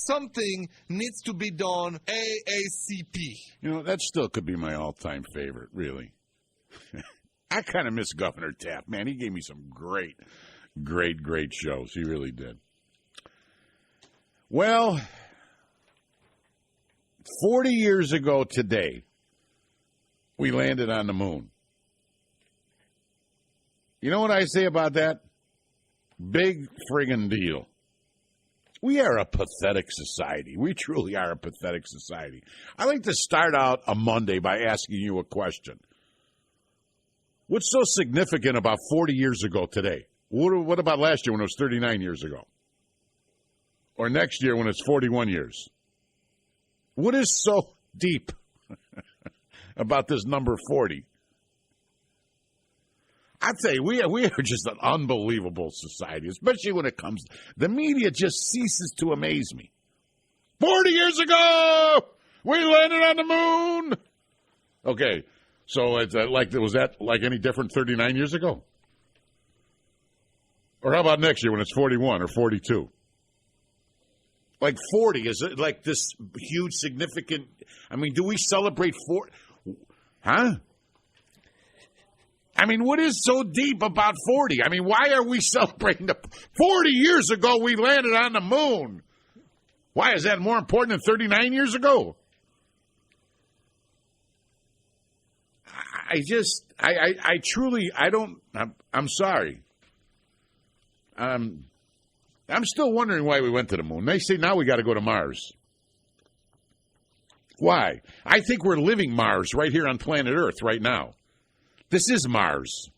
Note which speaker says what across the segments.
Speaker 1: something needs to be done ASAP.
Speaker 2: You know, that still could be my all-time favorite, really. I kind of miss Governor Taft. Man, he gave me some great shows. He really did. Well, 40 years ago today, we landed on the moon. You know what I say about that? Big friggin' deal. We are a pathetic society. We truly are a pathetic society. I like to start out a Monday by asking you a question. What's so significant about 40 years ago today? What about last year when it was 39 years ago? Or next year when it's 41 years? What is so deep about this number 40? I'd say we are just an unbelievable society, especially when it comes. The media just ceases to amaze me. 40 years ago, we landed on the moon. Okay, so it's was that like any different 39 years ago? Or how about next year when it's 41 or 42? Like 40 is it like this huge significant? I mean, do we celebrate 40? Huh? I mean, what is so deep about 40? I mean, why are we celebrating 40 years ago we landed on the moon? Why is that more important than 39 years ago? I truly, I'm sorry. I'm still wondering why we went to the moon. They say now we got to go to Mars. Why? I think we're living Mars right here on planet Earth right now. This is Mars.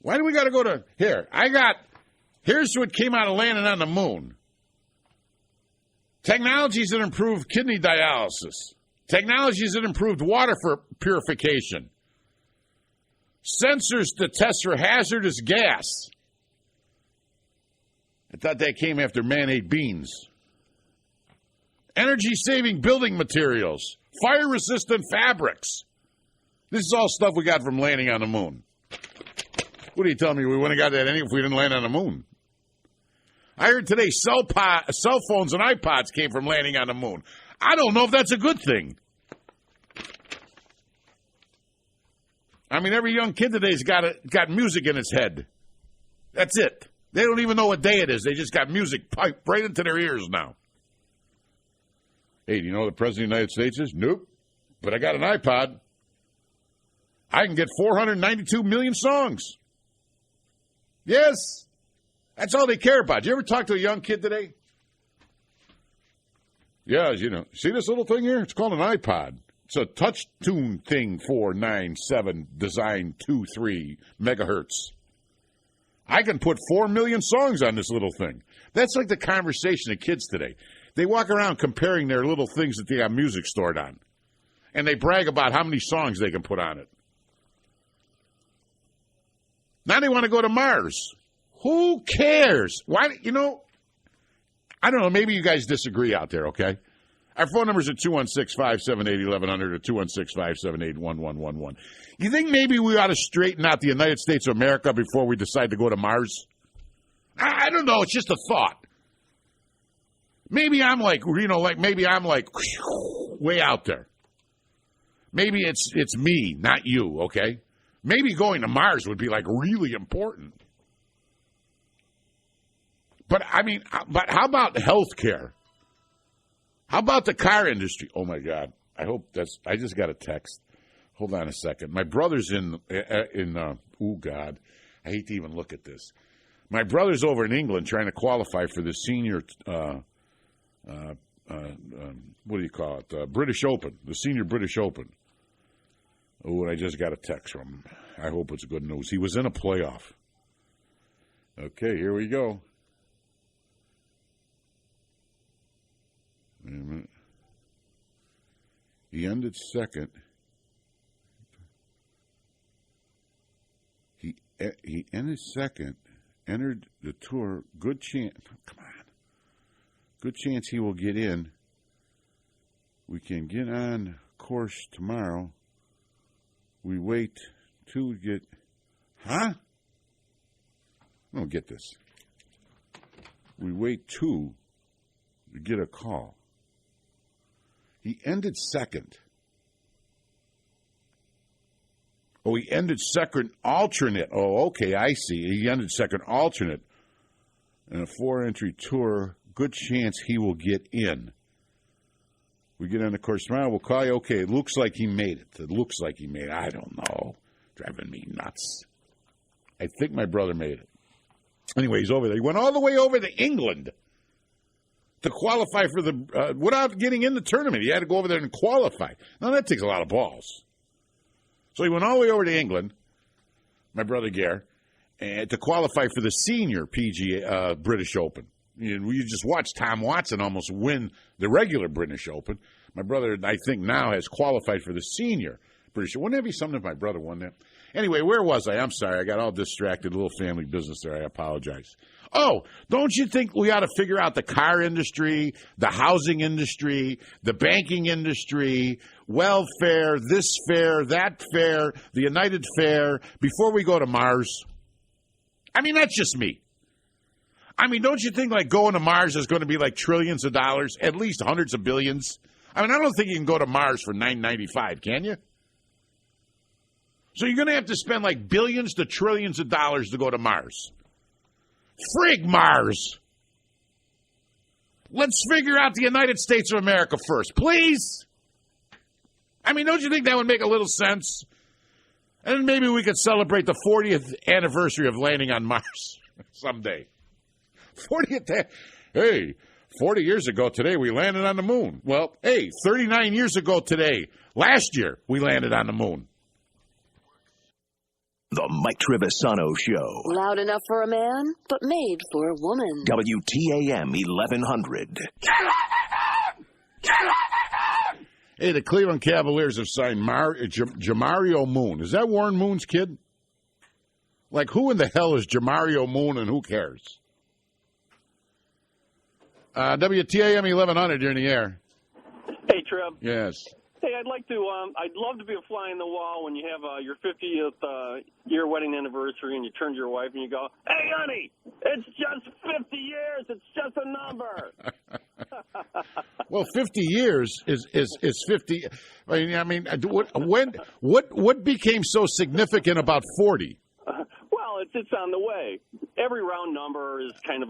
Speaker 2: Why do we got to go to here? Here's what came out of landing on the moon. Technologies that improved kidney dialysis. Technologies that improved water purification. Sensors to test for hazardous gas. I thought that came after man-ate beans. Energy-saving building materials. Fire-resistant fabrics. This is all stuff we got from landing on the moon. What are you telling me? We wouldn't have got that if we didn't land on the moon. I heard today cell phones and iPods came from landing on the moon. I don't know if that's a good thing. I mean, every young kid today's got music in its head. That's it. They don't even know what day it is. They just got music piped right into their ears now. Hey, do you know what the President of the United States is? Nope. But I got an iPod. I can get 492 million songs. Yes. That's all they care about. Did you ever talk to a young kid today? Yeah, you know. See this little thing here? It's called an iPod. It's a touch tune thing, 497, design 23 megahertz. I can put 4 million songs on this little thing. That's like the conversation of kids today. They walk around comparing their little things that they have music stored on. And they brag about how many songs they can put on it. Now they want to go to Mars. Who cares? Why? You know, I don't know. Maybe you guys disagree out there, okay? Our phone numbers are 216-578-1100 or 216-578-1111. You think maybe we ought to straighten out the United States of America before we decide to go to Mars? I don't know. It's just a thought. Maybe I'm like, way out there. Maybe it's me, not you, okay? Maybe going to Mars would be, like, really important. But, I mean, how about health care? How about the car industry? Oh, my God. I just got a text. Hold on a second. My brother's oh, God. I hate to even look at this. My brother's over in England trying to qualify for the senior, what do you call it? British Open, the senior British Open. Oh, and I just got a text from him. I hope it's good news. He was in a playoff. Okay, here we go. Wait a minute. He ended second. He ended second, entered the tour. Good chance. Come on. Good chance he will get in. We can get on course tomorrow. We wait to get... Huh? I don't get this. We wait 2 to get a call. He ended second. Oh, he ended second alternate. Oh, okay, I see. He ended second alternate in a 4-entry tour. Good chance he will get in. We get on the course tomorrow. We'll call you. Okay, it looks like he made it. It looks like he made it. I don't know. Driving me nuts. I think my brother made it. Anyway, he's over there. He went all the way over to England to qualify for the without getting in the tournament. He had to go over there and qualify. Now, that takes a lot of balls. So he went all the way over to England, my brother Gare, to qualify for the senior PGA British Open. You just watched Tom Watson almost win the regular British Open. My brother, I think, now has qualified for the senior British Open. Wouldn't that be something if my brother won that? Anyway, where was I? I'm sorry. I got all distracted. A little family business there. I apologize. Oh, don't you think we ought to figure out the car industry, the housing industry, the banking industry, welfare, this fair, that fair, the United Fair, before we go to Mars? I mean, that's just me. I mean, don't you think, like, going to Mars is going to be, like, trillions of dollars, at least hundreds of billions? I mean, I don't think you can go to Mars for $9.95, can you? So you're going to have to spend, like, billions to trillions of dollars to go to Mars. Frig Mars! Let's figure out the United States of America first, please! I mean, don't you think that would make a little sense? And maybe we could celebrate the 40th anniversary of landing on Mars someday. 40 years ago today, we landed on the moon. Well, 39 years ago today, last year, we landed on the moon.
Speaker 3: The Mike Trivisonno Show.
Speaker 4: Loud enough for a man, but made for a woman.
Speaker 3: WTAM 1100.
Speaker 2: Hey, the Cleveland Cavaliers have signed Jamario Moon. Is that Warren Moon's kid? Like, who in the hell is Jamario Moon, and who cares? WTAM 1100, you're in the air.
Speaker 5: Hey, Triv.
Speaker 2: Yes.
Speaker 5: Hey, I'd love to be a fly in the wall when you have your 50th year wedding anniversary and you turn to your wife and you go, "Hey, honey, it's just 50 years. It's just a number."
Speaker 2: Well, 50 years is 50. I mean, what became so significant about 40?
Speaker 5: Well, it's on the way. Every round number is kind of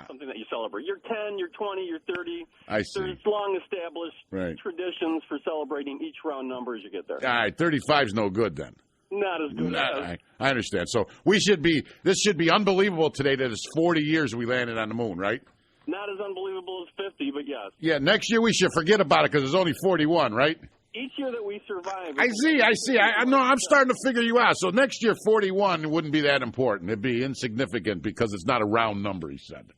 Speaker 5: something that you celebrate. You're 10, you're 20, you're 30.
Speaker 2: I see. There's
Speaker 5: long-established traditions for celebrating each round number as you get there.
Speaker 2: All right, 35 is no good then.
Speaker 5: Not as good as.
Speaker 2: I understand. So this should be unbelievable today that it's 40 years we landed on the moon, right?
Speaker 5: Not as unbelievable as 50, but yes.
Speaker 2: Yeah, next year we should forget about it because it's only 41, right?
Speaker 5: Each year that we survive.
Speaker 2: I see. I'm starting to figure you out. So next year, 41 wouldn't be that important. It'd be insignificant because it's not a round number, he said.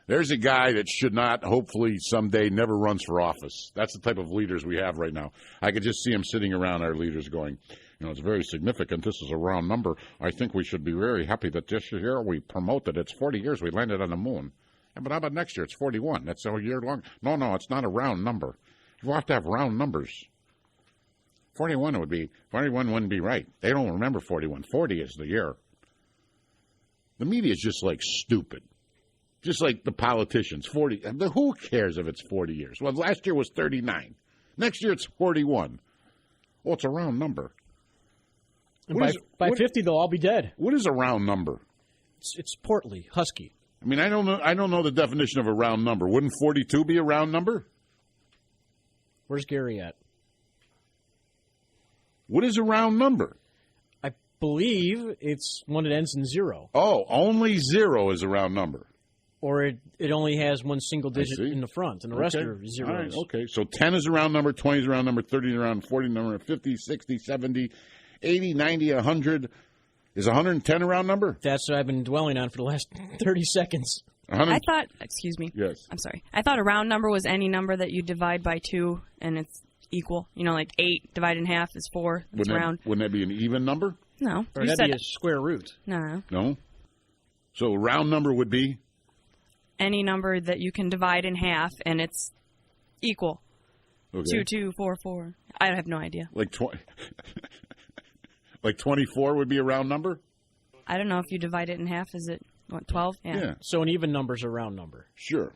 Speaker 2: There's a guy that should not, hopefully someday, never runs for office. That's the type of leaders we have right now. I could just see him sitting around our leaders going, it's very significant. This is a round number. I think we should be very happy that this year we promoted. It's 40 years we landed on the moon. Yeah, but how about next year? It's 41. That's a year long. No, it's not a round number. You have to have round numbers. 41 wouldn't be right. They don't remember 41. 40 is the year. The media is just like stupid. Just like the politicians. 40. Who cares if it's 40 years? Well, last year was 39. Next year it's 41. Well, it's a round number.
Speaker 6: And by 50, they'll all be dead.
Speaker 2: What is a round number?
Speaker 6: It's portly, husky.
Speaker 2: I mean, I don't know the definition of a round number. Wouldn't 42 be a round number?
Speaker 6: Where's Gary at?
Speaker 2: What is a round number?
Speaker 6: I believe it's one that ends in 0.
Speaker 2: Oh, only 0 is a round number.
Speaker 6: Or it only has one single digit in the front, and the rest are zeros.
Speaker 2: All right, okay, so 10 is a round number, 20 is a round number, 30 is a round, 40 is a number, 50, 60, 70, 80, 90, 100. Is 110 a round number?
Speaker 6: That's what I've been dwelling on for the last 30 seconds.
Speaker 7: I thought, excuse me.
Speaker 2: Yes.
Speaker 7: I'm sorry. I thought a round number was any number that you divide by 2 and it's equal. Like 8 divided in half is 4. It's round.
Speaker 2: Wouldn't that be an even number?
Speaker 7: No.
Speaker 6: Or that'd be a square root.
Speaker 7: No.
Speaker 2: No? So a round number would be?
Speaker 7: Any number that you can divide in half and it's equal.
Speaker 2: Okay.
Speaker 7: 2, 2, 4, 4. I have no idea.
Speaker 2: Like 24 would be a round number?
Speaker 7: I don't know if you divide it in half. Is it What, 12?
Speaker 2: Yeah.
Speaker 6: So an even number's a round number.
Speaker 2: Sure.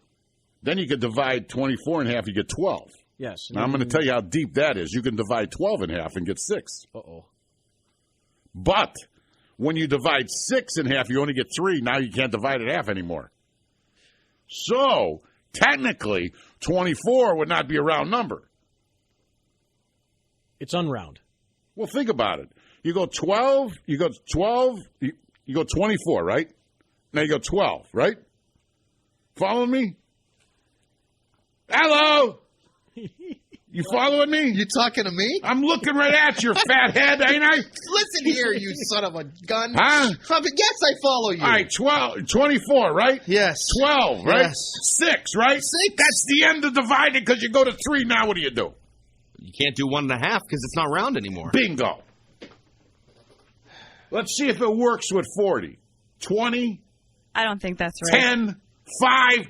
Speaker 2: Then you could divide 24 in half, you get 12.
Speaker 6: Yes.
Speaker 2: Now, I'm going to tell you how deep that is. You can divide 12 in half and get 6.
Speaker 6: Uh-oh.
Speaker 2: But when you divide 6 in half, you only get 3. Now you can't divide it half anymore. So, technically, 24 would not be a round number.
Speaker 6: It's unround.
Speaker 2: Well, think about it. You go 12, you go 24, right? Now you go 12, right? Following me? Hello? You following me?
Speaker 1: You talking to me?
Speaker 2: I'm looking right at your fat head, ain't I?
Speaker 1: Listen here, you son of a gun.
Speaker 2: Huh?
Speaker 1: Yes, I follow you.
Speaker 2: All right, 24, right?
Speaker 1: Yes.
Speaker 2: 12, right?
Speaker 1: Yes.
Speaker 2: 6, right?
Speaker 1: 6.
Speaker 2: That's the end of dividing because you go to 3. Now what do?
Speaker 8: You can't do 1.5 because it's not round anymore.
Speaker 2: Bingo. Let's see if it works with 40. 20.
Speaker 7: I don't think that's right.
Speaker 2: 10, 5.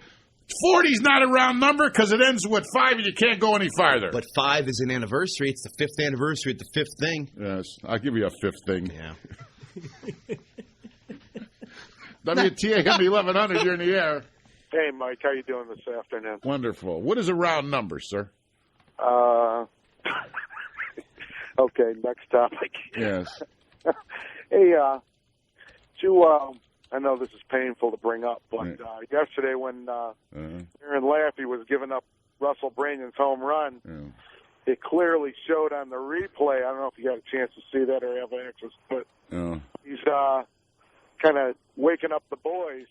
Speaker 2: 40's not a round number because it ends with 5 and you can't go any farther.
Speaker 8: But 5 is an anniversary. It's the 5th anniversary of the 5th thing.
Speaker 2: Yes, I'll give you a 5th thing.
Speaker 8: Yeah.
Speaker 2: WTAM 1100, you're in the air.
Speaker 9: Hey, Mike, how you doing this afternoon?
Speaker 2: Wonderful. What is a round number, sir?
Speaker 9: Okay, next topic.
Speaker 2: Yes.
Speaker 9: Hey, I know this is painful to bring up, but yesterday when Aaron Laffey was giving up Russell Brandon's home run, it clearly showed on the replay. I don't know if you got a chance to see that or have access, but he's kind of waking up the boys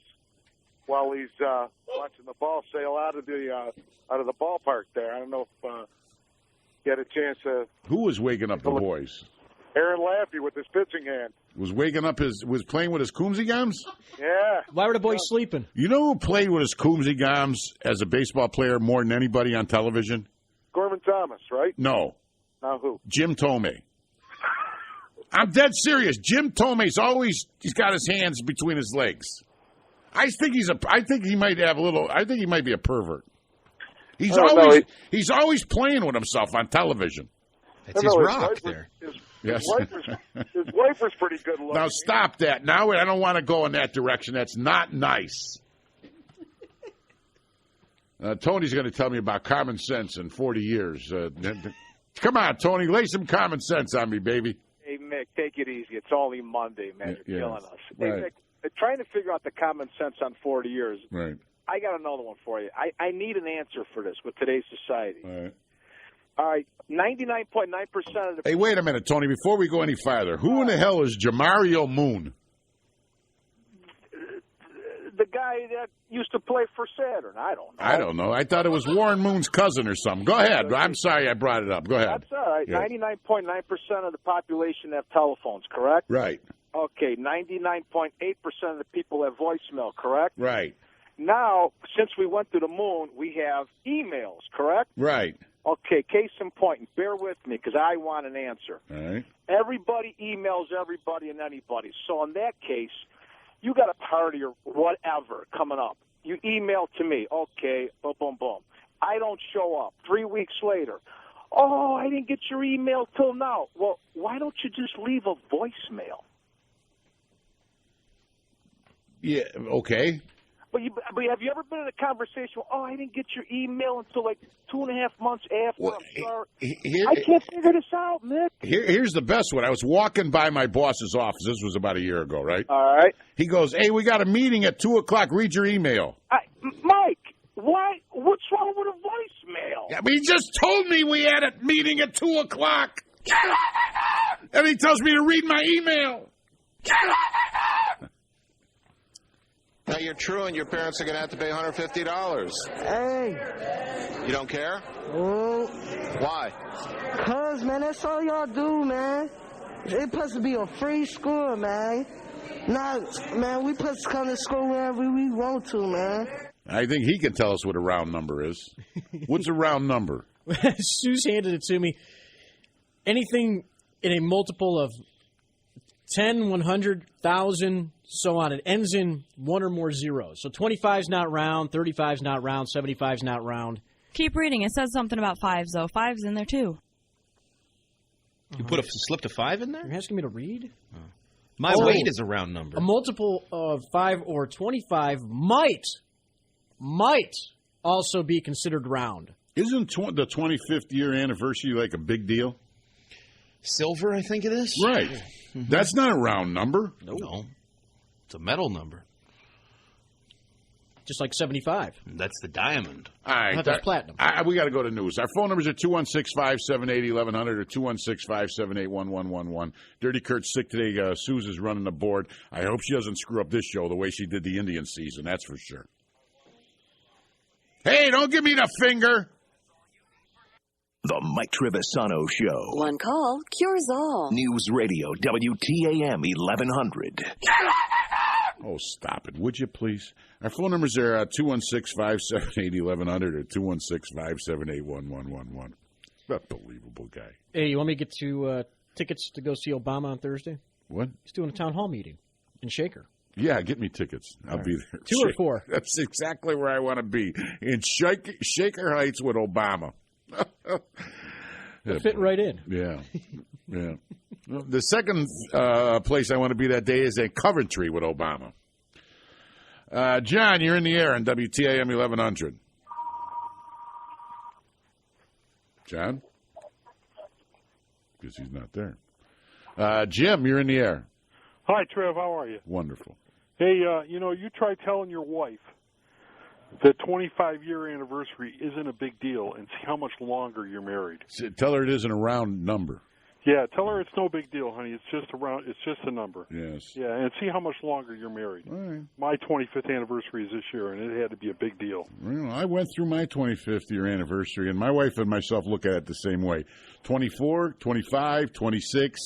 Speaker 9: while he's watching the ball sail out of the ballpark there. I don't know if you had a chance to.
Speaker 2: Who was waking up the boys?
Speaker 9: Aaron Laffey with his pitching hand.
Speaker 2: Was playing with his Coombsy Gums?
Speaker 9: Yeah.
Speaker 6: Why were the boys sleeping?
Speaker 2: You know who played with his Coombsy Gums as a baseball player more than anybody on television?
Speaker 9: Gorman Thomas, right?
Speaker 2: No.
Speaker 9: Now who?
Speaker 2: Jim Tomei. I'm dead serious. Jim Tomei's he's got his hands between his legs. I think he might be a pervert. He's always playing with himself on television.
Speaker 8: It's his rock there.
Speaker 2: Yes.
Speaker 9: His wife was pretty good looking.
Speaker 2: Now stop that. Now I don't want to go in that direction. That's not nice. Tony's going to tell me about common sense in 40 years. Come on, Tony, lay some common sense on me, baby.
Speaker 10: Hey, Mick, take it easy. It's only Monday, man. You're killing us. Hey,
Speaker 2: Right.
Speaker 10: Mick, trying to figure out the common sense on 40 years.
Speaker 2: Right.
Speaker 10: I got another one for you. I need an answer for this with today's society.
Speaker 2: Right.
Speaker 10: All right, 99.9% of the...
Speaker 2: Hey, wait a minute, Tony. Before we go any farther, who in the hell is Jamario Moon?
Speaker 10: The guy that used to play for Saturn. I don't know.
Speaker 2: I thought it was Warren Moon's cousin or something. Go ahead. I'm sorry I brought it up. Go ahead.
Speaker 10: That's all right.
Speaker 2: Yes.
Speaker 10: 99.9% of the population have telephones, correct?
Speaker 2: Right.
Speaker 10: Okay, 99.8% of the people have voicemail, correct?
Speaker 2: Right.
Speaker 10: Now, since we went to the moon, we have emails, correct?
Speaker 2: Right.
Speaker 10: Okay, case in point, and bear with me because I want an answer.
Speaker 2: All right.
Speaker 10: Everybody emails everybody and anybody. So in that case, you got a party or whatever coming up. You email to me. Okay, boom, boom, boom. I don't show up. 3 weeks later. Oh, I didn't get your email till now. Well, why don't you just leave a voicemail?
Speaker 2: Yeah, okay.
Speaker 10: But have you ever been in a conversation? Oh, I didn't get your email until like 2.5 months after.
Speaker 2: Well,
Speaker 10: I'm sorry. I can't figure this out, Mick.
Speaker 2: Here's the best one. I was walking by my boss's office. This was about a year ago, right?
Speaker 10: All right.
Speaker 2: He goes, "Hey, we got a meeting at 2:00. Read your email."
Speaker 10: Mike, why? What's wrong with a voicemail?
Speaker 2: Yeah, but he just told me we had a meeting at 2:00. And he tells me to read my email.
Speaker 11: Now you're true, and your parents are going to have to pay $150.
Speaker 12: Hey.
Speaker 11: You don't care?
Speaker 12: Oh.
Speaker 11: Why?
Speaker 12: Cause, man, that's all y'all do, man. It's supposed to be a free school, man. Now, man, we supposed to come to school wherever we want to, man.
Speaker 2: I think he can tell us what a round number is. What's a round number?
Speaker 6: Sue's handed it to me. Anything in a multiple of 10, 100, 1,000, so on. It ends in one or more zeros. So 25 is not round, 35 is not round, 75 is not round.
Speaker 7: Keep reading. It says something about fives, though. Five's in there, too.
Speaker 8: You slipped a 5 in there?
Speaker 6: You're asking me to read?
Speaker 8: My weight is a round number.
Speaker 6: A multiple of 5 or 25 might also be considered round.
Speaker 2: Isn't the 25th year anniversary like a big deal?
Speaker 8: Silver, I think it is.
Speaker 2: Right. Mm-hmm. That's not a round number.
Speaker 8: No. It's a metal number.
Speaker 6: Just like 75.
Speaker 8: That's the diamond.
Speaker 2: All right.
Speaker 6: That's platinum.
Speaker 2: We got to go to news. Our phone numbers are 216-578-1100 or 216-578-1111. Dirty Kurt's sick today. Susan's running the board. I hope she doesn't screw up this show the way she did the Indian season. That's for sure. Hey, don't give me the finger.
Speaker 3: The Mike Trivisonno Show.
Speaker 4: One call cures all.
Speaker 3: News Radio, WTAM 1100.
Speaker 2: Oh, stop it, would you please? Our phone numbers are 216-578-1100 or 216-578-1111. Unbelievable guy.
Speaker 6: Hey, you want me to get you tickets to go see Obama on Thursday?
Speaker 2: What?
Speaker 6: He's doing a town hall meeting in Shaker.
Speaker 2: Yeah, get me tickets. I'll be there.
Speaker 6: 2 or 4?
Speaker 2: That's exactly where I want to be, in Shaker Heights with Obama.
Speaker 6: Fit right in.
Speaker 2: Yeah. The second place I want to be that day is in Coventry with Obama. John, you're in the air on WTAM 1100. John? Because he's not there. Jim, you're in the air.
Speaker 13: Hi, Trev. How are you?
Speaker 2: Wonderful.
Speaker 13: Hey, you try telling your wife the 25-year anniversary isn't a big deal and see how much longer you're married.
Speaker 2: Tell her it isn't a round number.
Speaker 13: Yeah, tell her it's no big deal, honey. It's just a number.
Speaker 2: Yes.
Speaker 13: Yeah, and see how much longer you're married.
Speaker 2: All right.
Speaker 13: My 25th anniversary is this year, and it had to be a big deal.
Speaker 2: Well, I went through my 25th year anniversary, and my wife and myself look at it the same way. 24, 25, 26,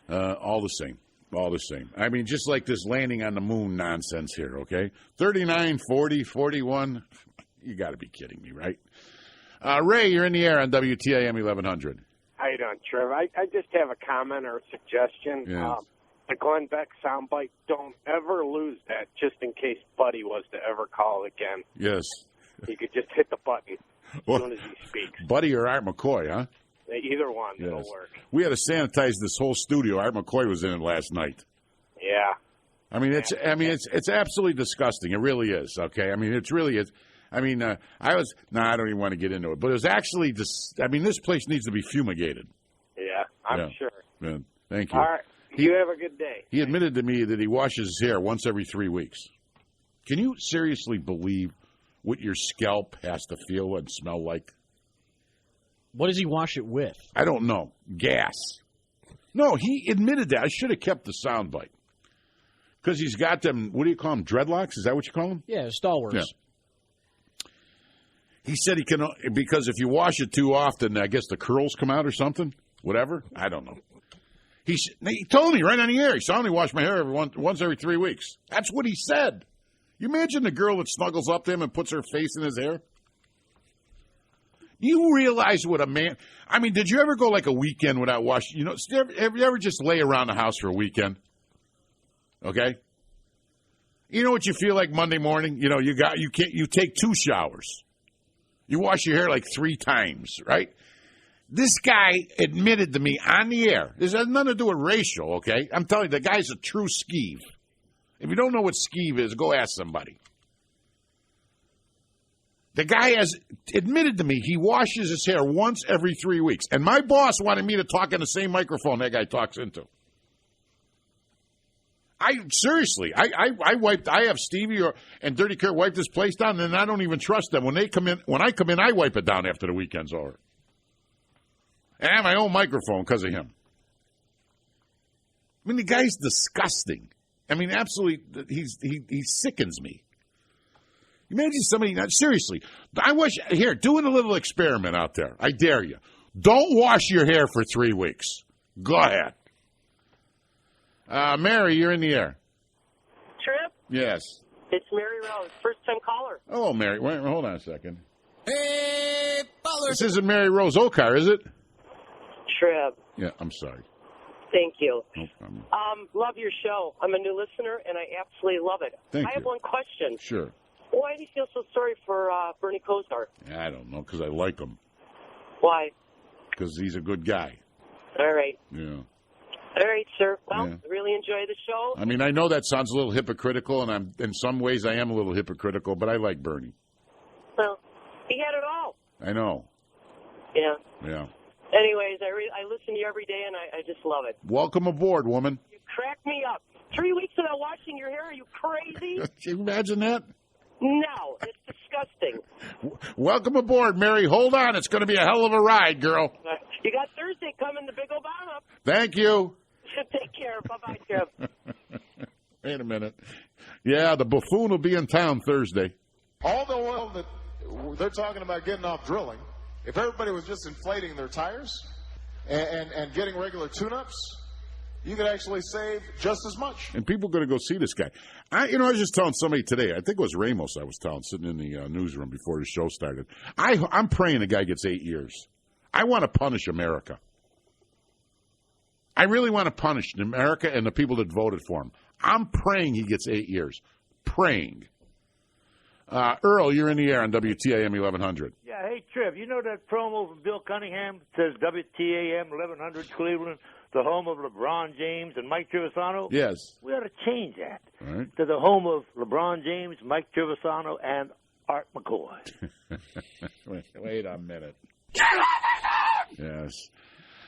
Speaker 2: all the same. All the same. I mean, just like this landing on the moon nonsense here, okay? 39, 40, 41. You got to be kidding me, right? Ray, you're in the air on WTAM 1100.
Speaker 14: How you doing, Trev? I just have a comment or a suggestion.
Speaker 2: Yeah.
Speaker 14: The Glenn Beck soundbite, don't ever lose that just in case Buddy was to ever call again.
Speaker 2: Yes.
Speaker 14: You could just hit the button as soon as he speaks.
Speaker 2: Buddy or Art McCoy, huh?
Speaker 14: Either one, it'll work.
Speaker 2: We had to sanitize this whole studio. Art McCoy was in it last night.
Speaker 14: Yeah.
Speaker 2: I mean, it's absolutely disgusting. It really is. Okay. I mean, it really is. I mean, I don't even want to get into it, but it was actually this place needs to be fumigated.
Speaker 14: Yeah, I'm sure.
Speaker 2: Yeah. Thank you.
Speaker 14: All right. You have a good day.
Speaker 2: He admitted to me that he washes his hair once every 3 weeks. Can you seriously believe what your scalp has to feel and smell like?
Speaker 6: What does he wash it with?
Speaker 2: I don't know. Gas. No, he admitted that. I should have kept the soundbite. Because he's got them, what do you call them, dreadlocks? Is that what you call them?
Speaker 6: Yeah, stalwarts.
Speaker 2: Yeah. He said he can, because if you wash it too often, I guess the curls come out or something. Whatever. I don't know. He told me right on the air. He said, I only wash my hair once every 3 weeks. That's what he said. You imagine the girl that snuggles up to him and puts her face in his hair? Do you realize what a man... I mean, did you ever go like a weekend without washing? Have you ever just lay around the house for a weekend? Okay? You know what you feel like Monday morning? You take 2 showers. You wash your hair like 3 times, right? This guy admitted to me on the air. This has nothing to do with racial, okay? I'm telling you, the guy's a true skeeve. If you don't know what skeeve is, go ask somebody. The guy has admitted to me he washes his hair once every 3 weeks. And my boss wanted me to talk in the same microphone that guy talks into. I have Stevie and Dirty Kurt wipe this place down, and I don't even trust them. When I come in, I wipe it down after the weekend's over. And I have my own microphone because of him. I mean, the guy's disgusting. I mean, absolutely, he sickens me. Imagine somebody, seriously, doing a little experiment out there. I dare you. Don't wash your hair for 3 weeks. Go ahead. Mary, you're in the air.
Speaker 15: Trip?
Speaker 2: Yes.
Speaker 15: It's Mary Rose, first-time caller.
Speaker 2: Oh, Mary. Wait, hold on a second. Hey, ballers. This isn't Mary Rose Okar, is it?
Speaker 15: Trip.
Speaker 2: Yeah, I'm sorry.
Speaker 15: Thank you.
Speaker 2: No problem.
Speaker 15: Love your show. I'm a new listener, and I absolutely love it.
Speaker 2: Thank you.
Speaker 15: I have one question.
Speaker 2: Sure.
Speaker 15: Why do you feel so sorry for Bernie Kosar?
Speaker 2: I don't know, because I like him.
Speaker 15: Why?
Speaker 2: Because he's a good guy.
Speaker 15: All right.
Speaker 2: Yeah.
Speaker 15: All right, sir. Well,
Speaker 2: Yeah.
Speaker 15: really enjoy the show.
Speaker 2: I mean, I know that sounds a little hypocritical, and I'm in some ways I am a little hypocritical, but I like Bernie.
Speaker 15: Well, he had it all.
Speaker 2: I know.
Speaker 15: Yeah.
Speaker 2: Yeah.
Speaker 15: Anyways, I listen to you every day, and I just love it.
Speaker 2: Welcome aboard, woman.
Speaker 15: You crack me up. 3 weeks without washing your hair? Are you crazy?
Speaker 2: Can you imagine that?
Speaker 15: No, it's disgusting.
Speaker 2: Welcome aboard, Mary. Hold on. It's going to be a hell of a ride, girl.
Speaker 15: You got Thursday coming, the big Obama.
Speaker 2: Thank you.
Speaker 15: Take care. Bye-bye, Trev.
Speaker 2: Wait a minute. Yeah, the buffoon will be in town Thursday.
Speaker 11: All the oil that they're talking about getting off drilling, if everybody was just inflating their tires and getting regular tune-ups, you could actually save just as much.
Speaker 2: And people are going to go see this guy. I was just telling somebody today, I think it was Ramos I was telling, sitting in the newsroom before the show started. I'm praying the guy gets 8 years. I want to punish America. I really want to punish America and the people that voted for him. I'm praying he gets 8 years. Praying. Earl, you're in the air on WTAM 1100.
Speaker 16: Yeah, hey, Triv, you know that promo from Bill Cunningham that says WTAM 1100 Cleveland, the home of LeBron James and Mike Trivisonno?
Speaker 2: Yes.
Speaker 16: We ought to change that
Speaker 2: Right.
Speaker 16: to the home of LeBron James, Mike Trivisonno, and Art McCoy.
Speaker 2: Wait a minute. Yes.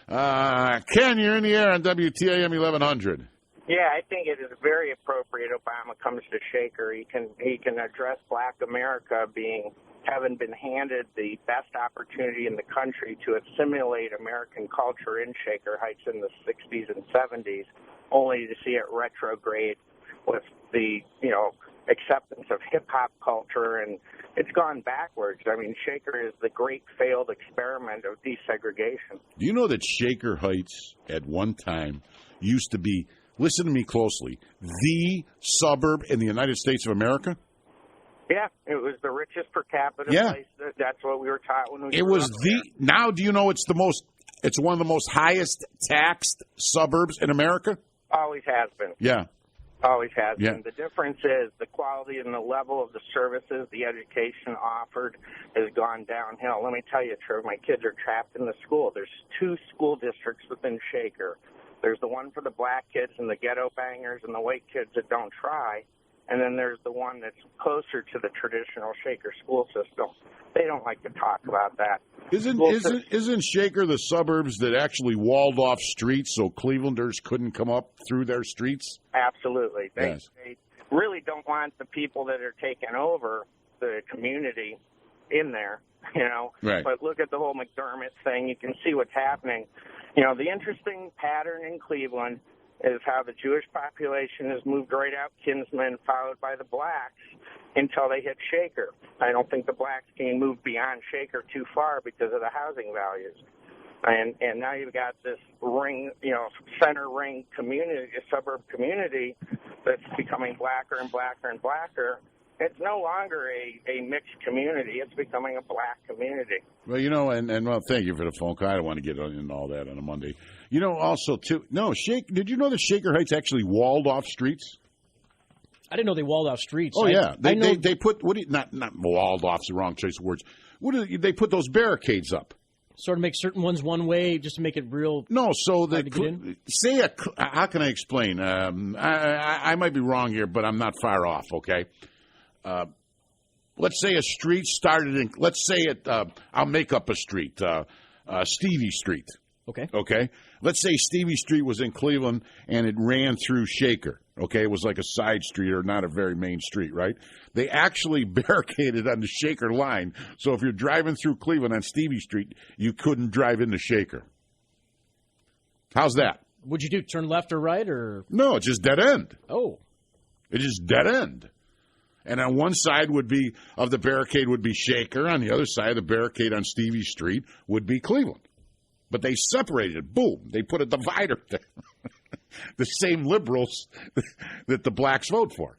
Speaker 2: Ken, you're in the air on WTAM 1100.
Speaker 17: Yeah, I think it is very appropriate Obama comes to Shaker. He can address Black America having been handed the best opportunity in the country to assimilate American culture in Shaker Heights in the 60s and 70s, only to see it retrograde with the, acceptance of hip-hop culture, and it's gone backwards. I mean, Shaker is the great failed experiment of desegregation.
Speaker 2: Do you know that Shaker Heights at one time used to be, listen to me closely, the suburb in the United States of America?
Speaker 17: Yeah, it was the richest per capita place. That's what we were taught when we
Speaker 2: It
Speaker 17: grew
Speaker 2: was
Speaker 17: up
Speaker 2: the, now do you know it's one of the most highest taxed suburbs in America?
Speaker 17: Always has been.
Speaker 2: Yeah.
Speaker 17: Always has
Speaker 2: Yeah.
Speaker 17: been. The difference is the quality and the level of the services, the education offered has gone downhill. Let me tell you, Trev, my kids are trapped in the school. There's 2 school districts within Shaker. There's the one for the black kids and the ghetto bangers and the white kids that don't try. And then there's the one that's closer to the traditional Shaker school system. They don't like to talk about that.
Speaker 2: Isn't Shaker the suburbs that actually walled off streets so Clevelanders couldn't come up through their streets?
Speaker 17: Absolutely. They
Speaker 18: really don't want the people that are taking over the community in there, you know.
Speaker 2: Right.
Speaker 18: But look at the whole McDermott thing. You can see what's happening. You know, the interesting pattern in Cleveland is how the Jewish population has moved right out Kinsman, followed by the blacks, until they hit Shaker. I don't think the blacks can move beyond Shaker too far because of the housing values. And now you've got this ring, you know, center ring community, a suburb community that's becoming blacker and blacker and blacker. It's no longer a mixed community. It's becoming a black community.
Speaker 2: Well, you know, and well, thank you for the phone call. I don't want to get into all that on a Monday. You know, also, too, did you know that Shaker Heights actually walled off streets?
Speaker 6: I didn't know they walled off streets.
Speaker 2: Oh, yeah. They put, not walled off, is the wrong choice of words. They put those barricades up.
Speaker 6: Sort of make certain ones one way just to make it real.
Speaker 2: No, so
Speaker 6: hard to get in?
Speaker 2: how can I explain? I might be wrong here, but I'm not far off, okay? Let's say a street started in, I'll make up a street, Stevie Street.
Speaker 6: Okay.
Speaker 2: Okay. Let's say Stevie Street was in Cleveland and it ran through Shaker. Okay. It was like a side street or not a very main street, right? They actually barricaded on the Shaker line. So if you're driving through Cleveland on Stevie Street, you couldn't drive into Shaker. How's that?
Speaker 6: What'd you do? Turn left or right or?
Speaker 2: No, it's just dead end.
Speaker 6: Oh.
Speaker 2: It's just dead end. And on one side of the barricade would be Shaker. On the other side of the barricade on Stevie Street would be Cleveland. But they separated it. Boom. They put a divider there. The same liberals that the blacks vote for.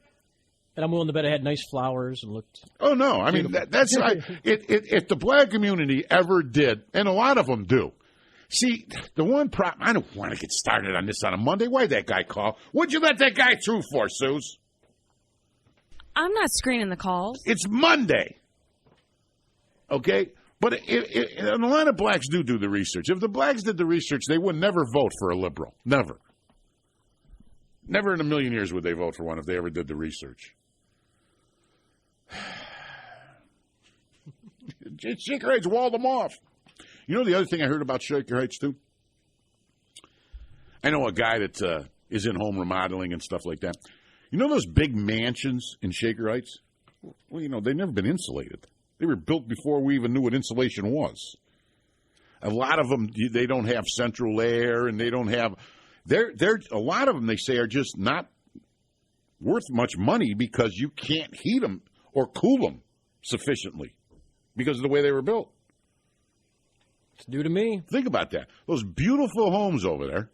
Speaker 6: And I'm willing to bet it had nice flowers and looked.
Speaker 2: Oh, no. I mean, that's if the black community ever did, and a lot of them do. See, the one problem, I don't want to get started on this on a Monday. Why'd that guy call? What'd you let that guy through for, Suze?
Speaker 7: I'm not screening the calls.
Speaker 2: It's Monday. Okay? But and a lot of blacks do the research. If the blacks did the research, they would never vote for a liberal. Never. Never in a million years would they vote for one if they ever did the research. Shaker Heights walled them off. You know the other thing I heard about Shaker Heights, too? I know a guy that is in home remodeling and stuff like that. You know those big mansions in Shaker Heights? Well, you know, they've never been insulated. They were built before we even knew what insulation was. A lot of them, they don't have central air, and they don't have... a lot of them, they say, are just not worth much money because you can't heat them or cool them sufficiently because of the way they were built.
Speaker 6: It's new to me.
Speaker 2: Think about that. Those beautiful homes over there,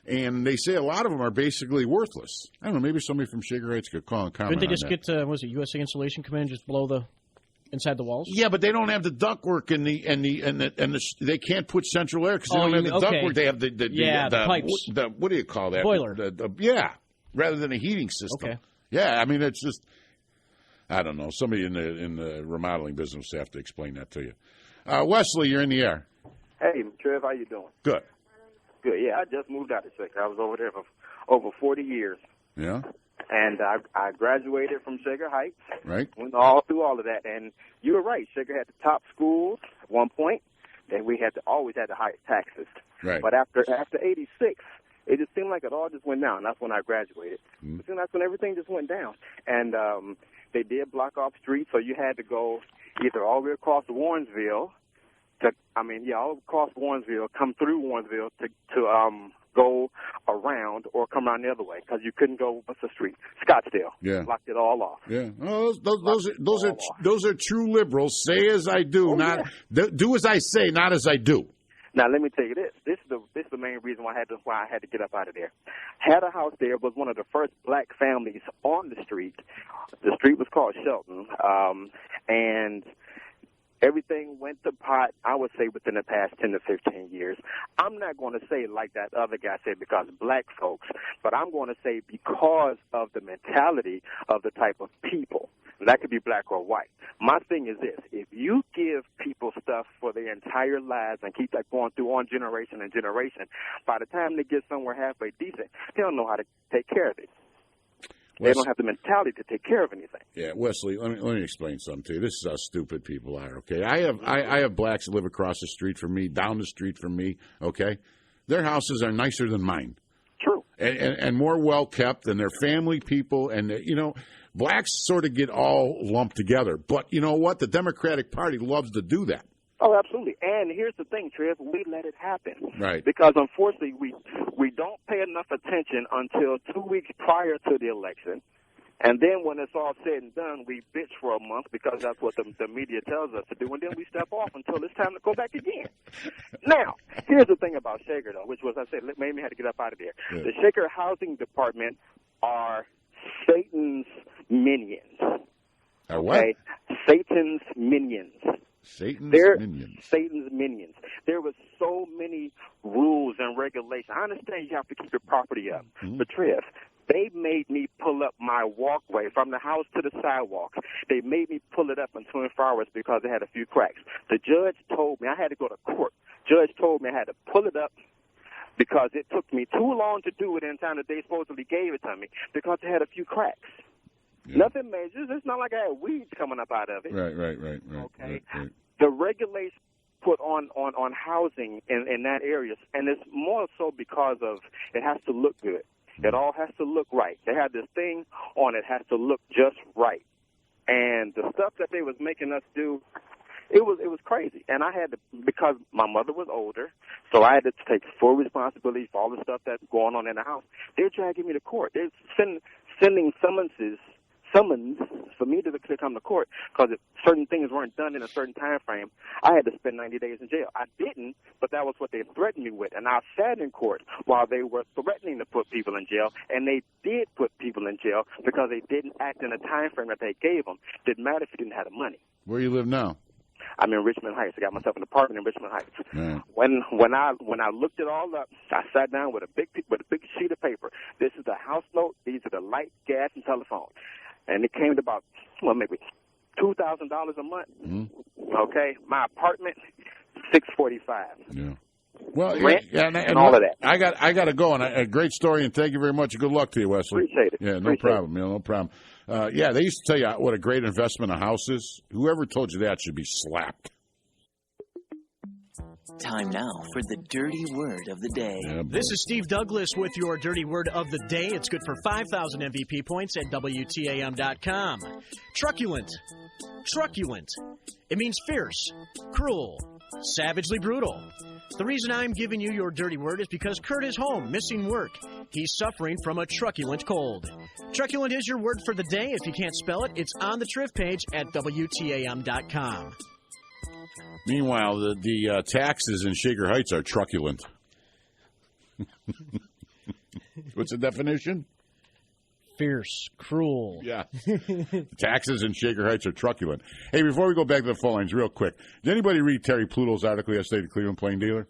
Speaker 2: and they say a lot of them are basically worthless. I don't know, maybe somebody from Shaker Heights could call and comment.
Speaker 6: Didn't they just
Speaker 2: on that.
Speaker 6: get, was it USA Insulation come in and just blow the inside the walls?
Speaker 2: Yeah, but they don't have the ductwork and they can't put central air because they don't have the ductwork. They have the
Speaker 6: pipes.
Speaker 2: What do you call that?
Speaker 6: Boiler.
Speaker 2: Yeah, rather than a heating system.
Speaker 6: Okay.
Speaker 2: Yeah, I mean it's just I don't know. Somebody in the remodeling business will have to explain that to you. Wesley, you're in the air.
Speaker 19: Hey, Triv, how you doing?
Speaker 2: Good.
Speaker 19: Good. Yeah, I just moved out of Shaker. I was over there for over 40 years.
Speaker 2: Yeah.
Speaker 19: And I graduated from Shaker Heights.
Speaker 2: Right.
Speaker 19: Went all through all of that. And you were right. Shaker had the top schools at one point. And we always had the highest taxes.
Speaker 2: Right.
Speaker 19: But after 86, it just seemed like it all just went down. That's when I graduated. It seemed that's when everything just went down. And they did block off streets, so you had to go either all the way across Warrensville all across Warrensville, come through Warrensville to go around or come around the other way because you couldn't go. What's the street? Scottsdale.
Speaker 2: Yeah.
Speaker 19: Blocked it all off.
Speaker 2: Yeah. Oh, those are true liberals. Say as I do, do as I say, not as I do.
Speaker 19: Now let me tell you this. This is the main reason why I had to get up out of there. Had a house there, was one of the first black families on the street. The street was called Shelton, and everything went to pot, I would say, within the past 10 to 15 years. I'm not going to say like that other guy said because black folks, but I'm going to say because of the mentality of the type of people. That could be black or white. My thing is this. If you give people stuff for their entire lives and keep that going through one generation and generation, by the time they get somewhere halfway decent, they don't know how to take care of it. They don't have the mentality to take care of anything.
Speaker 2: Yeah, Wesley, let me explain something to you. This is how stupid people are, okay? I have blacks that live across the street from me, down the street from me, okay? Their houses are nicer than mine.
Speaker 19: True.
Speaker 2: And more well-kept, and they're family people, and, blacks sort of get all lumped together. But you know what? The Democratic Party loves to do that.
Speaker 19: Oh, absolutely. And here's the thing, Triv, we let it happen.
Speaker 2: Right.
Speaker 19: Because, unfortunately, we don't pay enough attention until 2 weeks prior to the election. And then when it's all said and done, we bitch for a month because that's what the media tells us to do. And then we step off until it's time to go back again. Now, here's the thing about Shaker, though, which was, I said, made me have to get up out of there. Yeah. The Shaker Housing Department are Satan's minions.
Speaker 2: Are what?
Speaker 19: Okay? Satan's minions.
Speaker 2: Satan's
Speaker 19: minions. There was so many rules and regulations. I understand you have to keep your property up. Mm-hmm. But, Triv, they made me pull up my walkway from the house to the sidewalk. They made me pull it up in 24 hours because it had a few cracks. The judge told me I had to go to court. Judge told me I had to pull it up because it took me too long to do it in time that they supposedly gave it to me because it had a few cracks. Yeah. Nothing major. It's not like I had weeds coming up out of it.
Speaker 2: Right.
Speaker 19: Okay.
Speaker 2: Right.
Speaker 19: The regulations put on housing in that area, and it's more so because of it has to look good. It all has to look right. They had this thing on it has to look just right. And the stuff that they was making us do, it was crazy. And I had to, because my mother was older, so I had to take full responsibility for all the stuff that's going on in the house. They're dragging me to court. They're sending summons for me to come to court because if certain things weren't done in a certain time frame, I had to spend 90 days in jail. I didn't, but that was what they threatened me with. And I sat in court while they were threatening to put people in jail, and they did put people in jail because they didn't act in a time frame that they gave them. Didn't matter if you didn't have the money.
Speaker 2: Where you live now?
Speaker 19: I'm in Richmond Heights. I got myself an apartment in Richmond Heights.
Speaker 2: Man.
Speaker 19: When I looked it all up, I sat down with a big sheet of paper. This is the house note. These are the light, gas, and telephone. And it came to about, maybe $2,000 a month.
Speaker 2: Mm-hmm.
Speaker 19: Okay, my apartment, $645.
Speaker 2: Yeah. Well,
Speaker 10: rent
Speaker 2: and
Speaker 10: all of that.
Speaker 2: I got to go, and a great story, and thank you very much. Good luck to you, Wesley.
Speaker 10: Appreciate it.
Speaker 2: Yeah, no
Speaker 10: Appreciate
Speaker 2: problem. No problem. Yeah, they used to tell you what a great investment a house is. Whoever told you that should be slapped.
Speaker 20: Time now for the dirty word of the day.
Speaker 2: Yeah,
Speaker 6: This is Steve Douglas with your dirty word of the day. It's good for 5,000 MVP points at WTAM.com. Truculent. Truculent. It means fierce, cruel, savagely brutal. The reason I'm giving you your dirty word is because Kurt is home, missing work. He's suffering from a truculent cold. Truculent is your word for the day. If you can't spell it, it's on the Triv page at WTAM.com.
Speaker 2: Meanwhile, the taxes in Shaker Heights are truculent. What's the definition?
Speaker 6: Fierce, cruel.
Speaker 2: Yeah. Taxes in Shaker Heights are truculent. Hey, before we go back to the phone lines, real quick, did anybody read Terry Pluto's article yesterday, the Cleveland Plain Dealer?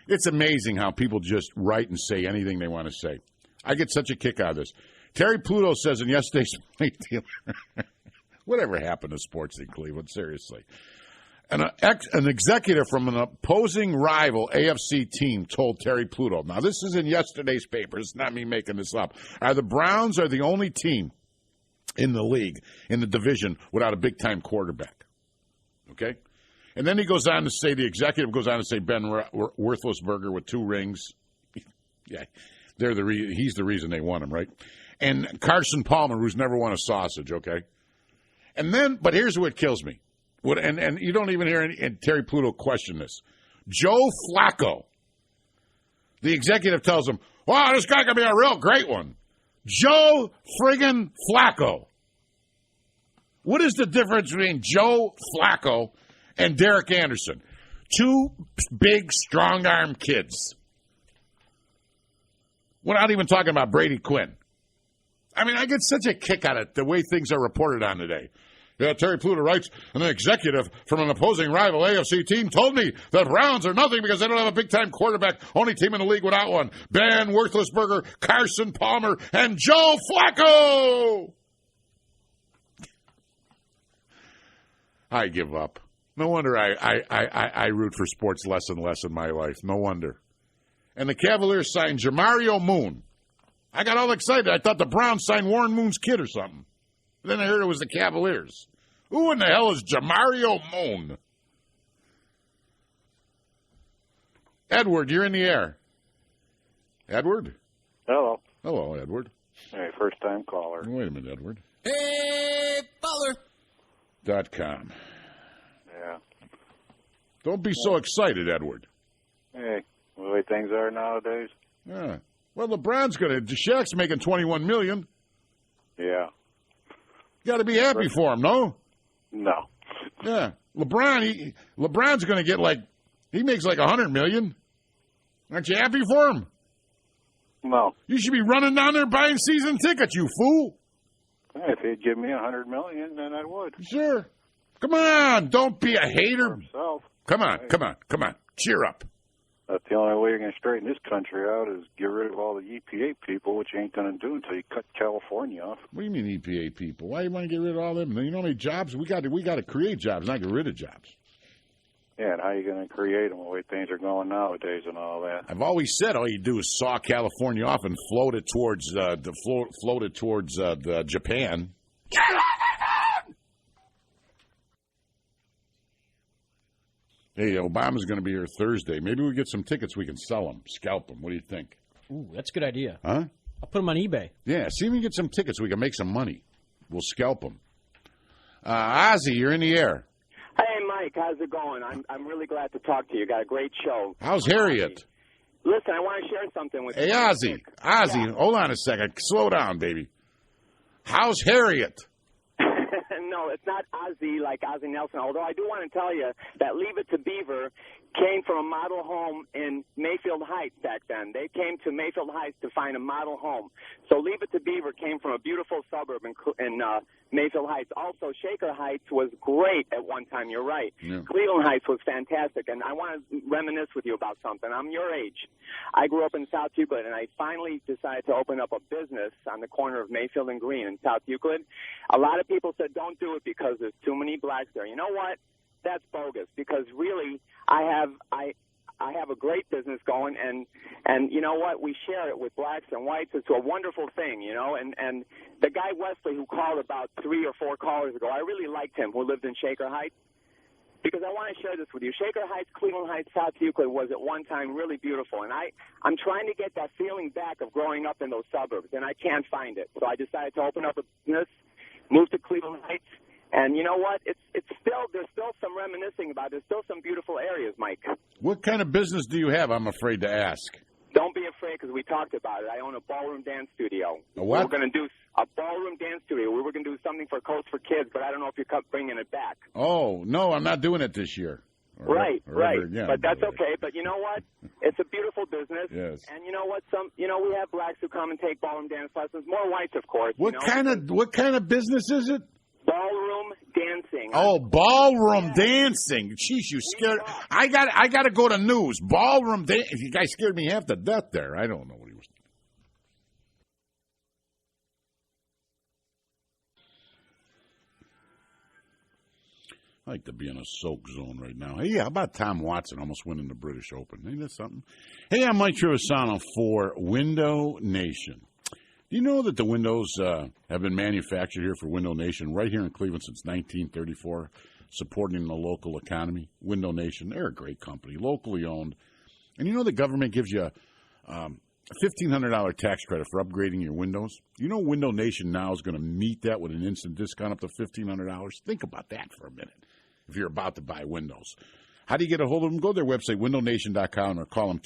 Speaker 2: It's amazing how people just write and say anything they want to say. I get such a kick out of this. Terry Pluto says in yesterday's Plain Dealer, whatever happened to sports in Cleveland, seriously. An executive from an opposing rival AFC team told Terry Pluto, now this is in yesterday's paper, it's not me making this up, the Browns are the only team in the league, in the division, without a big-time quarterback. Okay? And then he goes on to say, the executive goes on to say, Ben Roethlisberger with 2 rings. Yeah, he's the reason they won him, right? And Carson Palmer, who's never won a sausage, okay? And then, but here's what kills me. And you don't even hear Terry Pluto question this. Joe Flacco, the executive tells him, wow, this guy could be a real great one. Joe friggin' Flacco. What is the difference between Joe Flacco and Derek Anderson? 2 big, strong-arm kids. We're not even talking about Brady Quinn. I mean, I get such a kick out of it, the way things are reported on today. Yeah, Terry Pluto writes, an executive from an opposing rival AFC team told me that Browns are nothing because they don't have a big-time quarterback, only team in the league without one. Ben Roethlisberger, Carson Palmer, and Joe Flacco! I give up. No wonder I root for sports less and less in my life. No wonder. And the Cavaliers signed Jamario Moon. I got all excited. I thought the Browns signed Warren Moon's kid or something. Then I heard it was the Cavaliers. Who in the hell is Jamario Moon? Edward, you're in the air. Edward?
Speaker 21: Hello.
Speaker 2: Hello, Edward.
Speaker 21: Hey, first-time caller.
Speaker 2: Wait a minute, Edward.
Speaker 21: Hey, Butler.
Speaker 2: .com.
Speaker 21: Yeah.
Speaker 2: Don't be so excited, Edward.
Speaker 21: Hey, the way things are nowadays.
Speaker 2: Yeah. Well, LeBron's Shaq's making $21 million.
Speaker 21: Yeah.
Speaker 2: You got to be happy for him, no?
Speaker 21: No.
Speaker 2: Yeah. LeBron's going to get he makes $100 million. Aren't you happy for him?
Speaker 21: No.
Speaker 2: You should be running down there buying season tickets, you fool.
Speaker 21: If he'd give me $100 million, then I would.
Speaker 2: Sure. Come on. Don't be a hater.
Speaker 21: Himself.
Speaker 2: Come on. Cheer up.
Speaker 21: That's the only way you're going to straighten this country out is get rid of all the EPA people, which you ain't going to do until you cut California off.
Speaker 2: What do you mean EPA people? Why do you want to get rid of all them? You know how many jobs? We got to create jobs, not get rid of jobs.
Speaker 21: Yeah, and how are you going to create them the way things are going nowadays and all that?
Speaker 2: I've always said all you do is saw California off and float it towards Japan. Hey, Obama's going to be here Thursday. Maybe we get some tickets. We can sell them, scalp them. What do you think?
Speaker 6: Ooh, that's a good idea.
Speaker 2: Huh?
Speaker 6: I'll put them on eBay.
Speaker 2: Yeah, see if we can get some tickets. We can make some money. We'll scalp them. Ozzy, you're in the air.
Speaker 22: Hey, Mike, how's it going? I'm really glad to talk to you. Got a great show.
Speaker 2: How's Harriet?
Speaker 22: Listen, I want to share something with you.
Speaker 2: Hey, Ozzy,
Speaker 22: Yeah.
Speaker 2: Hold on a second. Slow down, baby. How's Harriet?
Speaker 22: No, it's not Ozzy like Ozzy Nelson, although I do want to tell you that Leave It to Beaver came from a model home in Mayfield Heights back then. They came to Mayfield Heights to find a model home. So Leave It to Beaver came from a beautiful suburb in Mayfield Heights. Also, Shaker Heights was great at one time. You're right.
Speaker 2: Yeah.
Speaker 22: Cleveland Heights was fantastic. And I want to reminisce with you about something. I'm your age. I grew up in South Euclid, and I finally decided to open up a business on the corner of Mayfield and Green in South Euclid. A lot of people said, don't do it because there's too many blacks there. You know what? That's bogus because really I I have a great business going, and you know what? We share it with blacks and whites. It's a wonderful thing, you know. And the guy Wesley who called about 3 or 4 callers ago, I really liked him, who lived in Shaker Heights. Because I want to share this with you. Shaker Heights, Cleveland Heights, South Euclid was at one time really beautiful. And I'm trying to get that feeling back of growing up in those suburbs, and I can't find it. So I decided to open up a business, move to Cleveland Heights. And you know what? There's still some reminiscing about it. There's still some beautiful areas, Mike.
Speaker 2: What kind of business do you have, I'm afraid to ask?
Speaker 22: Don't be afraid, because we talked about it. I own a ballroom dance studio.
Speaker 2: A what?
Speaker 22: We're going to do a ballroom dance studio. We were going to do something for Coats for Kids, but I don't know if you're bringing it back.
Speaker 2: Oh, no, I'm not doing it this year.
Speaker 22: Right.
Speaker 2: Yeah,
Speaker 22: but that's okay. But you know what? It's a beautiful business.
Speaker 2: Yes.
Speaker 22: And you know what? We have blacks who come and take ballroom dance lessons. More whites, of course.
Speaker 2: What kind of business is it?
Speaker 22: Ballroom dancing.
Speaker 2: Oh, ballroom dancing. Jeez, you scared. I got to go to news. Ballroom dancing. You guys scared me half to death there. I don't know what he was. I like to be in a soak zone right now. Hey, how about Tom Watson almost winning the British Open? Ain't that something? Hey, I'm Mike Trivisonno for Window Nation. Do you know that the windows have been manufactured here for Window Nation right here in Cleveland since 1934, supporting the local economy? Window Nation, they're a great company, locally owned. And you know the government gives you a $1,500 tax credit for upgrading your windows? You know Window Nation now is going to meet that with an instant discount up to $1,500? Think about that for a minute if you're about to buy windows. How do you get a hold of them? Go to their website, windownation.com, or call them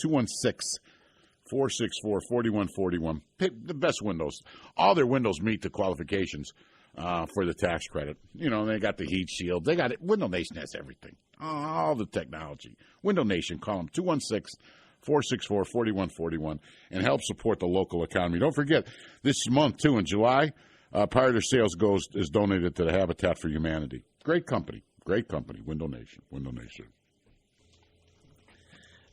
Speaker 2: 216-464-4141. The best windows. All their windows meet the qualifications for the tax credit. You know, they got the heat shield. They got it. Window Nation has everything. All the technology. Window Nation, call them 216-464-4141 and help support the local economy. Don't forget, this month, too, in July, part of their sales is donated to the Habitat for Humanity. Great company. Great company. Window Nation. Window Nation.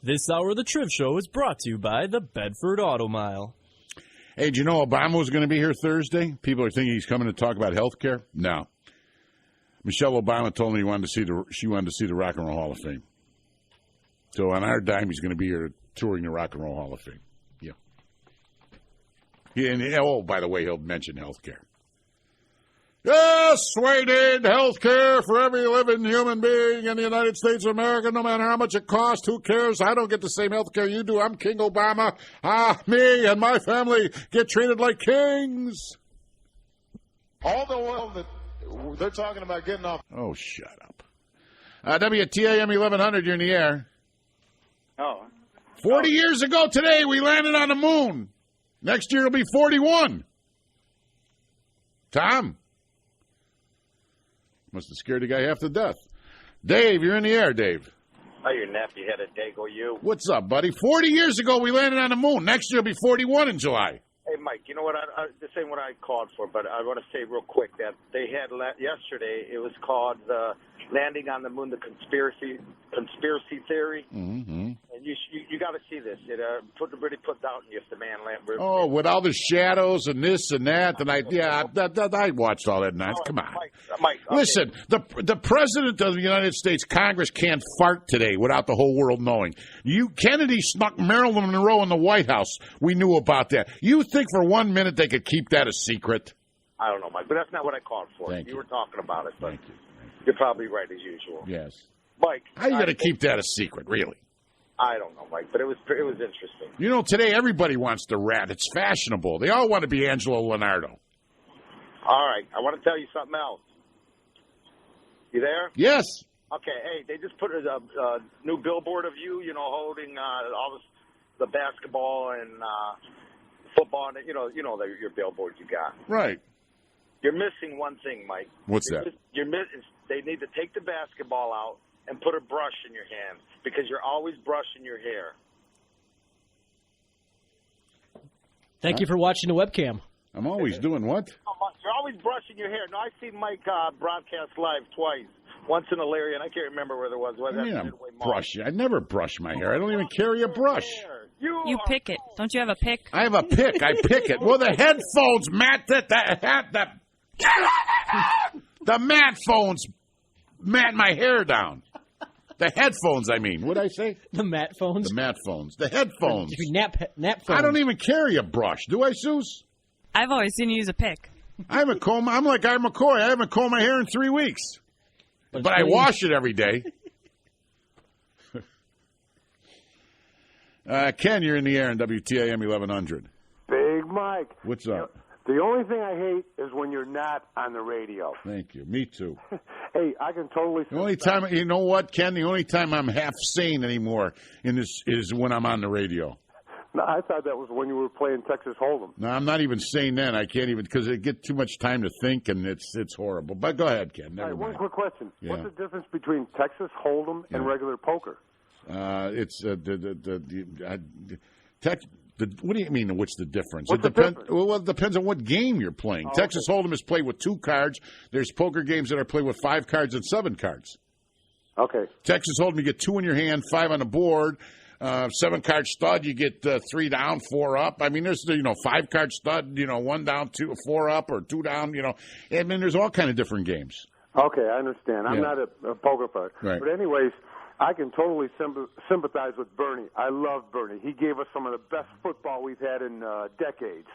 Speaker 1: This hour of the Triv Show is brought to you by the Bedford Auto Mile.
Speaker 2: Hey, do you know Obama was going to be here Thursday? People are thinking he's coming to talk about health care. No. Michelle Obama told me she wanted to see the Rock and Roll Hall of Fame. So on our dime, he's going to be here touring the Rock and Roll Hall of Fame. Yeah. By the way, he'll mention health care. Yes, we need health care for every living human being in the United States of America, no matter how much it costs. Who cares? I don't get the same health care you do. I'm King Obama. Me and my family get treated like kings.
Speaker 11: All the oil that they're talking about getting off.
Speaker 2: Oh, shut up. WTAM 1100, you're in the air.
Speaker 5: Oh.
Speaker 2: 40 years ago today, we landed on the moon. Next year, it'll be 41. Tom? Must have scared the guy half to death. Dave, you're in the air, Dave.
Speaker 5: Oh, you nappy-headed dago, you.
Speaker 2: What's up, buddy? 40 years ago, we landed on the moon. Next year will be 41 in July.
Speaker 5: Hey, Mike, you know what? This ain't what I called for, but I want to say real quick that they had yesterday, it was called Landing on the Moon, the Conspiracy Theory.
Speaker 2: Mm-hmm.
Speaker 5: And you got to see this. It really put doubt in you if the man landed.
Speaker 2: Oh, with all the shadows and this and that. And I watched all that night. Come on.
Speaker 5: Mike, okay.
Speaker 2: Listen, the President of the United States Congress can't fart today without the whole world knowing. Kennedy snuck Marilyn Monroe in the White House. We knew about that. You think for 1 minute they could keep that a secret?
Speaker 5: I don't know, Mike, but that's not what I called for.
Speaker 2: Thank you.
Speaker 5: Were talking about it, but
Speaker 2: Thank you.
Speaker 5: You're probably right as usual.
Speaker 2: Yes.
Speaker 5: Mike.
Speaker 2: How you going to keep that a secret, really?
Speaker 5: I don't know, Mike, but it was interesting.
Speaker 2: You know, today everybody wants to rat. It's fashionable. They all want to be Angelo Leonardo.
Speaker 5: All right. I want to tell you something else. You there?
Speaker 2: Yes.
Speaker 5: Okay. Hey, they just put a new billboard of you, holding all the basketball and football, and your billboard you got.
Speaker 2: Right.
Speaker 5: You're missing one thing, Mike.
Speaker 2: What's that?
Speaker 5: They need to take the basketball out and put a brush in your hand because you're always brushing your hair.
Speaker 6: Thank you for watching the webcam.
Speaker 2: I'm always doing what?
Speaker 5: You're always brushing your hair. No, I've seen Mike broadcast live twice. Once in Elyria, and I can't remember where there was.
Speaker 2: I never brush my hair. I don't even carry a brush.
Speaker 7: You pick it. Don't you have a pick?
Speaker 2: I have a pick. I pick it. Well, the headphones, Matt, the mat phones mat my hair down. The headphones, I mean. What'd I say?
Speaker 6: The mat phones?
Speaker 2: The mat phones. The headphones.
Speaker 6: Nap phones.
Speaker 2: I don't even carry a brush. Do I, Suze?
Speaker 7: I've always seen you use a pick.
Speaker 2: I haven't combed. I'm like Art McCoy. I haven't combed my hair in 3 weeks. But I wash it every day. Ken, you're in the air on WTAM 1100.
Speaker 9: Big Mike.
Speaker 2: What's up?
Speaker 9: The only thing I hate is when you're not on the radio.
Speaker 2: Thank you. Me too.
Speaker 9: Hey, I can totally.
Speaker 2: The only time, you know what, Ken? The only time I'm half sane anymore in this is when I'm on the radio.
Speaker 9: No, I thought that was when you were playing Texas Hold'em.
Speaker 2: No, I'm not even sane then. I can't even because it get too much time to think, and it's horrible. But go ahead, Ken. Never mind.
Speaker 9: One quick question:
Speaker 2: Yeah.
Speaker 9: What's the difference between Texas Hold'em and regular poker?
Speaker 2: It's what do you mean? What's the difference?
Speaker 9: What's
Speaker 2: it
Speaker 9: the
Speaker 2: depends. Well, it depends on what game you're playing.
Speaker 9: Oh,
Speaker 2: Texas Hold'em is played with 2 cards. There's poker games that are played with 5 cards and 7 cards.
Speaker 9: Okay.
Speaker 2: Texas Hold'em, you get 2 in your hand, 5 on the board. 7-card stud, you get 3 down, 4 up. I mean, there's 5-card stud, 1 down, 4 up, or 2 down. I mean, there's all kind of different games.
Speaker 9: Okay, I understand. I'm not a poker player,
Speaker 2: right.
Speaker 9: But anyways, I can totally sympathize with Bernie. I love Bernie. He gave us some of the best football we've had in decades.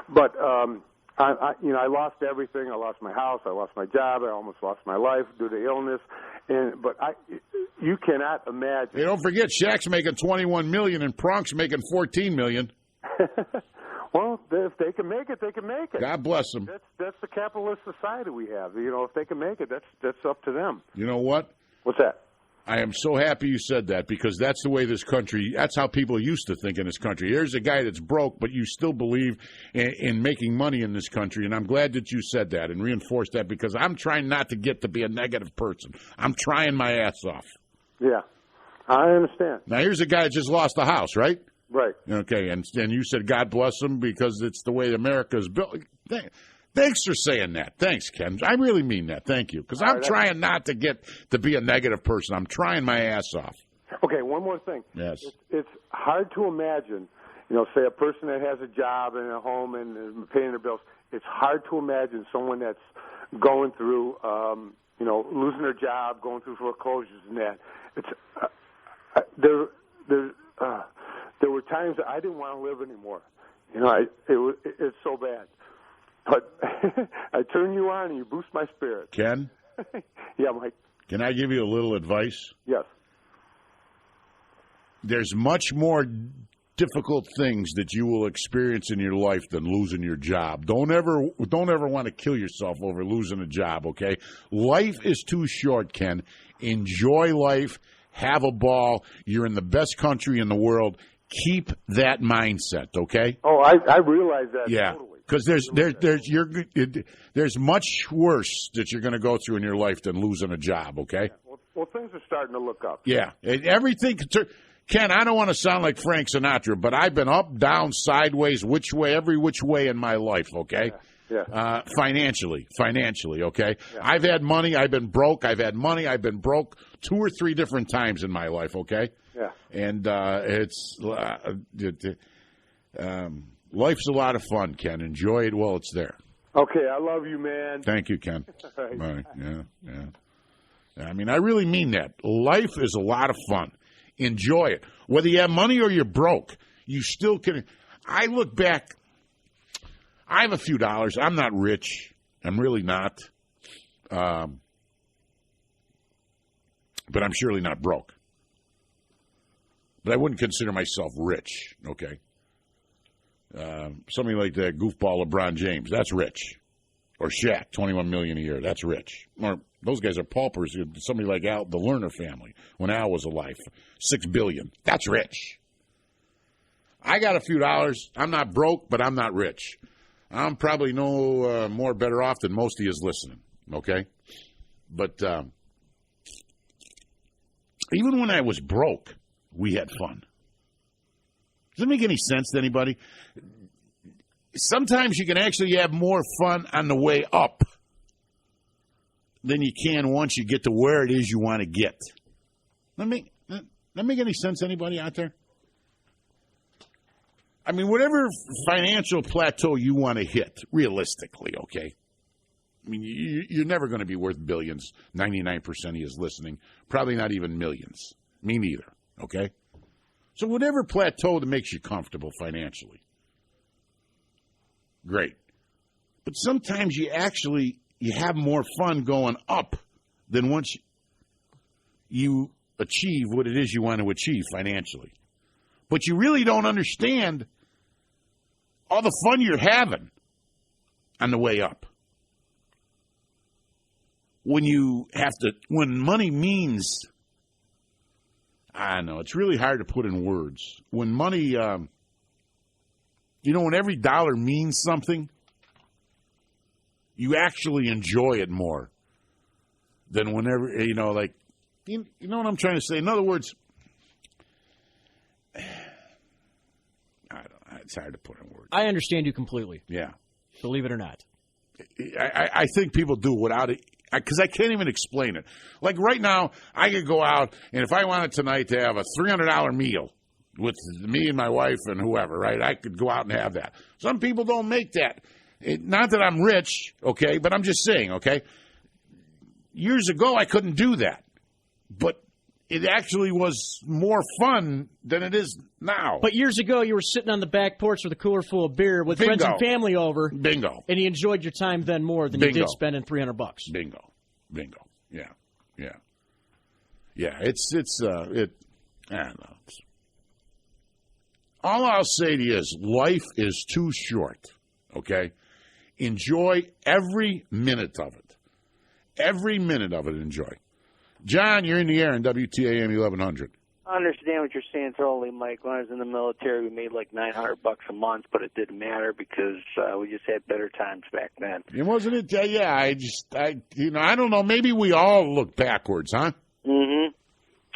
Speaker 9: But I lost everything. I lost my house. I lost my job. I almost lost my life due to illness. But you cannot imagine.
Speaker 2: Hey, don't forget, Shaq's making $21 million and Pronk's making $14 million.
Speaker 9: Well, if they can make it, they can make it.
Speaker 2: God bless them.
Speaker 9: That's the capitalist society we have. If they can make it, that's up to them.
Speaker 2: You know what?
Speaker 9: What's that?
Speaker 2: I am so happy you said that because that's the way this country, that's how people used to think in this country. Here's a guy that's broke, but you still believe in making money in this country. And I'm glad that you said that and reinforced that because I'm trying not to get to be a negative person. I'm trying my ass off.
Speaker 9: Yeah, I understand.
Speaker 2: Now, here's a guy that just lost a house, right?
Speaker 9: Right.
Speaker 2: Okay, and you said God bless him because it's the way America is built. Thanks for saying that. Thanks, Ken. I really mean that. Thank you. Because I'm trying not to get to be a negative person. I'm trying my ass off.
Speaker 9: Okay, one more thing.
Speaker 2: Yes.
Speaker 9: It's hard to imagine, say a person that has a job and a home and is paying their bills. It's hard to imagine someone that's going through, losing their job, going through foreclosures and that. It's there were times that I didn't want to live anymore. It's so bad. But I turn you on and you boost my spirit.
Speaker 2: Ken?
Speaker 9: Yeah, Mike.
Speaker 2: Can I give you a little advice?
Speaker 9: Yes.
Speaker 2: There's much more difficult things that you will experience in your life than losing your job. Don't ever want to kill yourself over losing a job, okay? Life is too short, Ken. Enjoy life. Have a ball. You're in the best country in the world. Keep that mindset, okay?
Speaker 9: Oh, I realize that.
Speaker 2: Yeah.
Speaker 9: Totally.
Speaker 2: Because there's much worse that you're going to go through in your life than losing a job, okay?
Speaker 9: Well, things are starting to look up.
Speaker 2: Yeah. Everything. Ken, I don't want to sound like Frank Sinatra, but I've been up, down, sideways, every which way in my life, okay?
Speaker 9: Yeah.
Speaker 2: Financially, okay? Yeah. I've had money. I've been broke. I've had money. I've been broke 2 or 3 different times in my life, okay?
Speaker 9: Yeah.
Speaker 2: And life's a lot of fun, Ken. Enjoy it while it's there.
Speaker 9: Okay, I love you, man.
Speaker 2: Thank you, Ken.
Speaker 9: Right.
Speaker 2: Yeah. I mean, I really mean that. Life is a lot of fun. Enjoy it. Whether you have money or you're broke, you still can. I look back. I have a few dollars. I'm not rich. I'm really not. But I'm surely not broke. But I wouldn't consider myself rich, okay? Something like that goofball LeBron James, that's rich. Or Shaq, $21 million a year, that's rich. Or those guys are paupers. Somebody like Al, the Lerner family, when Al was alive, $6 billion, that's rich. I got a few dollars. I'm not broke, but I'm not rich. I'm probably no more better off than most of you listening, okay? But even when I was broke, we had fun. Does it make any sense to anybody? Sometimes you can actually have more fun on the way up than you can once you get to where it is you want to get. That make any sense to anybody out there? I mean, whatever financial plateau you want to hit, realistically, okay? I mean, you're never going to be worth billions. 99% of you is listening. Probably not even millions. Me neither, okay? So whatever plateau that makes you comfortable financially. Great. But sometimes you have more fun going up than once you achieve what it is you want to achieve financially. But you really don't understand all the fun you're having on the way up. When money means, I don't know, it's really hard to put in words. When money, when every dollar means something, you actually enjoy it more than whenever, you know what I'm trying to say? In other words, I don't know, it's hard to put in words.
Speaker 6: I understand you completely.
Speaker 2: Yeah.
Speaker 6: Believe it or not.
Speaker 2: I think people do without it, because I can't even explain it. Like right now, I could go out, and if I wanted tonight to have a $300 meal with me and my wife and whoever, right, I could go out and have that. Some people don't make that. Not that I'm rich, okay, but I'm just saying, okay. Years ago, I couldn't do that. But it actually was more fun than it is now.
Speaker 6: But years ago, you were sitting on the back porch with a cooler full of beer with friends and family over.
Speaker 2: Bingo.
Speaker 6: And you enjoyed your time then more than you did spending $300.
Speaker 2: Bingo. Yeah. I don't know. All I'll say to you is life is too short, okay? Enjoy every minute of it. Every minute of it, enjoy. John, you're in the air on WTAM 1100.
Speaker 8: I understand what you're saying totally, Mike. When I was in the military, we made like $900 a month, but it didn't matter because we just had better times back then.
Speaker 2: It wasn't it? Yeah, I don't know. Maybe we all look backwards, huh?
Speaker 8: Mm-hmm.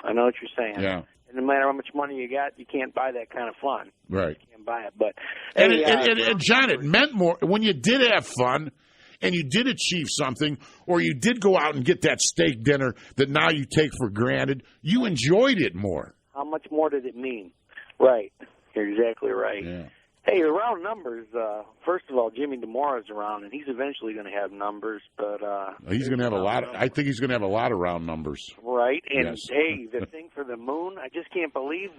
Speaker 8: I know what you're saying.
Speaker 2: Yeah.
Speaker 8: And no matter how much money you got, you can't buy that kind of fun.
Speaker 2: Right.
Speaker 8: You can't buy it. But
Speaker 2: and John, it meant more when you did have fun. And you did achieve something, or you did go out and get that steak dinner that now you take for granted, you enjoyed it more.
Speaker 8: How much more did it mean? Right. You're exactly right.
Speaker 2: Yeah.
Speaker 8: Hey, around numbers, first of all, Jimmy DeMora's around, and he's eventually going to have numbers. But
Speaker 2: he's going to have a lot. I think he's going to have a lot of round numbers.
Speaker 8: Right. And,
Speaker 2: yes.
Speaker 8: Hey, the thing for the moon, I just can't believe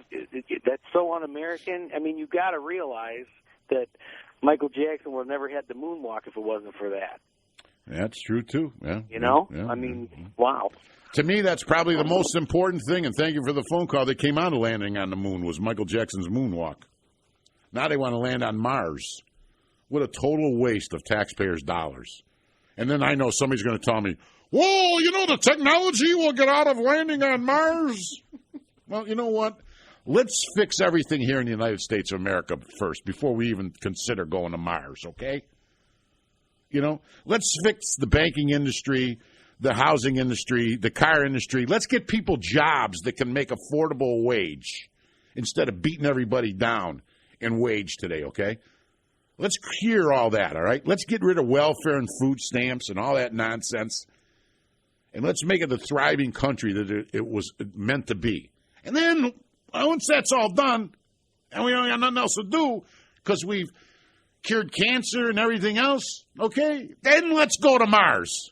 Speaker 8: that's so un-American. I mean, you got to realize that Michael Jackson would have never had the moonwalk if it wasn't for that.
Speaker 2: That's true, too. Yeah.
Speaker 8: You know?
Speaker 2: Yeah.
Speaker 8: I mean, wow.
Speaker 2: To me, that's probably the most important thing, and thank you for the phone call that came out of landing on the moon, was Michael Jackson's moonwalk. Now they want to land on Mars. What a total waste of taxpayers' dollars. And then I know somebody's going to tell me, whoa, the technology will get out of landing on Mars. Well, you know what? Let's fix everything here in the United States of America first before we even consider going to Mars, okay? Let's fix the banking industry, the housing industry, the car industry. Let's get people jobs that can make affordable wage instead of beating everybody down in wage today, okay? Let's cure all that, all right? Let's get rid of welfare and food stamps and all that nonsense, and let's make it the thriving country that it was meant to be. And then once that's all done, and we don't have nothing else to do because we've cured cancer and everything else, okay, then let's go to Mars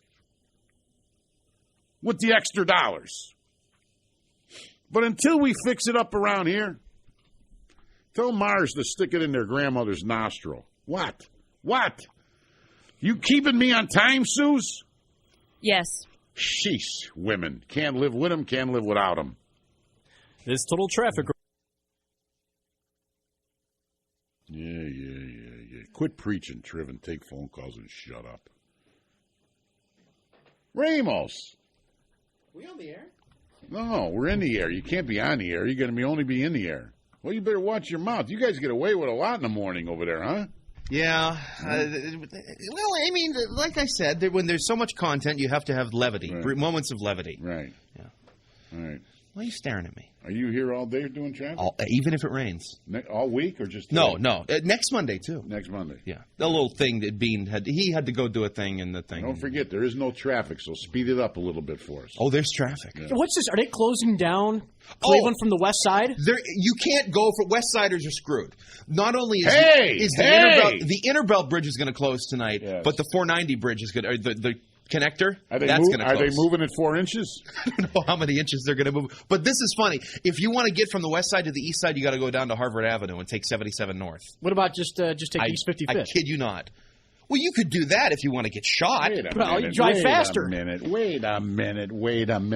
Speaker 2: with the extra dollars. But until we fix it up around here, tell Mars to stick it in their grandmother's nostril. What? You keeping me on time, Suze?
Speaker 7: Yes.
Speaker 2: Sheesh, women. Can't live with them, can't live without them.
Speaker 1: This total traffic.
Speaker 2: Yeah. Quit preaching, Triv, and take phone calls and shut up. Ramos.
Speaker 6: We on the air?
Speaker 2: No, we're in the air. You can't be on the air. You're going to only be in the air. Well, you better watch your mouth. You guys get away with a lot in the morning over there, huh?
Speaker 12: Yeah. Well, I mean, like I said, when there's so much content, you have to have levity, moments of levity.
Speaker 2: Right.
Speaker 12: Yeah.
Speaker 2: All right.
Speaker 3: Why are you staring at me?
Speaker 2: Are you here all day doing traffic?
Speaker 3: Even if it rains.
Speaker 2: All week or just
Speaker 3: today?
Speaker 2: No.
Speaker 3: Next Monday, too.
Speaker 2: Next Monday.
Speaker 3: Yeah. The little thing that Bean had. He had to go do a thing and the thing.
Speaker 2: Don't forget, there is no traffic, so speed it up a little bit for us.
Speaker 3: Oh, there's traffic.
Speaker 2: Yeah.
Speaker 6: What's this? Are they closing down Cleveland from the west side?
Speaker 3: You can't go for West Siders are screwed. Not only is the Interbelt Bridge is going to close tonight, but the 490 bridge is going to the connector.
Speaker 2: Are they moving it 4 inches?
Speaker 3: I don't know how many inches they're going to move. But this is funny. If you want to get from the west side to the east side, you got to go down to Harvard Avenue and take 77 north.
Speaker 6: What about just take East 55th?
Speaker 3: I kid you not. Well, you could do that if you want to get shot.
Speaker 6: You drive faster.
Speaker 2: Wait a minute.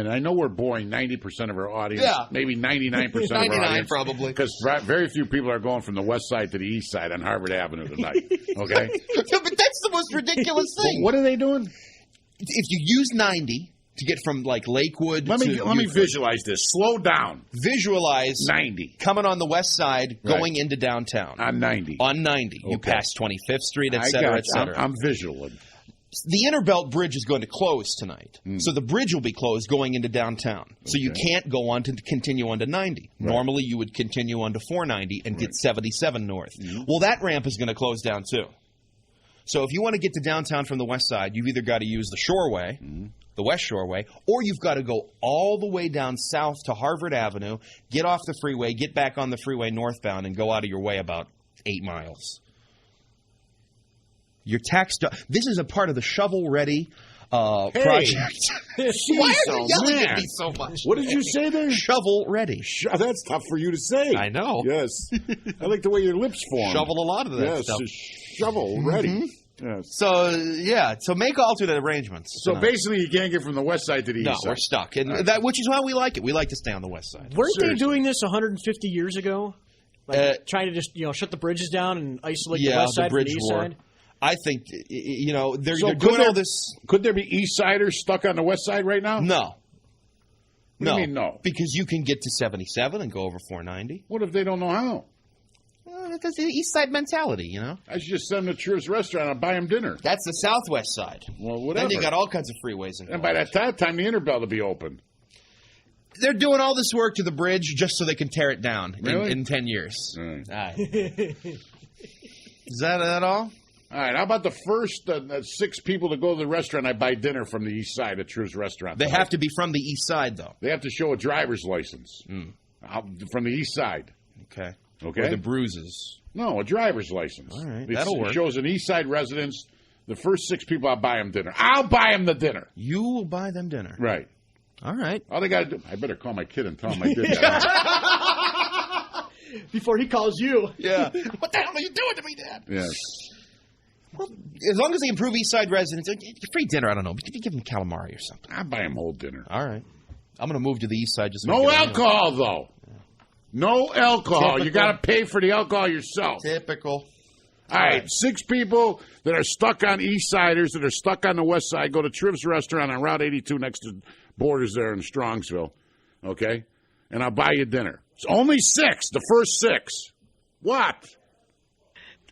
Speaker 2: I know we're boring 90% of our audience.
Speaker 3: Yeah.
Speaker 2: Maybe 99% of our
Speaker 3: 99
Speaker 2: audience.
Speaker 3: probably.
Speaker 2: Because very few people are going from the west side to the east side on Harvard Avenue tonight. Okay?
Speaker 3: Yeah, but that's the most ridiculous thing.
Speaker 2: What are they doing?
Speaker 3: If you use 90 to get from like Lakewood
Speaker 2: let me visualize this. Slow down.
Speaker 3: Visualize
Speaker 2: 90
Speaker 3: coming on the west side, going into downtown
Speaker 2: on 90.
Speaker 3: On 90, you pass 25th Street, et cetera, et cetera.
Speaker 2: I'm visualing.
Speaker 3: The Interbelt Bridge is going to close tonight, so the bridge will be closed going into downtown. So you can't go on to continue on to 90. Right. Normally, you would continue on to 490 and get 77 north. Well, that ramp is going to close down too. So if you want to get to downtown from the west side, you've either got to use the Shoreway, the West Shoreway, or you've got to go all the way down south to Harvard Avenue, get off the freeway, get back on the freeway northbound, and go out of your way about 8 miles. Your tax this is a part of the shovel-ready project. Why are you yelling at me so much?
Speaker 2: What did you say there?
Speaker 3: Shovel-ready.
Speaker 2: That's tough for you to say.
Speaker 3: I know.
Speaker 2: Yes. I like the way your lips form.
Speaker 3: Shovel a lot of that stuff.
Speaker 2: Shovel-ready. Yes.
Speaker 3: So make alternate arrangements.
Speaker 2: So basically, you can't get from the west side to the east side.
Speaker 3: No, we're stuck, and which is why we like it. We like to stay on the west side.
Speaker 6: Weren't they doing this 150 years ago? Trying to just shut the bridges down and isolate the west side from the east side?
Speaker 3: I think they're doing all this.
Speaker 2: Could there be east siders stuck on the west side right now?
Speaker 3: No.
Speaker 2: What do you mean no?
Speaker 3: Because you can get to 77 and go over 490.
Speaker 2: What if they don't know how?
Speaker 3: That's the east side mentality,
Speaker 2: I should just send them to Triv's restaurant and buy them dinner.
Speaker 3: That's the southwest side.
Speaker 2: Well, whatever.
Speaker 3: Then you got all kinds of freeways.
Speaker 2: And by that time, the Interbelt will be open.
Speaker 3: They're doing all this work to the bridge just so they can tear it down in 10 years.
Speaker 2: Right.
Speaker 3: Is that all?
Speaker 2: All right, how about the first 6 people to go to the restaurant, I buy dinner from the east side at Triv's restaurant.
Speaker 3: They have to be from the east side, though.
Speaker 2: They have to show a driver's license from the east side.
Speaker 3: Okay.
Speaker 2: Or
Speaker 3: the bruises.
Speaker 2: No, a driver's license.
Speaker 3: All right, that'll work.
Speaker 2: It shows an east side residence. The first 6 people, I'll buy them dinner. I'll buy them the dinner.
Speaker 3: You will buy them dinner.
Speaker 2: Right.
Speaker 3: All right.
Speaker 2: All they got to do, I better call my kid and tell him I did that.
Speaker 6: Before he calls you.
Speaker 3: Yeah. What the hell are you doing to me, Dad?
Speaker 2: Yes.
Speaker 3: Well, as long as they improve east side residents, free dinner, I don't know. But you give them calamari or something.
Speaker 2: I'll buy them whole dinner.
Speaker 3: All right. I'm going to move to the east side.
Speaker 2: No alcohol, though. No alcohol. Typical. You got to pay for the alcohol yourself.
Speaker 3: Typical.
Speaker 2: All right. 6 people that are stuck on east siders, that are stuck on the west side, go to Triv's restaurant on Route 82 next to Borders there in Strongsville. Okay? And I'll buy you dinner. It's only 6. The first 6. What?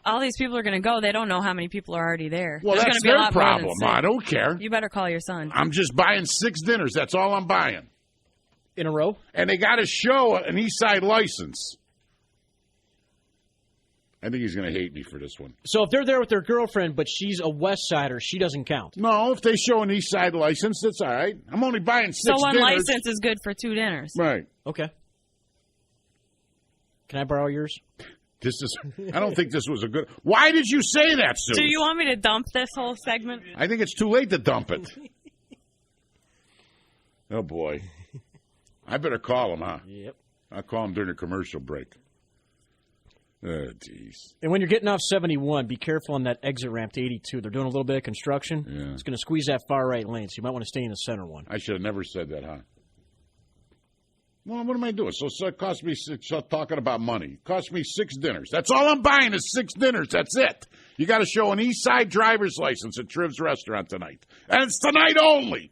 Speaker 7: All these people are going to go. They don't know how many people are already there.
Speaker 2: Well,
Speaker 7: There's
Speaker 2: that's
Speaker 7: gonna be a
Speaker 2: their
Speaker 7: lot more than
Speaker 2: problem.
Speaker 7: 6.
Speaker 2: I don't care.
Speaker 7: You better call your son.
Speaker 2: I'm just buying 6 dinners. That's all I'm buying.
Speaker 6: In a row?
Speaker 2: And they got to show an east side license. I think he's going to hate me for this one.
Speaker 6: So if they're there with their girlfriend, but she's a west sider, she doesn't count?
Speaker 2: No, if they show an east side license, that's all right. I'm only buying 6 dinners.
Speaker 7: So one license is good for 2 dinners.
Speaker 2: Right.
Speaker 6: Okay. Can I borrow yours?
Speaker 2: I don't think this was a good... Why did you say that, Sue?
Speaker 7: Do you want me to dump this whole segment?
Speaker 2: I think it's too late to dump it. Oh, boy. I better call him, huh?
Speaker 6: Yep.
Speaker 2: I'll call him during the commercial break. Oh, jeez.
Speaker 6: And when you're getting off 71, be careful on that exit ramp to 82. They're doing a little bit of construction.
Speaker 2: Yeah.
Speaker 6: It's going to squeeze that far right lane, so you might want to stay in the center one.
Speaker 2: I should have never said that, huh? Well, what am I doing? So it cost me 6, talking about money. It cost me 6 dinners. That's all I'm buying is 6 dinners. That's it. You got to show an east side driver's license at Triv's restaurant tonight. And it's tonight only.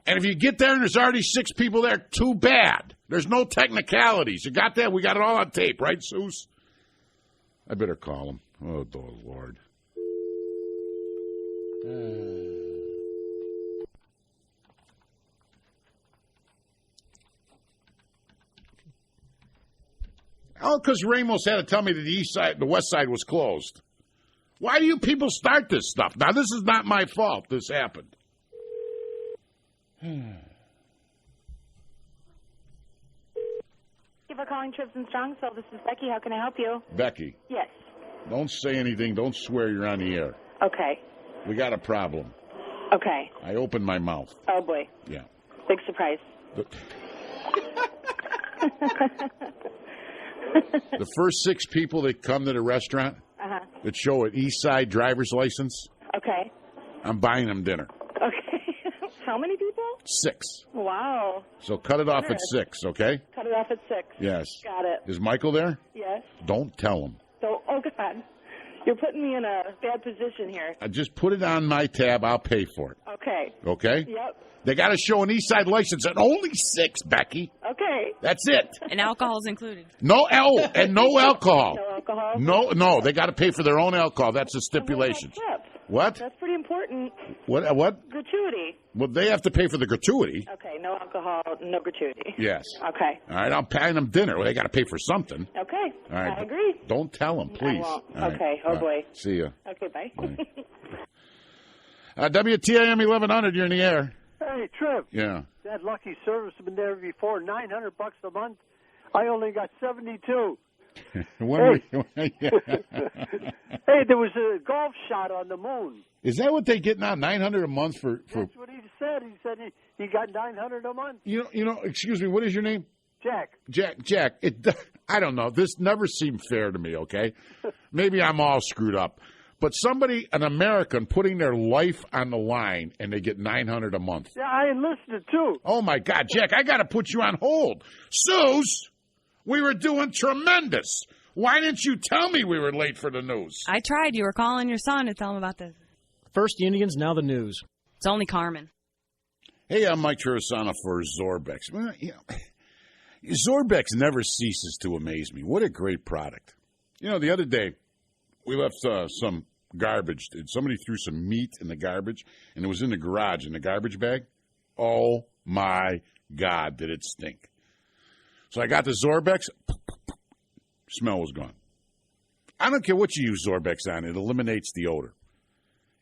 Speaker 2: And if you get there and there's already 6 people there, too bad. There's no technicalities. You got that? We got it all on tape, right, Seuss? I better call him. Oh, Lord. Oh, because Ramos had to tell me that the west side was closed. Why do you people start this stuff? Now, this is not my fault this happened.
Speaker 4: Thank you for calling Trips and Strongsville. This is Becky. How can I help you?
Speaker 2: Becky.
Speaker 4: Yes.
Speaker 2: Don't say anything. Don't swear you're on the air.
Speaker 4: Okay.
Speaker 2: We got a problem.
Speaker 4: Okay.
Speaker 2: I opened my mouth.
Speaker 4: Oh, boy.
Speaker 2: Yeah.
Speaker 4: Big surprise.
Speaker 2: The first 6 people that come to the restaurant that show an East Side driver's license,
Speaker 4: Okay.
Speaker 2: I'm buying them dinner.
Speaker 4: Okay. How many people?
Speaker 2: 6.
Speaker 4: Wow.
Speaker 2: So cut it off at 6, okay?
Speaker 4: Cut it off at 6.
Speaker 2: Yes.
Speaker 4: Got it.
Speaker 2: Is Michael there?
Speaker 4: Yes.
Speaker 2: Don't tell him.
Speaker 4: So, oh, God. You're putting me in a bad position here.
Speaker 2: I just put it on my tab. I'll pay for it.
Speaker 4: Okay.
Speaker 2: Okay?
Speaker 4: Yep.
Speaker 2: They got to show an East Side license and only 6, Becky.
Speaker 4: Okay.
Speaker 2: That's it.
Speaker 7: And alcohol's included.
Speaker 2: No and no alcohol.
Speaker 4: No alcohol?
Speaker 2: No. They got to pay for their own alcohol. That's the stipulation. What?
Speaker 4: That's pretty important.
Speaker 2: What?
Speaker 4: Gratuity.
Speaker 2: Well, they have to pay for the gratuity.
Speaker 4: Okay, no alcohol, no gratuity.
Speaker 2: Yes.
Speaker 4: Okay.
Speaker 2: All right, I'm paying them dinner. Well, they got to pay for something.
Speaker 4: Okay.
Speaker 2: All right.
Speaker 4: I agree.
Speaker 2: Don't tell them, please.
Speaker 4: I won't.
Speaker 2: All right.
Speaker 4: Okay. Oh,
Speaker 2: All right.
Speaker 4: boy.
Speaker 2: See ya.
Speaker 4: Okay, bye.
Speaker 2: WTAM 1100, you're in the air.
Speaker 13: Hey, Triv.
Speaker 2: Yeah.
Speaker 13: That lucky service has been there before. $900 a month. I only got 72. Hey, there was a golf shot on the moon.
Speaker 2: Is that what they get now? $900 a month for?
Speaker 13: That's what he said. He said he got $900 a month.
Speaker 2: You know. Excuse me. What is your name?
Speaker 13: Jack.
Speaker 2: Jack. I don't know. This never seemed fair to me. Okay, maybe I'm all screwed up. But somebody, an American, putting their life on the line, and they get $900 a month.
Speaker 13: Yeah, I enlisted too.
Speaker 2: Oh my God, Jack! I got to put you on hold, Suze. We were doing tremendous. Why didn't you tell me we were late for the news?
Speaker 7: I tried. You were calling your son to tell him about this.
Speaker 6: First the Indians, now the news.
Speaker 7: It's only Carmen.
Speaker 2: Hey, I'm Mike Trivisonno for Zorbex. Well, Zorbex never ceases to amaze me. What a great product. The other day, we left some garbage. Somebody threw some meat in the garbage, and it was in the garage in the garbage bag. Oh, my God, did it stink. So I got the Zorbex. Smell was gone. I don't care what you use Zorbex on. It eliminates the odor.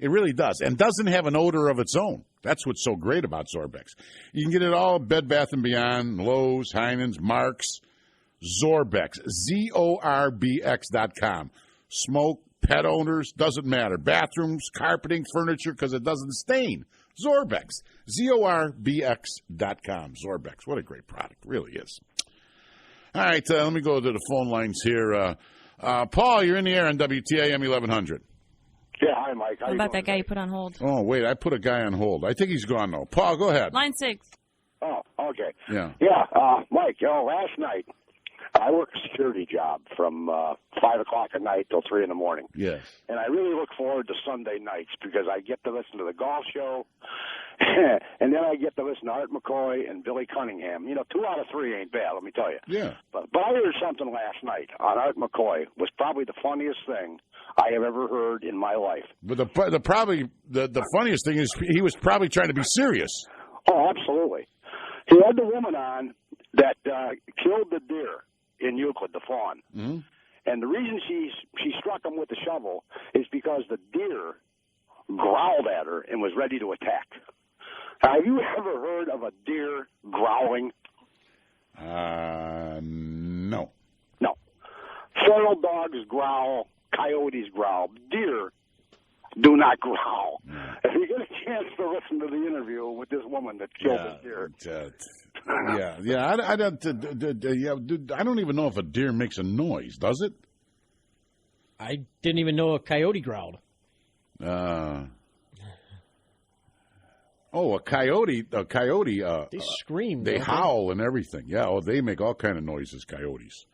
Speaker 2: It really does. And doesn't have an odor of its own. That's what's so great about Zorbex. You can get it all at Bed Bath & Beyond, Lowe's, Heinen's, Mark's. Zorbex. ZORBX.com. Smoke, pet owners, doesn't matter. Bathrooms, carpeting, furniture, because it doesn't stain. Zorbex. ZORBX.com. Zorbex. What a great product. Really is. All right, let me go to the phone lines here. Paul, you're in the air on WTAM 1100.
Speaker 23: Yeah, hi, Mike.
Speaker 7: What about that guy you put on hold?
Speaker 2: Oh, wait, I put a guy on hold. I think he's gone, though. Paul, go ahead.
Speaker 7: Line 6.
Speaker 23: Oh, okay.
Speaker 2: Yeah.
Speaker 23: Yeah, Mike, last night, I work a security job from 5 o'clock at night till 3 in the morning.
Speaker 2: Yes.
Speaker 23: And I really look forward to Sunday nights because I get to listen to the golf show, and then I get to listen to Art McCoy and Billy Cunningham. 2 out of 3 ain't bad, let me tell you.
Speaker 2: Yeah.
Speaker 23: But I heard something last night on Art McCoy was probably the funniest thing I have ever heard in my life.
Speaker 2: But the funniest thing is he was probably trying to be serious.
Speaker 23: Oh, absolutely. He had the woman on that killed the deer in Euclid, the fawn.
Speaker 2: Mm-hmm.
Speaker 23: And the reason she struck him with the shovel is because the deer growled at her and was ready to attack. Have you ever heard of a deer growling?
Speaker 2: No.
Speaker 23: No. Feral dogs growl, coyotes growl. Deer do not growl. If you get a chance to listen to the interview with this woman that killed the deer.
Speaker 2: I don't even know if a deer makes a noise, does it?
Speaker 6: I didn't even know a coyote growled.
Speaker 2: A coyote.
Speaker 6: They scream.
Speaker 2: They howl and everything. Yeah, they make all kind of noises, coyotes.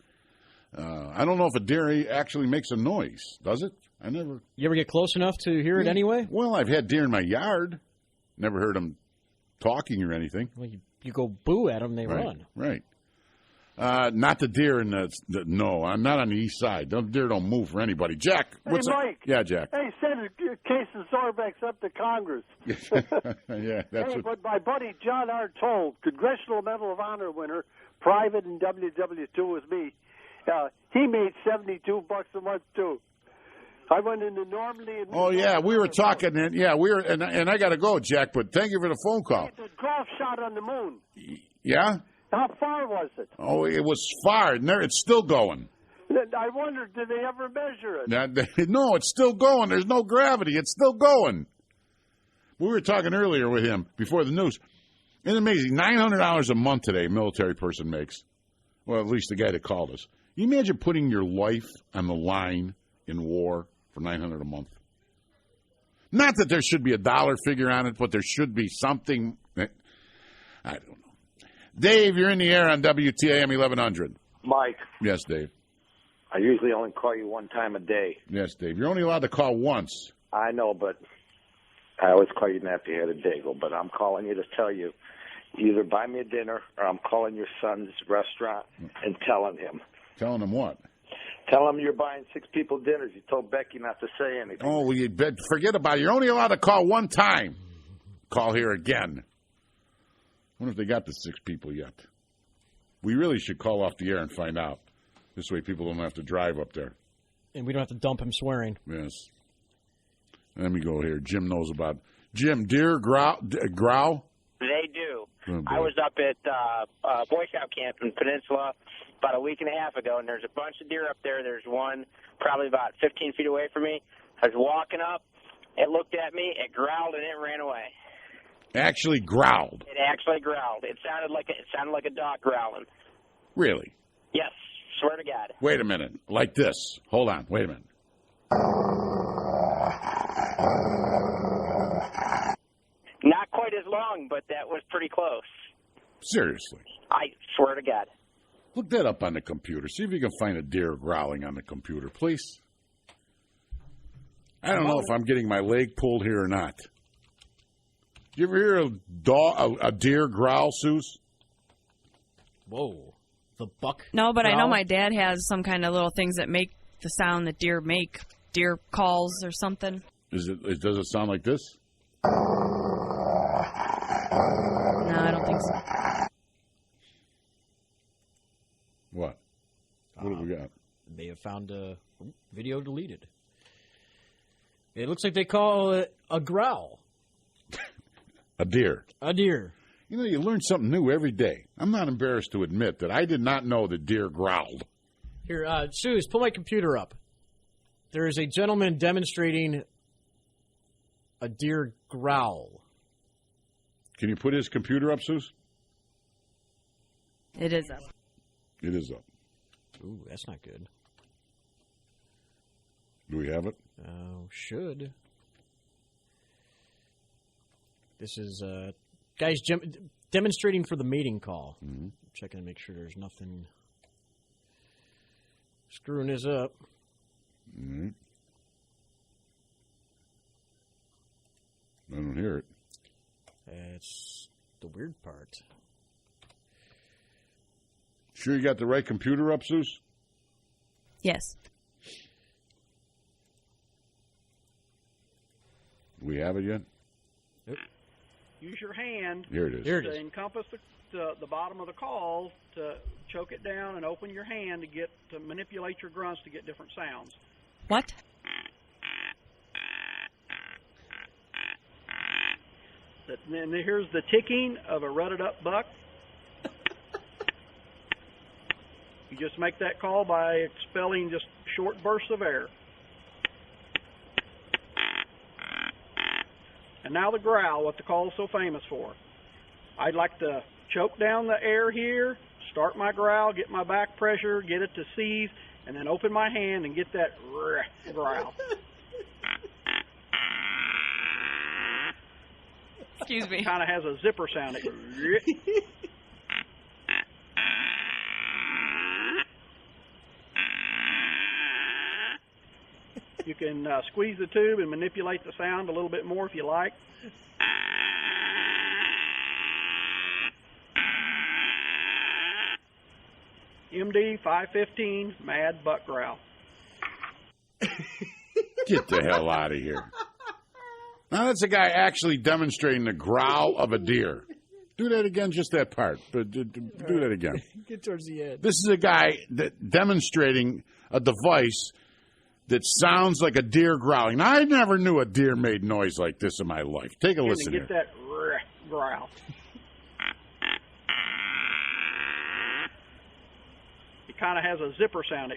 Speaker 2: I don't know if a deer actually makes a noise, does it? I never.
Speaker 6: You ever get close enough to hear it anyway?
Speaker 2: Well, I've had deer in my yard. Never heard them talking or anything.
Speaker 6: Well, you go boo at them, they run.
Speaker 2: Right. Not the deer in no, I'm not on the east side. The deer don't move for anybody. Jack, what's
Speaker 13: hey,
Speaker 2: up?
Speaker 13: Mike.
Speaker 2: Yeah, Jack.
Speaker 13: Hey, send a case of Zorbex up to Congress.
Speaker 2: Yeah, that's
Speaker 13: hey, but my buddy John R. Toll, Congressional Medal of Honor winner, private in WW2 with me, He made $72 a month too. I went into Normandy. And
Speaker 2: Oh yeah, we were talking. And I got to go, Jack. But thank you for the phone call.
Speaker 13: The golf shot on the moon.
Speaker 2: Yeah.
Speaker 13: How far was it?
Speaker 2: Oh, it was far. It's still going.
Speaker 13: I wondered, did they ever measure it?
Speaker 2: No, it's still going. There's no gravity. It's still going. We were talking earlier with him before the news. It's amazing. $900 a month today, a military person makes. Well, at least the guy that called us. Can you imagine putting your life on the line in war for $900 a month? Not that there should be a dollar figure on it, but there should be something. I don't know. Dave, you're in the air on WTAM 1100.
Speaker 5: Mike.
Speaker 2: Yes, Dave.
Speaker 5: I usually only call you one time a day.
Speaker 2: Yes, Dave. You're only allowed to call once.
Speaker 5: I know, but I always call you after you had a daigle. But I'm calling you to tell you, either buy me a dinner or I'm calling your son's restaurant and telling him.
Speaker 2: Telling him what?
Speaker 5: Tell him you're buying 6 people dinners. You told Becky not to say anything.
Speaker 2: Oh, well, forget about it. You're only allowed to call one time. Call here again. I wonder if they got the 6 people yet. We really should call off the air and find out. This way people don't have to drive up there.
Speaker 6: And we don't have to dump him swearing.
Speaker 2: Yes. Let me go here. Jim knows about. Jim, deer growl?
Speaker 14: They do.
Speaker 2: Oh,
Speaker 14: I was up at Boy Scout camp in Peninsula about a week and a half ago, and there's a bunch of deer up there. There's one probably about 15 feet away from me. I was walking up. It looked at me. It growled, and it ran away.
Speaker 2: Actually growled.
Speaker 14: It actually growled. It sounded like a dog growling.
Speaker 2: Really?
Speaker 14: Yes, swear to God.
Speaker 2: Wait a minute. Like this. Hold on. Wait a minute.
Speaker 14: Not quite as long, but that was pretty close.
Speaker 2: Seriously.
Speaker 14: I swear to God.
Speaker 2: Look that up on the computer. See if you can find a deer growling on the computer, please. I don't know if I'm getting my leg pulled here or not. You ever hear a deer growl, Suze?
Speaker 6: Whoa. The buck?
Speaker 7: No, but
Speaker 6: growl?
Speaker 7: I know my dad has some kind of little things that make the sound that deer make. Deer calls or something.
Speaker 2: Does it sound like this?
Speaker 7: No, I don't think so.
Speaker 2: What? What have we got?
Speaker 6: They have found a video deleted. It looks like they call it a growl.
Speaker 2: A deer.
Speaker 6: A deer.
Speaker 2: You know, you learn something new every day. I'm not embarrassed to admit that I did not know that deer growled.
Speaker 6: Here, Suze, pull my computer up. There is a gentleman demonstrating a deer growl.
Speaker 2: Can you put his computer up, Suze?
Speaker 7: It is up.
Speaker 2: It is up.
Speaker 6: Ooh, that's not good.
Speaker 2: Do we have it?
Speaker 6: Should. This is guys demonstrating for the mating call.
Speaker 2: Mm-hmm.
Speaker 6: Checking to make sure there's nothing screwing this up.
Speaker 2: Mm-hmm. I don't hear it.
Speaker 6: That's the weird part.
Speaker 2: Sure you got the right computer up, Suze?
Speaker 7: Yes.
Speaker 2: Do we have it yet?
Speaker 6: Yep.
Speaker 15: Use your hand
Speaker 2: Here it is.
Speaker 6: Here it
Speaker 15: to
Speaker 6: is.
Speaker 15: encompass the bottom of the call, to choke it down and open your hand to manipulate your grunts to get different sounds.
Speaker 7: What?
Speaker 15: Then here's the ticking of a rutted up buck. You just make that call by expelling just short bursts of air. And now the growl, what the call is so famous for. I'd like to choke down the air here, start my growl, get my back pressure, get it to seize, and then open my hand and get that growl.
Speaker 7: Excuse me.
Speaker 15: Kind of has a zipper sound. You can squeeze the tube and manipulate the sound a little bit more if you like. MD 515 Mad Buck Growl.
Speaker 2: Get the hell out of here. Now, that's a guy actually demonstrating the growl of a deer. Do that again, just that part. But do that again.
Speaker 6: Get towards the end.
Speaker 2: This is a guy demonstrating a device that sounds like a deer growling. Now, I never knew a deer made noise like this in my life. Take a listen
Speaker 15: Get
Speaker 2: here.
Speaker 15: that growl. It kind of has a zipper sound.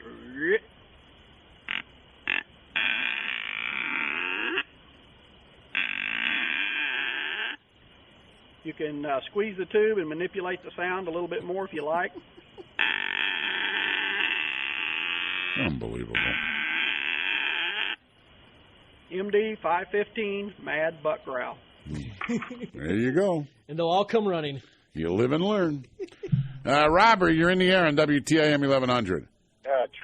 Speaker 15: You can squeeze the tube and manipulate the sound a little bit more if you like.
Speaker 2: Unbelievable.
Speaker 15: MD 515 Mad Buck Growl.
Speaker 2: There you go.
Speaker 6: And they'll all come running.
Speaker 2: You live and learn. Robert, you're in the air on WTAM 1100.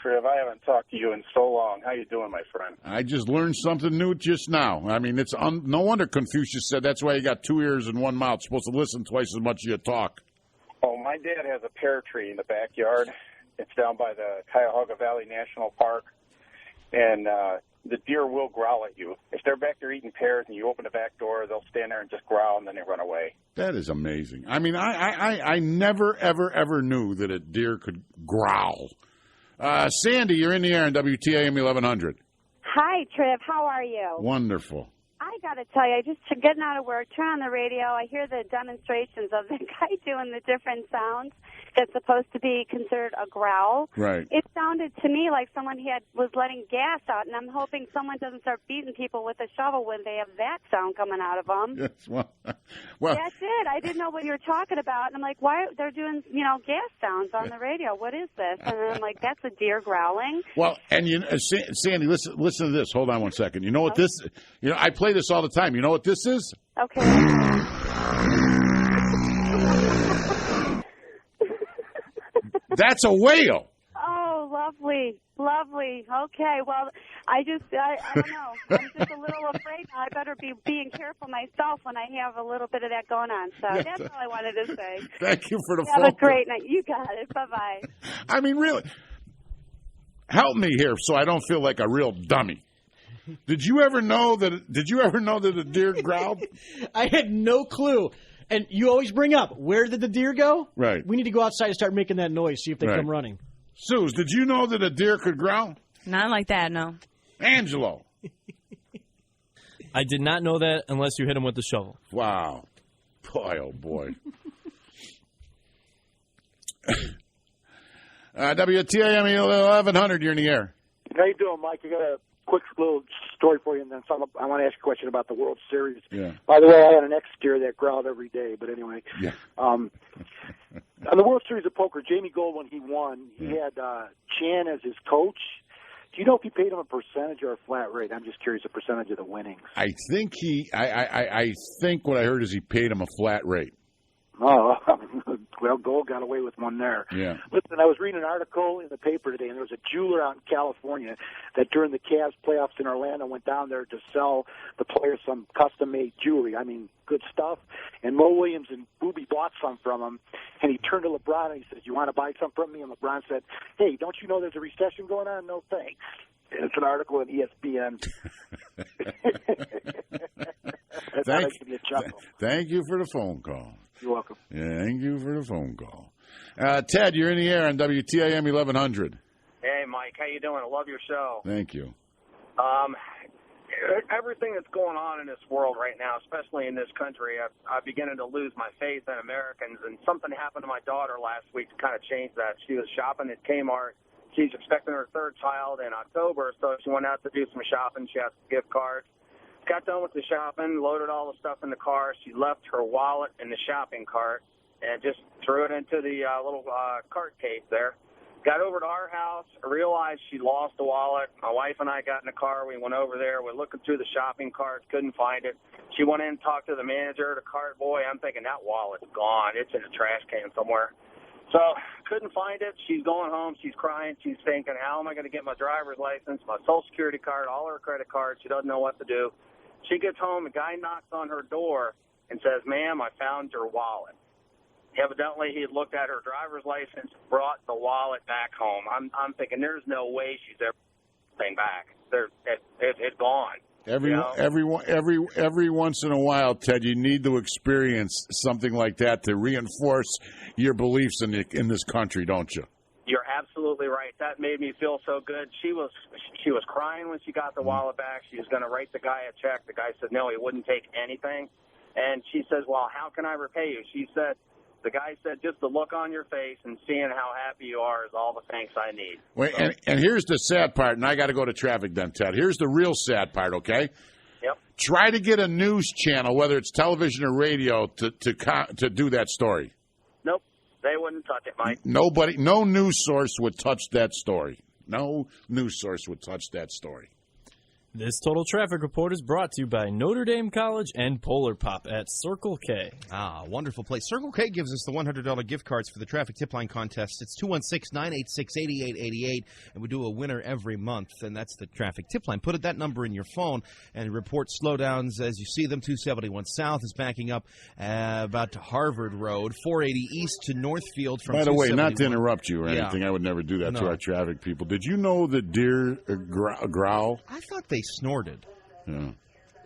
Speaker 21: Triv, I haven't talked to you in so long. How you doing, my friend?
Speaker 2: I just learned something new just now. I mean, it's no wonder Confucius said that's why you got 2 ears and 1 mouth. You're supposed to listen twice as much as you talk.
Speaker 21: Oh, my dad has a pear tree in the backyard. It's down by the Cuyahoga Valley National Park. And the deer will growl at you. If they're back there eating pears and you open the back door, they'll stand there and just growl and then they run away.
Speaker 2: That is amazing. I mean, I never, ever knew that a deer could growl. Sandy, you're in the air on WTAM 1100.
Speaker 16: Hi, Triv. How are you?
Speaker 2: Wonderful.
Speaker 16: I got to tell you, just getting out of work, turn on the radio, I hear the demonstrations of the guy doing the different sounds that's supposed to be considered a growl.
Speaker 2: Right.
Speaker 16: It sounded to me like someone was letting gas out, and I'm hoping someone doesn't start beating people with a shovel when they have that sound coming out of them.
Speaker 2: Yes, well,
Speaker 16: That's it. I didn't know what you were talking about, and I'm like, why they're doing gas sounds on the radio? What is this? And then I'm like, that's a deer growling.
Speaker 2: well, and Sandy, listen to this. Hold on one second. You know what this? I play this all the time. You know what this is?
Speaker 16: Okay.
Speaker 2: That's a whale.
Speaker 16: Oh, lovely, lovely. Okay, well, I don't know. I'm just a little afraid now. I better be being careful myself when I have a little bit of that going on. So that's all I wanted to say.
Speaker 2: Thank you for the
Speaker 16: Have
Speaker 2: phone.
Speaker 16: a great night. You got it. Bye-bye.
Speaker 2: I mean, really, help me here so I don't feel like a real dummy. Did you ever know that a deer growled?
Speaker 6: I had no clue. And you always bring up, where did the deer go?
Speaker 2: Right.
Speaker 6: We need to go outside and start making that noise, see if they come running.
Speaker 2: Suze, did you know that a deer could growl?
Speaker 7: Not like that, no.
Speaker 2: Angelo.
Speaker 1: I did not know that unless you hit him with the shovel.
Speaker 2: Wow. Boy, oh boy. WTAM 1100, you're in the air.
Speaker 10: How you doing, Mike? I got a quick little story for you, and then I want to ask you a question about the World Series.
Speaker 2: Yeah.
Speaker 10: By the way, I had an ex-steer that growled every day, but anyway.
Speaker 2: Yeah.
Speaker 10: On the World Series of Poker, Jamie Gold, when he won, he had Chan as his coach. Do you know if he paid him a percentage or a flat rate? I'm just curious, a percentage of the winnings.
Speaker 2: I think I think what I heard is he paid him a flat rate.
Speaker 10: Oh, well, Gold got away with one there.
Speaker 2: Yeah.
Speaker 10: Listen, I was reading an article in the paper today, and there was a jeweler out in California that during the Cavs playoffs in Orlando went down there to sell the players some custom-made jewelry. I mean, good stuff. And Mo Williams and Booby bought some from him, and he turned to LeBron and he said, "You want to buy some from me?" And LeBron said, "Hey, don't you know there's a recession going on?" "No, thanks." It's an article on ESPN.
Speaker 2: Thank you for the phone call.
Speaker 10: You're welcome.
Speaker 2: Yeah, thank you for the phone call. Ted, you're in the air on WTAM 1100.
Speaker 17: Hey, Mike. How you doing? I love your show.
Speaker 2: Thank you.
Speaker 17: Everything that's going on in this world right now, especially in this country, I'm beginning to lose my faith in Americans. And something happened to my daughter last week to kind of change that. She was shopping at Kmart. She's expecting her third child in October, so she went out to do some shopping. She has a gift card. Got done with the shopping, loaded all the stuff in the car. She left her wallet in the shopping cart and just threw it into the little cart case there. Got over to our house, realized she lost the wallet. My wife and I got in the car. We went over there. We're looking through the shopping carts, couldn't find it. She went in and talked to the manager, the cart boy. I'm thinking that wallet's gone. It's in a trash can somewhere. So couldn't find it. She's going home. She's crying. She's thinking, how am I going to get my driver's license, my Social Security card, all her credit cards? She doesn't know what to do. She gets home, a guy knocks on her door and says, "Ma'am, I found your wallet." Evidently, he had looked at her driver's license, brought the wallet back home. I'm thinking there's no way she's ever thing back. It's gone.
Speaker 2: Every once in a while, Ted, you need to experience something like that to reinforce your beliefs in this country, don't you?
Speaker 17: You're absolutely right. That made me feel so good. She was crying when she got the wallet back. She was going to write the guy a check. The guy said no, he wouldn't take anything. And she says, well, how can I repay you? The guy said, just the look on your face and seeing how happy you are is all the thanks I need.
Speaker 2: Wait, and here's the sad part, and I got to go to traffic then, Ted. Here's the real sad part, okay?
Speaker 17: Yep.
Speaker 2: Try to get a news channel, whether it's television or radio, to do that story.
Speaker 17: Nope, they wouldn't touch it, Mike.
Speaker 2: No news source would touch that story. No news source would touch that story.
Speaker 1: This Total Traffic Report is brought to you by Notre Dame College and Polar Pop at Circle K.
Speaker 3: Ah, wonderful place. Circle K gives us the $100 gift cards for the Traffic Tip Line contest. It's 216-986-8888, and we do a winner every month, and that's the Traffic Tip Line. Put that number in your phone and report slowdowns as you see them. 271 South is backing up about to Harvard Road, 480 East to Northfield from 271.
Speaker 2: By the way, not to interrupt you or anything, I would never do that to our traffic people. Did you know that deer growl?
Speaker 3: I thought they snorted.
Speaker 2: Yeah.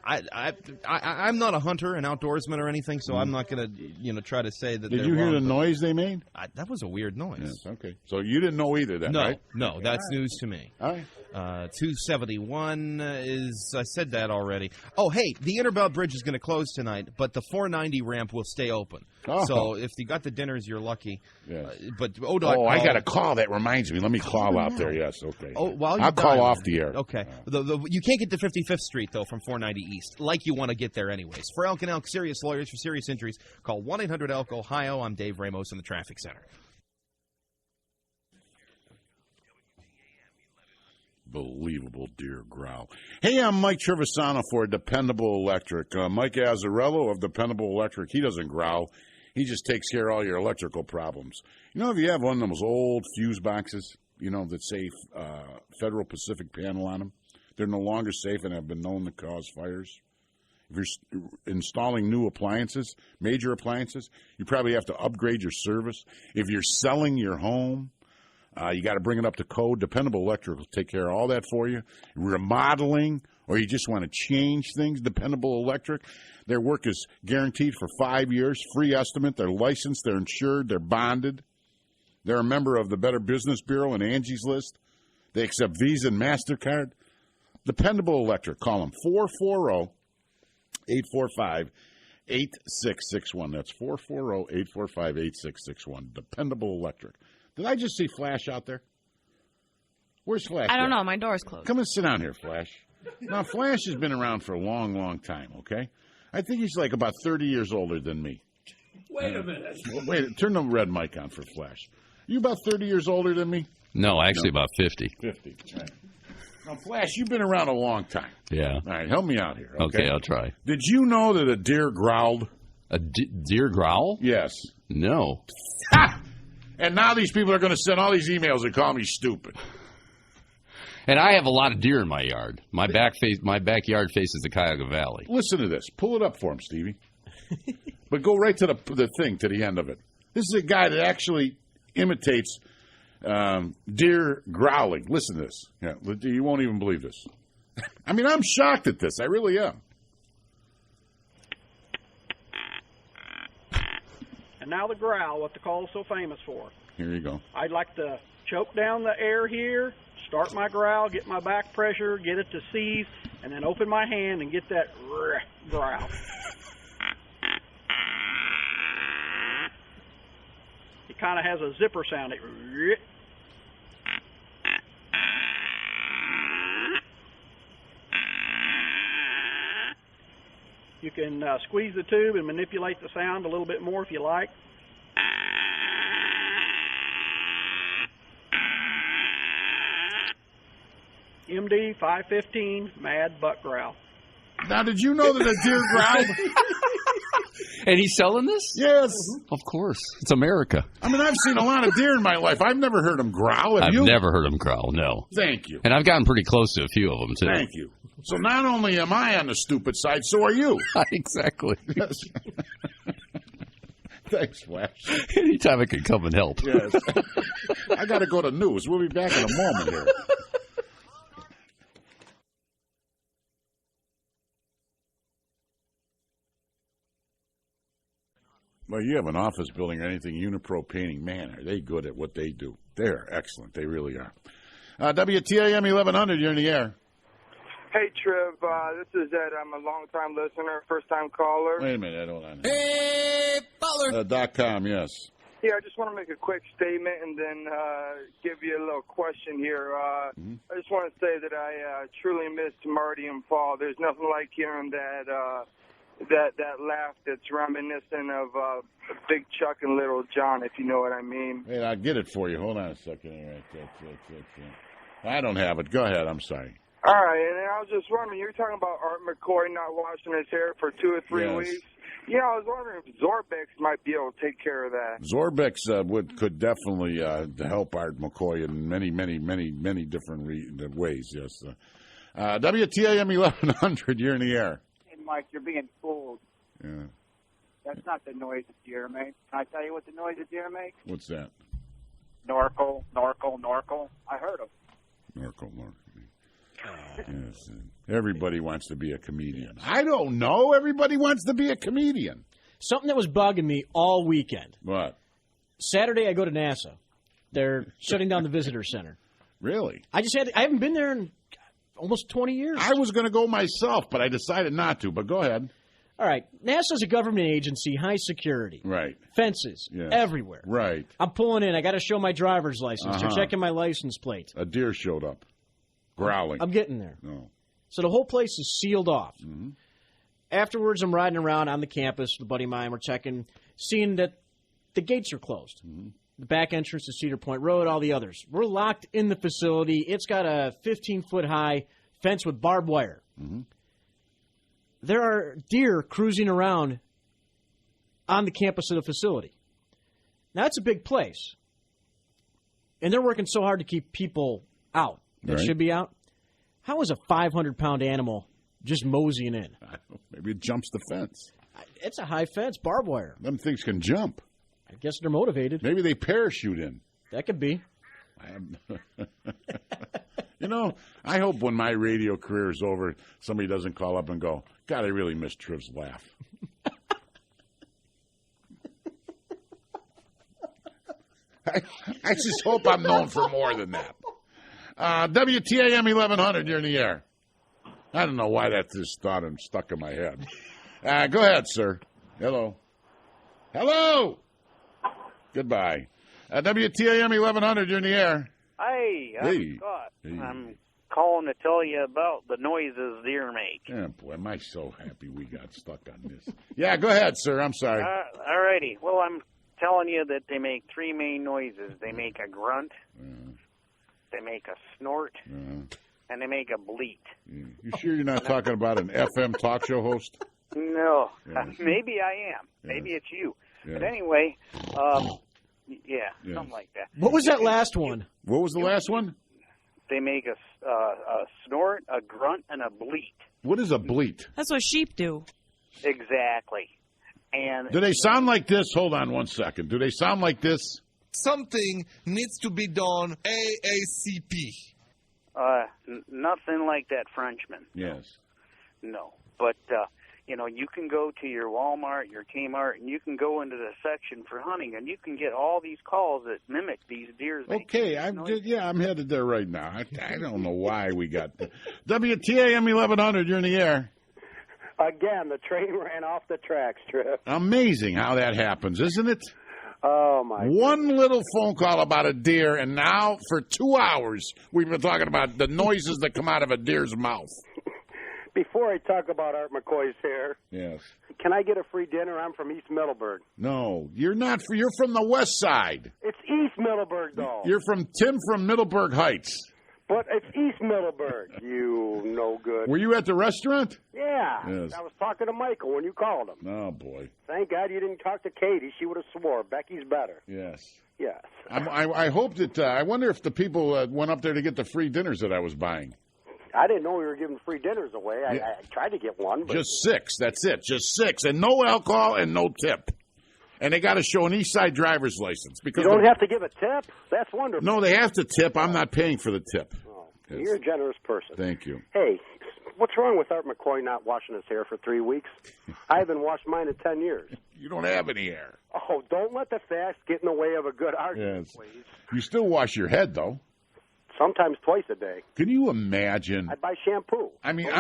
Speaker 3: I'm not a hunter, an outdoorsman, or anything, so I'm not going to try to say that.
Speaker 2: Did you hear the noise they made?
Speaker 3: That was a weird noise.
Speaker 2: Yes, okay. So you didn't know either, then, right?
Speaker 3: No, that's news to me.
Speaker 2: All right.
Speaker 3: 271 is, I said that already. Oh, hey, the Interbelt Bridge is going to close tonight, but the 490 ramp will stay open.
Speaker 2: Oh.
Speaker 3: So if you got the dinners, you're lucky.
Speaker 2: Yes.
Speaker 3: But
Speaker 2: I got a call. That reminds me. Let me call out there. Yes, okay.
Speaker 3: Oh, while
Speaker 2: I'll call off the air.
Speaker 3: Okay. You can't get to 55th Street, though, from 490 East, like you want to get there anyways. For Elk and Elk Serious Lawyers for serious injuries, call 1-800-ELK, Ohio. I'm Dave Ramos in the Traffic Center.
Speaker 2: Unbelievable deer growl. Hey, I'm Mike Trivisonno for Dependable Electric. Mike Azzarello of Dependable Electric, he doesn't growl. He just takes care of all your electrical problems. You know, if you have one of those old fuse boxes, that say Federal Pacific panel on them, they're no longer safe and have been known to cause fires. If you're installing new appliances, major appliances, you probably have to upgrade your service. If you're selling your home, you got to bring it up to code. Dependable Electric will take care of all that for you. Remodeling, or you just want to change things, Dependable Electric. Their work is guaranteed for 5 years, free estimate. They're licensed, they're insured, they're bonded. They're a member of the Better Business Bureau and Angie's List. They accept Visa and MasterCard. Dependable Electric. Call them 440-845-8661. That's 440-845-8661. Dependable Electric. Did I just see Flash out there? Where's Flash?
Speaker 7: I don't know. My door's closed.
Speaker 2: Come and sit down here, Flash. Now, Flash has been around for a long, long time, okay? I think he's like about 30 years older than me.
Speaker 18: Wait a minute.
Speaker 2: Wait, turn the red mic on for Flash. You about 30 years older than me?
Speaker 18: No, actually about 50.
Speaker 2: 50. Right. Now, Flash, you've been around a long time.
Speaker 18: Yeah.
Speaker 2: All right, help me out here.
Speaker 18: Okay, I'll try.
Speaker 2: Did you know that a deer growled?
Speaker 18: A deer growl?
Speaker 2: Yes.
Speaker 18: No.
Speaker 2: Ha! And now these people are going to send all these emails and call me stupid.
Speaker 18: And I have a lot of deer in my yard. My backyard faces the Cuyahoga Valley.
Speaker 2: Listen to this. Pull it up for him, Stevie. But go right to the thing, to the end of it. This is a guy that actually imitates deer growling. Listen to this. Yeah, you won't even believe this. I mean, I'm shocked at this. I really am.
Speaker 15: And now the growl, what the call's so famous for.
Speaker 2: Here you go.
Speaker 15: I'd like to choke down the air here, start my growl, get my back pressure, get it to seize, and then open my hand and get that growl. It kind of has a zipper sound. You can squeeze the tube and manipulate the sound a little bit more if you like. MD 515 Mad Buck Growl.
Speaker 2: Now, did you know that a deer growled?
Speaker 18: And he's selling this?
Speaker 2: Yes.
Speaker 18: Of course. It's America.
Speaker 2: I mean, I've seen a lot of deer in my life. I've never heard them growl. Have you?
Speaker 18: I've never heard them growl, no.
Speaker 2: Thank you.
Speaker 18: And I've gotten pretty close to a few of them, too.
Speaker 2: Thank you. So not only am I on the stupid side, so are you.
Speaker 18: Exactly.
Speaker 2: Yes. Thanks, Flash.
Speaker 18: Anytime I can come and help.
Speaker 2: Yes. I got to go to news. We'll be back in a moment here. Well, you have an office building or anything, Unipro Painting, man, are they good at what they do. They're excellent. They really are. WTAM 1100, you're in the air.
Speaker 19: Hey, Triv, this is Ed. I'm a long-time listener, first-time caller.
Speaker 2: Wait a minute, hold on. Hey, Baller. .com, yes.
Speaker 19: Yeah, I just want to make a quick statement and then give you a little question here. I just want to say that I truly missed Marty and Paul. There's nothing like hearing that laugh that's reminiscent of Big Chuck and Little John, if you know what I mean.
Speaker 2: Wait, I'll get it for you. Hold on a second. All right. I don't have it. Go ahead. I'm sorry.
Speaker 19: All right, and I was just wondering, you were talking about Art McCoy not washing his hair for 2 or 3 weeks. Yeah, I was wondering if Zorbex might be able to take care of that.
Speaker 2: Zorbex could definitely help Art McCoy in many different ways, yes. WTAM 1100, you're in the air.
Speaker 20: Hey, Mike, you're being fooled.
Speaker 2: Yeah.
Speaker 20: That's not the noise a deer makes. Can I tell you what the noise a deer makes?
Speaker 2: What's that?
Speaker 20: Norkel, Norkel, Norkel. I heard him.
Speaker 2: Norkel. Yes. Everybody wants to be a comedian. I don't know. Everybody wants to be a comedian.
Speaker 6: Something that was bugging me all weekend.
Speaker 2: What?
Speaker 6: Saturday, I go to NASA. They're shutting down the visitor center.
Speaker 2: Really?
Speaker 6: I haven't been there in almost 20 years.
Speaker 2: I was going to go myself, but I decided not to. But go ahead.
Speaker 6: All right. NASA's a government agency, high security.
Speaker 2: Right.
Speaker 6: Fences everywhere.
Speaker 2: Right.
Speaker 6: I'm pulling in. I got to show my driver's license. They're checking my license plate.
Speaker 2: A deer showed up, growling.
Speaker 6: I'm getting there.
Speaker 2: No.
Speaker 6: So the whole place is sealed off. Mm-hmm. Afterwards, I'm riding around on the campus with a buddy of mine. We're checking, seeing that the gates are closed. Mm-hmm. The back entrance to Cedar Point Road, all the others. We're locked in the facility. It's got a 15-foot-high fence with barbed wire. Mm-hmm. There are deer cruising around on the campus of the facility. Now, it's a big place. And they're working so hard to keep people out that should be out. How is a 500-pound animal just moseying in?
Speaker 2: I don't know. Maybe it jumps the fence.
Speaker 6: It's a high fence, barbed wire.
Speaker 2: Them things can jump.
Speaker 6: I guess they're motivated.
Speaker 2: Maybe they parachute in.
Speaker 6: That could be.
Speaker 2: You know, I hope when my radio career is over, somebody doesn't call up and go, God, I really miss Triv's laugh. I just hope I'm known for more than that. WTAM 1100, you're in the air. I don't know why that just thought I'm stuck in my head. Go ahead, sir. Hello. Hello. Goodbye. WTAM 1100, you're in the air.
Speaker 22: Hey, I'm Scott. I'm calling to tell you about the noises deer make.
Speaker 2: Oh, boy, am I so happy we got stuck on this. Yeah, go ahead, sir. I'm sorry.
Speaker 22: All righty. Well, I'm telling you that they make 3 main noises. They make a grunt, they make a snort, and they make a bleat.
Speaker 2: You sure you're not talking about an FM talk show host?
Speaker 22: No.
Speaker 2: Yes.
Speaker 22: Maybe I am. Maybe it's you.
Speaker 2: Yes.
Speaker 22: But anyway, something like that.
Speaker 6: What was that last one?
Speaker 2: What was the last one?
Speaker 22: They make a snort, a grunt, and a bleat.
Speaker 2: What is a bleat?
Speaker 7: That's what sheep do.
Speaker 22: Exactly. And
Speaker 2: do they sound like this? Hold on one second. Do they sound like this?
Speaker 12: Something needs to be done ASAP.
Speaker 22: Nothing like that Frenchman.
Speaker 2: Yes.
Speaker 22: No. But, you can go to your Walmart, your Kmart, and you can go into the section for hunting, and you can get all these calls that mimic these deer.
Speaker 2: Okay, I'm headed there right now. I don't know why we got that. WTAM 1100, you're in the air.
Speaker 13: Again, the train ran off the tracks, Triv.
Speaker 2: Amazing how that happens, isn't it?
Speaker 13: Oh, my
Speaker 2: One little phone call about a deer, and now for 2 hours we've been talking about the noises that come out of a deer's mouth.
Speaker 13: Before I talk about Art McCoy's hair,
Speaker 2: yes,
Speaker 13: can I get a free dinner? I'm from East Middleburg.
Speaker 2: No, you're not. You're from the west side.
Speaker 13: It's East Middleburg, though.
Speaker 2: You're from Middleburg Heights.
Speaker 13: But it's East Middleburg, you no good.
Speaker 2: Were you at the restaurant?
Speaker 13: Yeah.
Speaker 2: Yes.
Speaker 13: I was talking to Michael when you called him.
Speaker 2: Oh, boy.
Speaker 13: Thank God you didn't talk to Katie. She would have swore. Becky's better.
Speaker 2: Yes.
Speaker 13: Yes.
Speaker 2: I hope that, I wonder if the people went up there to get the free dinners that I was buying.
Speaker 13: I didn't know we were giving free dinners away. I tried to get one. But
Speaker 2: just 6. That's it. Just 6. And no alcohol and no tip. And they got to show an East Side driver's license. Because
Speaker 13: you don't have to give a tip? That's wonderful.
Speaker 2: No, they have to tip. I'm not paying for the tip.
Speaker 13: Oh, yes. You're a generous person.
Speaker 2: Thank you.
Speaker 13: Hey,
Speaker 8: what's wrong with Art McCoy not washing his hair for 3 weeks? I haven't washed mine in 10 years.
Speaker 2: You don't have any hair.
Speaker 8: Oh, don't let the facts get in the way of a good argument,
Speaker 2: Yes.
Speaker 8: please.
Speaker 2: You still wash your head, though.
Speaker 8: Sometimes twice a day.
Speaker 2: Can you imagine?
Speaker 8: I buy shampoo.
Speaker 2: I mean,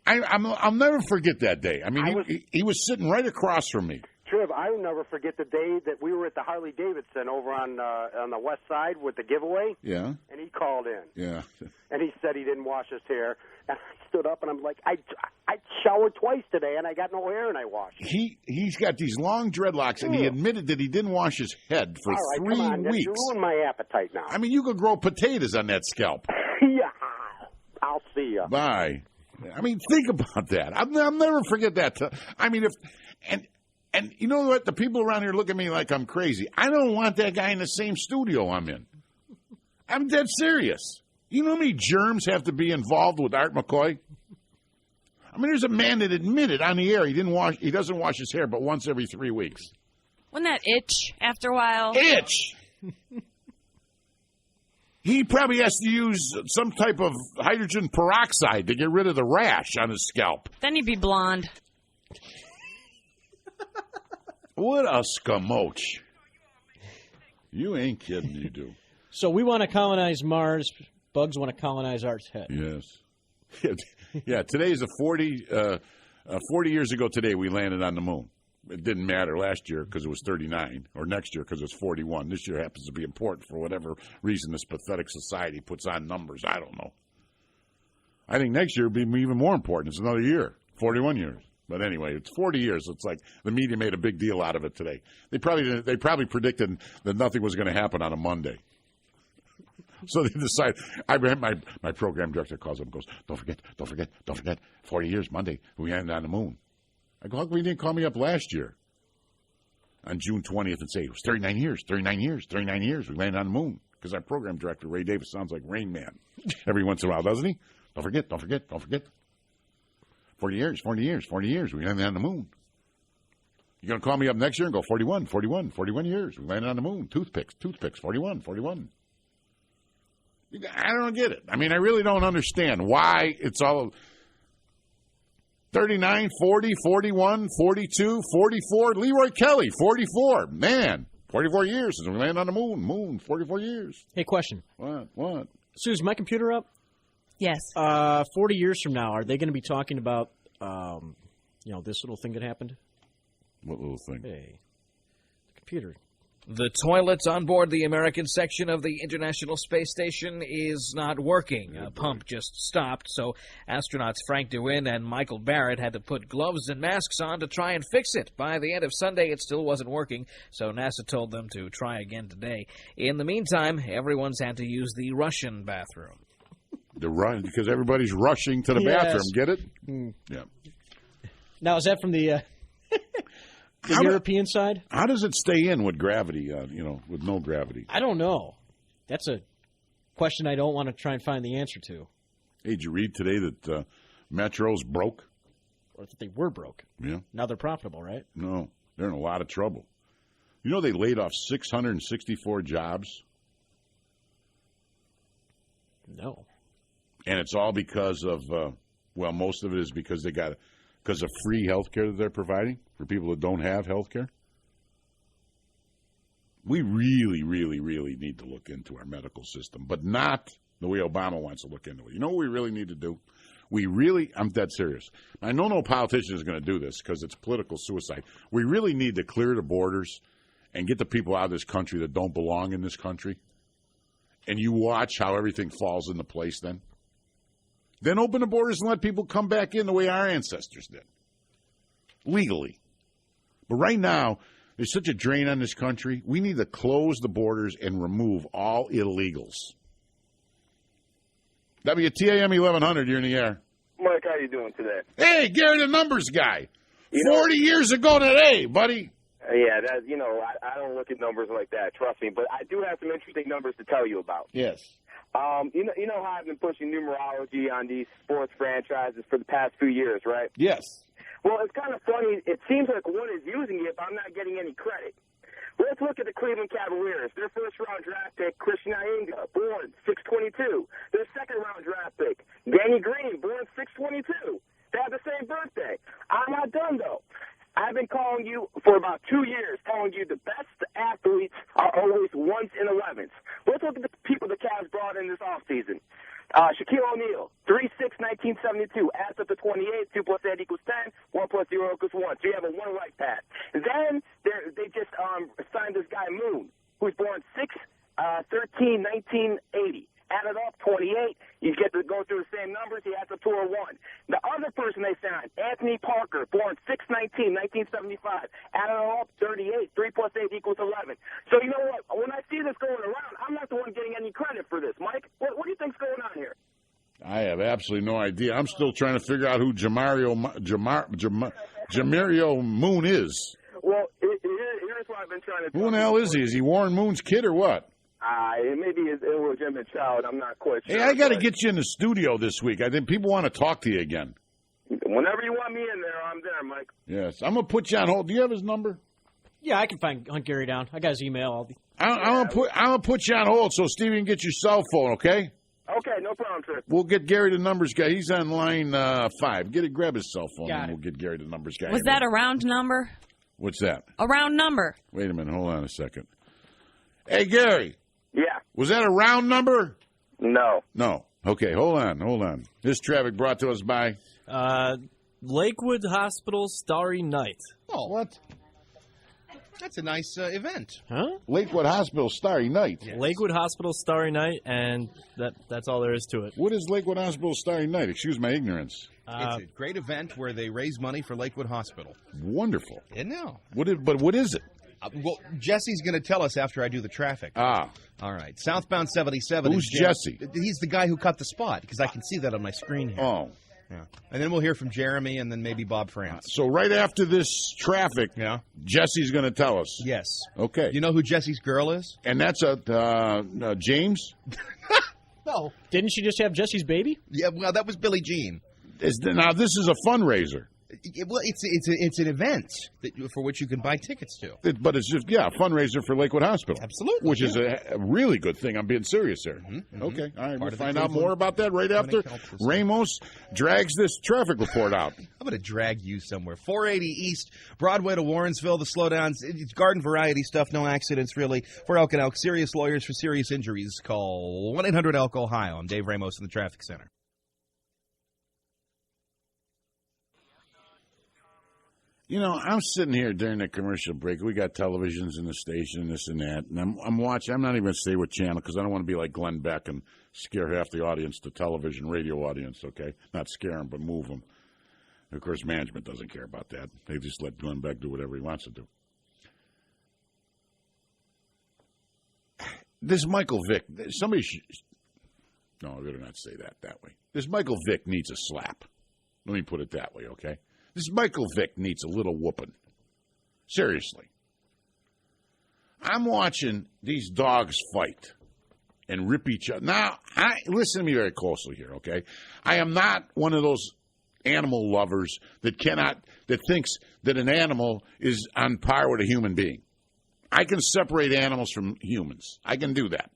Speaker 2: I'll never forget that day. I mean, he was sitting right across from me.
Speaker 8: Triv, I'll never forget the day that we were at the Harley Davidson over on the west side with the giveaway.
Speaker 2: Yeah.
Speaker 8: And he called in.
Speaker 2: Yeah.
Speaker 8: And he said he didn't wash his hair. And I stood up and I'm like, I showered twice today and I got no hair and I washed.
Speaker 2: He's got these long dreadlocks, and he admitted that he didn't wash his head for
Speaker 8: All right,
Speaker 2: 3
Speaker 8: come on,
Speaker 2: weeks.
Speaker 8: You ruined my appetite now.
Speaker 2: I mean, you could grow potatoes on that scalp.
Speaker 8: Yeah. I'll see you.
Speaker 2: Bye. I mean, think about that. I'll never forget that. I mean, and you know what? The people around here look at me like I'm crazy. I don't want that guy in the same studio I'm in. I'm dead serious. You know how many germs have to be involved with Art McCoy? I mean, there's a man that admitted on the air he doesn't wash his hair but once every 3 weeks.
Speaker 7: Wouldn't that itch after a while?
Speaker 2: Itch! He probably has to use some type of hydrogen peroxide to get rid of the rash on his scalp.
Speaker 7: Then he'd be blonde.
Speaker 2: What a scamoach. You ain't kidding, you do.
Speaker 6: So we want to colonize Mars. Bugs want to colonize Art's head.
Speaker 2: Yes. Yeah, today is 40 years ago today we landed on the moon. It didn't matter last year because it was 39, or next year because it was 41. This year happens to be important for whatever reason this pathetic society puts on numbers. I don't know. I think next year will be even more important. It's another year, 41 years. But anyway, it's 40 years. It's like the media made a big deal out of it today. They probably predicted that nothing was going to happen on a Monday. So they decided. My program director calls up and goes, don't forget, 40 years, Monday, we landed on the moon. I go, how come you didn't call me up last year on June 20th and say it was 39 years, we landed on the moon? Because our program director, Ray Davis, sounds like Rain Man every once in a while, doesn't he? Don't forget. 40 years, we landed on the moon. You're going to call me up next year and go 41 years, we landed on the moon. Toothpicks, 41. I don't get it. I mean, I really don't understand why it's all 39, 40, 41, 42, 44. Leroy Kelly, 44. Man, 44 years since we landed on the moon. 44 years.
Speaker 6: Hey, question.
Speaker 2: What?
Speaker 6: Sue, is my computer up?
Speaker 7: Yes.
Speaker 6: 40 years from now, are they going to be talking about, this little thing that happened?
Speaker 2: What little thing?
Speaker 6: Hey, the computer.
Speaker 9: The toilets on board the American section of the International Space Station is not working. A pump just stopped, so astronauts Frank DeWin and Michael Barrett had to put gloves and masks on to try and fix it. By the end of Sunday, it still wasn't working, so NASA told them to try again today. In the meantime, everyone's had to use the Russian bathroom.
Speaker 2: Because everybody's rushing to the bathroom. Get it? Yeah.
Speaker 6: Now, is that from the European side?
Speaker 2: How does it stay in with gravity, with no gravity?
Speaker 6: I don't know. That's a question I don't want to try and find the answer to.
Speaker 2: Hey, did you read today that Metro's broke?
Speaker 6: Or that they were broke.
Speaker 2: Yeah.
Speaker 6: Now they're profitable, right?
Speaker 2: No, they're in a lot of trouble. You know they laid off 664 jobs?
Speaker 6: No.
Speaker 2: And it's all because of, most of it is because because of free health care that they're providing for people that don't have health care. We really, really, really need to look into our medical system, but not the way Obama wants to look into it. You know what we really need to do? I'm dead serious. I know no politician is going to do this because it's political suicide. We really need to clear the borders and get the people out of this country that don't belong in this country. And you watch how everything falls into place then. Then open the borders and let people come back in the way our ancestors did. Legally. But right now, there's such a drain on this country, we need to close the borders and remove all illegals. WTAM 1100, you're in the air.
Speaker 11: Mike, how you doing today?
Speaker 2: Hey, Gary the numbers guy. 40 years ago today, buddy.
Speaker 11: Yeah, I don't look at numbers like that, trust me. But I do have some interesting numbers to tell you about.
Speaker 2: Yes.
Speaker 11: You know how I've been pushing numerology on these sports franchises for the past few years, right?
Speaker 2: Yes.
Speaker 11: Well, it's kind of funny. It seems like one is using it, but I'm not getting any credit. Let's look at the Cleveland Cavaliers. Their first-round draft pick, Christian Ienga, born 6/22. Their second-round draft pick, Danny Green, born 6/22. They have the same birthday. I'm not done, though. I've been calling you for about 2 years, telling you the best athletes are always 1s and 11s. Let's look at the people the Cavs brought in this offseason. Shaquille O'Neal, 3'6", 1972, adds up to 28, 2 plus 8 equals 10, 1 plus 0 equals 1. So you have a 1 right pass. Then they just signed this guy, Moon, who's born 6/13, 1980. Added up, 28. You get to go through the same numbers. He adds up to a 1. The other person they signed, Anthony Parker, born 6/19, 1975. Added up, 38. 3 plus 8 equals 11. So you know what? When I see this going around, I'm not the one getting any credit for this. Mike, what do you think's going on here?
Speaker 2: I have absolutely no idea. I'm still trying to figure out who Jamario Moon is.
Speaker 11: Well, here's what I've been trying to.
Speaker 2: Who in the hell is he? Is he Warren Moon's kid or what?
Speaker 11: Maybe his illegitimate child. I'm not quite sure.
Speaker 2: Hey, I got to get you in the studio this week. I think people want to talk to you again.
Speaker 11: Whenever you want me in there, I'm there, Mike.
Speaker 2: Yes. I'm going to put you on hold. Do you have his number?
Speaker 6: Yeah, I can hunt Gary down. I got his email.
Speaker 2: I'm going to put you on hold so Stevie can get your cell phone, okay?
Speaker 11: Okay, no problem, sir.
Speaker 2: We'll get Gary the numbers guy. He's on line 5. Grab his cell phone, and we'll get Gary the numbers guy.
Speaker 7: Was that a round number?
Speaker 2: What's that?
Speaker 7: A round number.
Speaker 2: Wait a minute. Hold on a second. Hey, Gary.
Speaker 11: Yeah.
Speaker 2: Was that a round number?
Speaker 11: No.
Speaker 2: No. Okay, hold on. This traffic brought to us by?
Speaker 1: Lakewood Hospital Starry Night.
Speaker 3: Oh.
Speaker 2: What?
Speaker 3: That's a nice event.
Speaker 1: Huh?
Speaker 2: Lakewood Hospital Starry Night.
Speaker 1: Yes. Lakewood Hospital Starry Night, and that's all there is to it.
Speaker 2: What is Lakewood Hospital Starry Night? Excuse my ignorance.
Speaker 3: It's a great event where they raise money for Lakewood Hospital.
Speaker 2: Wonderful.
Speaker 3: No.
Speaker 2: But what is it?
Speaker 3: Well, Jesse's going to tell us after I do the traffic.
Speaker 2: Ah.
Speaker 3: All right. Southbound 77.
Speaker 2: Who's Jesse?
Speaker 3: He's the guy who cut the spot, because I can see that on my screen here.
Speaker 2: Oh.
Speaker 3: Yeah. And then we'll hear from Jeremy and then maybe Bob France.
Speaker 2: So right after this traffic, Jesse's going to tell us.
Speaker 3: Yes.
Speaker 2: Okay.
Speaker 3: You know who Jesse's girl is?
Speaker 2: And that's James?
Speaker 6: No. Didn't she just have Jesse's baby?
Speaker 3: Yeah, well, that was Billie Jean.
Speaker 2: Now, this is a fundraiser.
Speaker 3: Well, it's an event for which you can buy tickets to.
Speaker 2: But it's just, a fundraiser for Lakewood Hospital.
Speaker 3: Absolutely.
Speaker 2: Which is a really good thing. I'm being serious here. Mm-hmm. Okay. All right. We'll find out more about that right after Ramos drags this traffic report out.
Speaker 3: I'm going to drag you somewhere. 480 East, Broadway to Warrensville, the slowdowns. It's garden variety stuff, no accidents, really. For Elk and Elk, serious lawyers for serious injuries. Call 1-800-ELK-OHIO. I'm Dave Ramos in the Traffic Center.
Speaker 2: You know, I'm sitting here during the commercial break. We got televisions in the station, this and that. And I'm watching. I'm not even going to say what channel because I don't want to be like Glenn Beck and scare half the audience, the television, radio audience, okay? Not scare them, but move them. Of course, management doesn't care about that. They just let Glenn Beck do whatever he wants to do. This Michael Vick, somebody should... No, I better not say that way. This Michael Vick needs a slap. Let me put it that way, okay? This Michael Vick needs a little whooping. Seriously. I'm watching these dogs fight and rip each other. Now, listen to me very closely here, okay? I am not one of those animal lovers that thinks that an animal is on par with a human being. I can separate animals from humans. I can do that,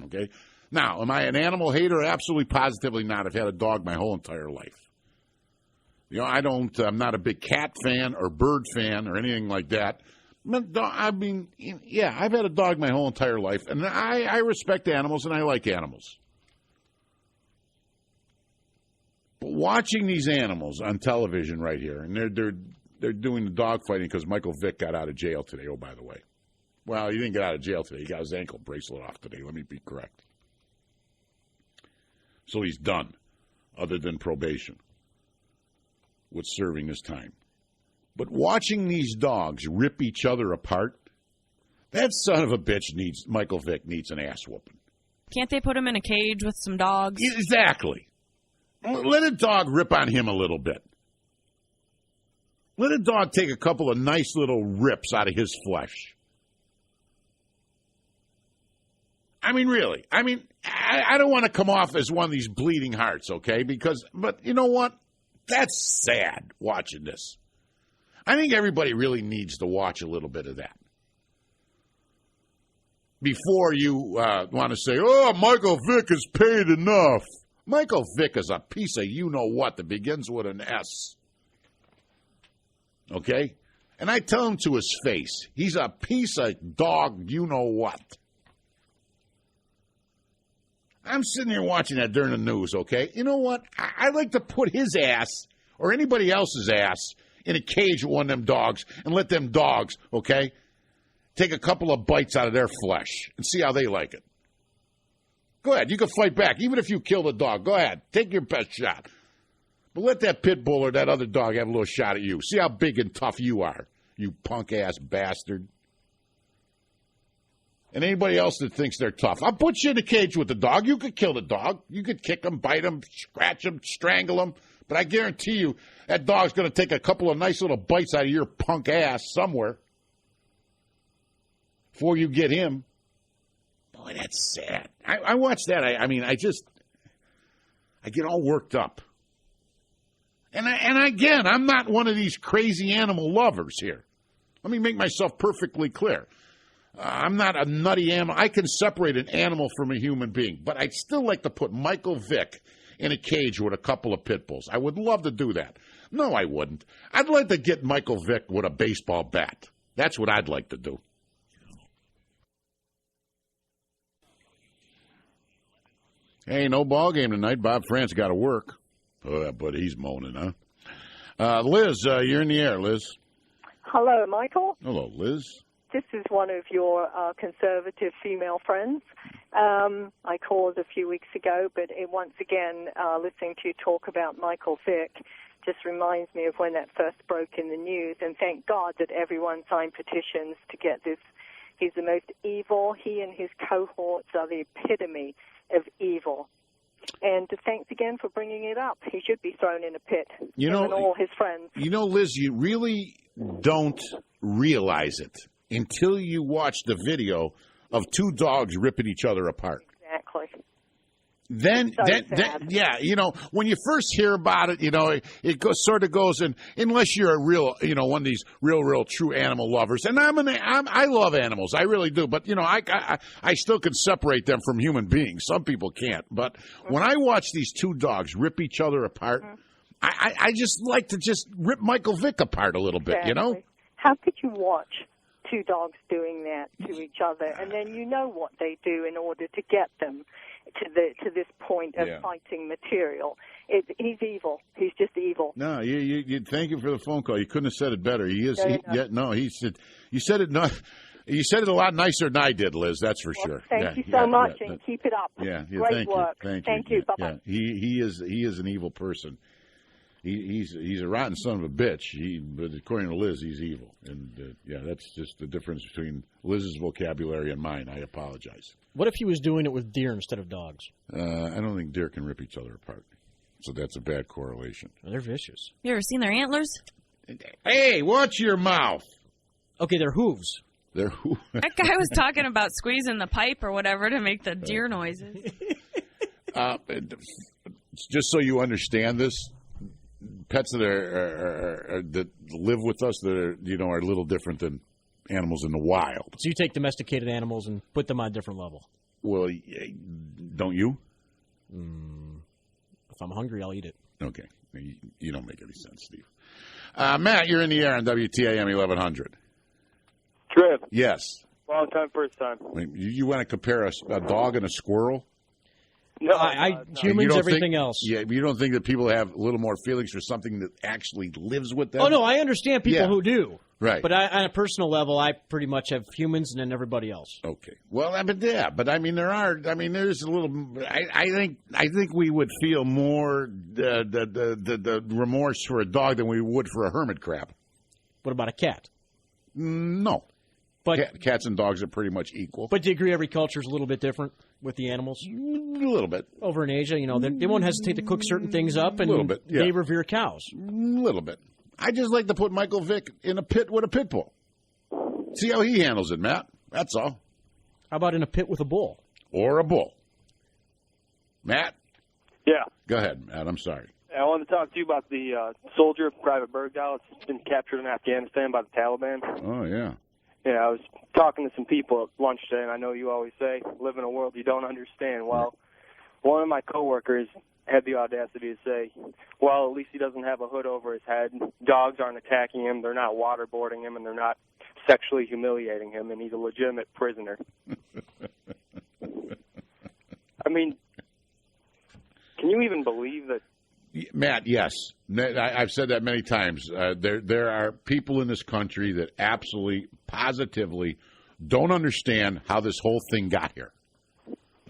Speaker 2: okay? Now, am I an animal hater? Absolutely, positively not. I've had a dog my whole entire life. You know, I'm not a big cat fan or bird fan or anything like that. I mean, yeah, I've had a dog my whole entire life, and I respect animals and I like animals. But watching these animals on television right here, and they're doing the dog fighting because Michael Vick got out of jail today, oh, by the way. Well, he didn't get out of jail today. He got his ankle bracelet off today. Let me be correct. So he's done, other than probation, with serving his time. But watching these dogs rip each other apart, that son of a bitch Michael Vick needs an ass whooping.
Speaker 7: Can't they put him in a cage with some dogs?
Speaker 2: Exactly. Let a dog rip on him a little bit. Let a dog take a couple of nice little rips out of his flesh. I mean, really. I mean, I don't want to come off as one of these bleeding hearts, okay? But you know what? That's sad, watching this. I think everybody really needs to watch a little bit of that before you want to say, oh, Michael Vick is paid enough. Michael Vick is a piece of you-know-what that begins with an S. Okay? And I tell him to his face, he's a piece of dog you-know-what. I'm sitting here watching that during the news, okay? You know what? I like to put his ass or anybody else's ass in a cage with one of them dogs and let them dogs, okay, take a couple of bites out of their flesh and see how they like it. Go ahead. You can fight back. Even if you kill the dog, go ahead. Take your best shot. But let that pit bull or that other dog have a little shot at you. See how big and tough you are, you punk-ass bastard. And anybody else that thinks they're tough. I'll put you in a cage with the dog. You could kill the dog. You could kick him, bite him, scratch him, strangle him. But I guarantee you that dog's going to take a couple of nice little bites out of your punk ass somewhere before you get him. Boy, that's sad. I watch that. I get all worked up. And again, I'm not one of these crazy animal lovers here. Let me make myself perfectly clear. I'm not a nutty animal. I can separate an animal from a human being, but I'd still like to put Michael Vick in a cage with a couple of pit bulls. I would love to do that. No, I wouldn't. I'd like to get Michael Vick with a baseball bat. That's what I'd like to do. Hey, no ball game tonight. Bob France got to work. Oh, but he's moaning, huh? Liz, you're in the air, Liz.
Speaker 4: Hello, Michael.
Speaker 2: Hello, Liz.
Speaker 4: This is one of your conservative female friends. I called a few weeks ago, but once again, listening to you talk about Michael Vick just reminds me of when that first broke in the news, and thank God that everyone signed petitions to get this. He's the most evil. He and his cohorts are the epitome of evil. And thanks again for bringing it up. He should be thrown in a pit. Him and all his friends.
Speaker 2: You know, Liz, you really don't realize it until you watch the video of two dogs ripping each other apart.
Speaker 4: Exactly.
Speaker 2: Then, yeah, you know, when you first hear about it, you know, it sort of goes in, unless you're a real, you know, one of these real true animal lovers. And I love animals, I really do. But you know, I still can separate them from human beings. Some people can't. But when I watch these two dogs rip each other apart, I just like to just rip Michael Vick apart a little bit.
Speaker 4: Exactly.
Speaker 2: You know,
Speaker 4: how could you watch two dogs doing that to each other, and then you know what they do in order to get them to this point of fighting material? He's evil. He's just evil.
Speaker 2: No, you thank you for the phone call. You couldn't have said it better. He is. He said. You said it not. You said it a lot nicer than I did, Liz. That's for sure.
Speaker 4: Thank you so much, and keep it up. Great work.
Speaker 2: Thank you. Bye-bye. He is an evil person. He's a rotten son of a bitch. But according to Liz, he's evil. And that's just the difference between Liz's vocabulary and mine. I apologize.
Speaker 6: What if he was doing it with deer instead of dogs?
Speaker 2: I don't think deer can rip each other apart. So that's a bad correlation.
Speaker 6: They're vicious.
Speaker 7: You ever seen their antlers?
Speaker 2: Hey, watch your mouth.
Speaker 6: Okay, they're hooves.
Speaker 2: They're hooves.
Speaker 7: That guy was talking about squeezing the pipe or whatever to make the deer noises.
Speaker 2: Just so you understand this, pets that that live with us that are a little different than animals in the wild.
Speaker 6: So you take domesticated animals and put them on a different level.
Speaker 2: Well, don't you?
Speaker 6: If I'm hungry, I'll eat it.
Speaker 2: Okay. You don't make any sense, Steve. Matt, you're in the air on WTAM 1100.
Speaker 5: Triv.
Speaker 2: Yes.
Speaker 5: Long time, first time.
Speaker 2: You want to compare a dog and a squirrel?
Speaker 5: No,
Speaker 6: humans, everything else.
Speaker 2: Yeah, but you don't think that people have a little more feelings for something that actually lives with them?
Speaker 6: Oh, no, I understand people who do.
Speaker 2: Right.
Speaker 6: But on a personal level, I pretty much have humans and then everybody else.
Speaker 2: Okay. Well, but I mean, there's a little. I think we would feel more the remorse for a dog than we would for a hermit crab.
Speaker 6: What about a cat?
Speaker 2: No. But cats and dogs are pretty much equal.
Speaker 6: But do you agree every culture is a little bit different with the animals?
Speaker 2: A little bit.
Speaker 6: Over in Asia, they won't hesitate to cook certain things up, and
Speaker 2: a little bit,
Speaker 6: they revere cows.
Speaker 2: A little bit. I just like to put Michael Vick in a pit with a pit bull. See how he handles it, Matt. That's all.
Speaker 6: How about in a pit with a bull?
Speaker 2: Or a bull. Matt?
Speaker 5: Yeah.
Speaker 2: Go ahead, Matt. I'm sorry.
Speaker 5: I wanted to talk to you about the soldier, Private Bergdahl. It's been captured in Afghanistan by the Taliban.
Speaker 2: Oh, yeah.
Speaker 5: Yeah, I was talking to some people at lunch today, and I know you always say, live in a world you don't understand. Well, one of my coworkers had the audacity to say, well, at least he doesn't have a hood over his head. Dogs aren't attacking him. They're not waterboarding him, and they're not sexually humiliating him, and he's a legitimate prisoner. I mean, can you even believe that?
Speaker 2: Matt, yes. I've said that many times. There are people in this country that absolutely, positively don't understand how this whole thing got here.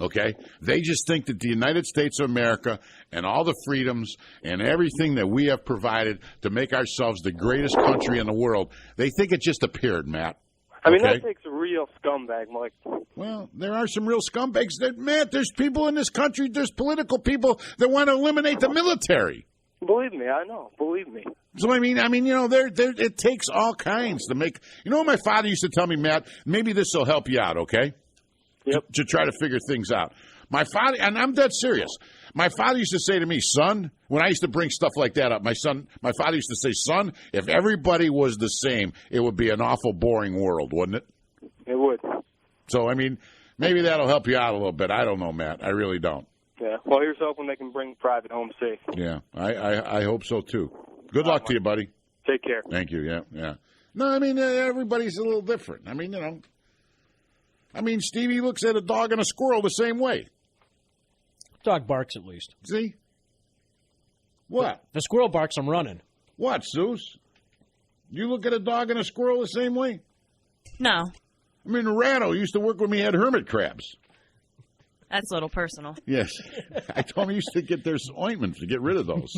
Speaker 2: Okay? They just think that the United States of America and all the freedoms and everything that we have provided to make ourselves the greatest country in the world, they think it just appeared, Matt.
Speaker 5: I mean,
Speaker 2: okay?
Speaker 5: that takes a real scumbag, Mike.
Speaker 2: Well, there are some real scumbags. Matt, there's people in this country, there's political people that want to eliminate the military.
Speaker 5: Believe me, I know. Believe me.
Speaker 2: So, I mean, you know, it takes all kinds to make... You know what my father used to tell me, Matt? Maybe this will help you out, okay?
Speaker 5: Yep.
Speaker 2: To try to figure things out. My father, and I'm dead serious, my father used to say to me, son, when I used to bring stuff like that up, my father used to say, son, if everybody was the same, it would be an awful boring world, wouldn't it?
Speaker 5: It would.
Speaker 2: So, I mean, maybe that'll help you out a little bit. I don't know, Matt. I really don't.
Speaker 5: Yeah. Well, here's hoping they can bring private home safe.
Speaker 2: Yeah, I hope so, too. Good luck to you, buddy.
Speaker 5: Take care.
Speaker 2: Thank you, yeah. No, I mean, everybody's a little different. I mean, you know. I mean, Stevie looks at a dog and a squirrel the same way.
Speaker 6: Dog barks at least.
Speaker 2: See? What?
Speaker 6: The squirrel barks, I'm running.
Speaker 2: What, Zeus? You look at a dog and a squirrel the same way?
Speaker 7: No.
Speaker 2: I mean, Rado used to work with me, had hermit crabs.
Speaker 7: That's a little personal.
Speaker 2: Yes. I told him he used to get their ointment to get rid of those.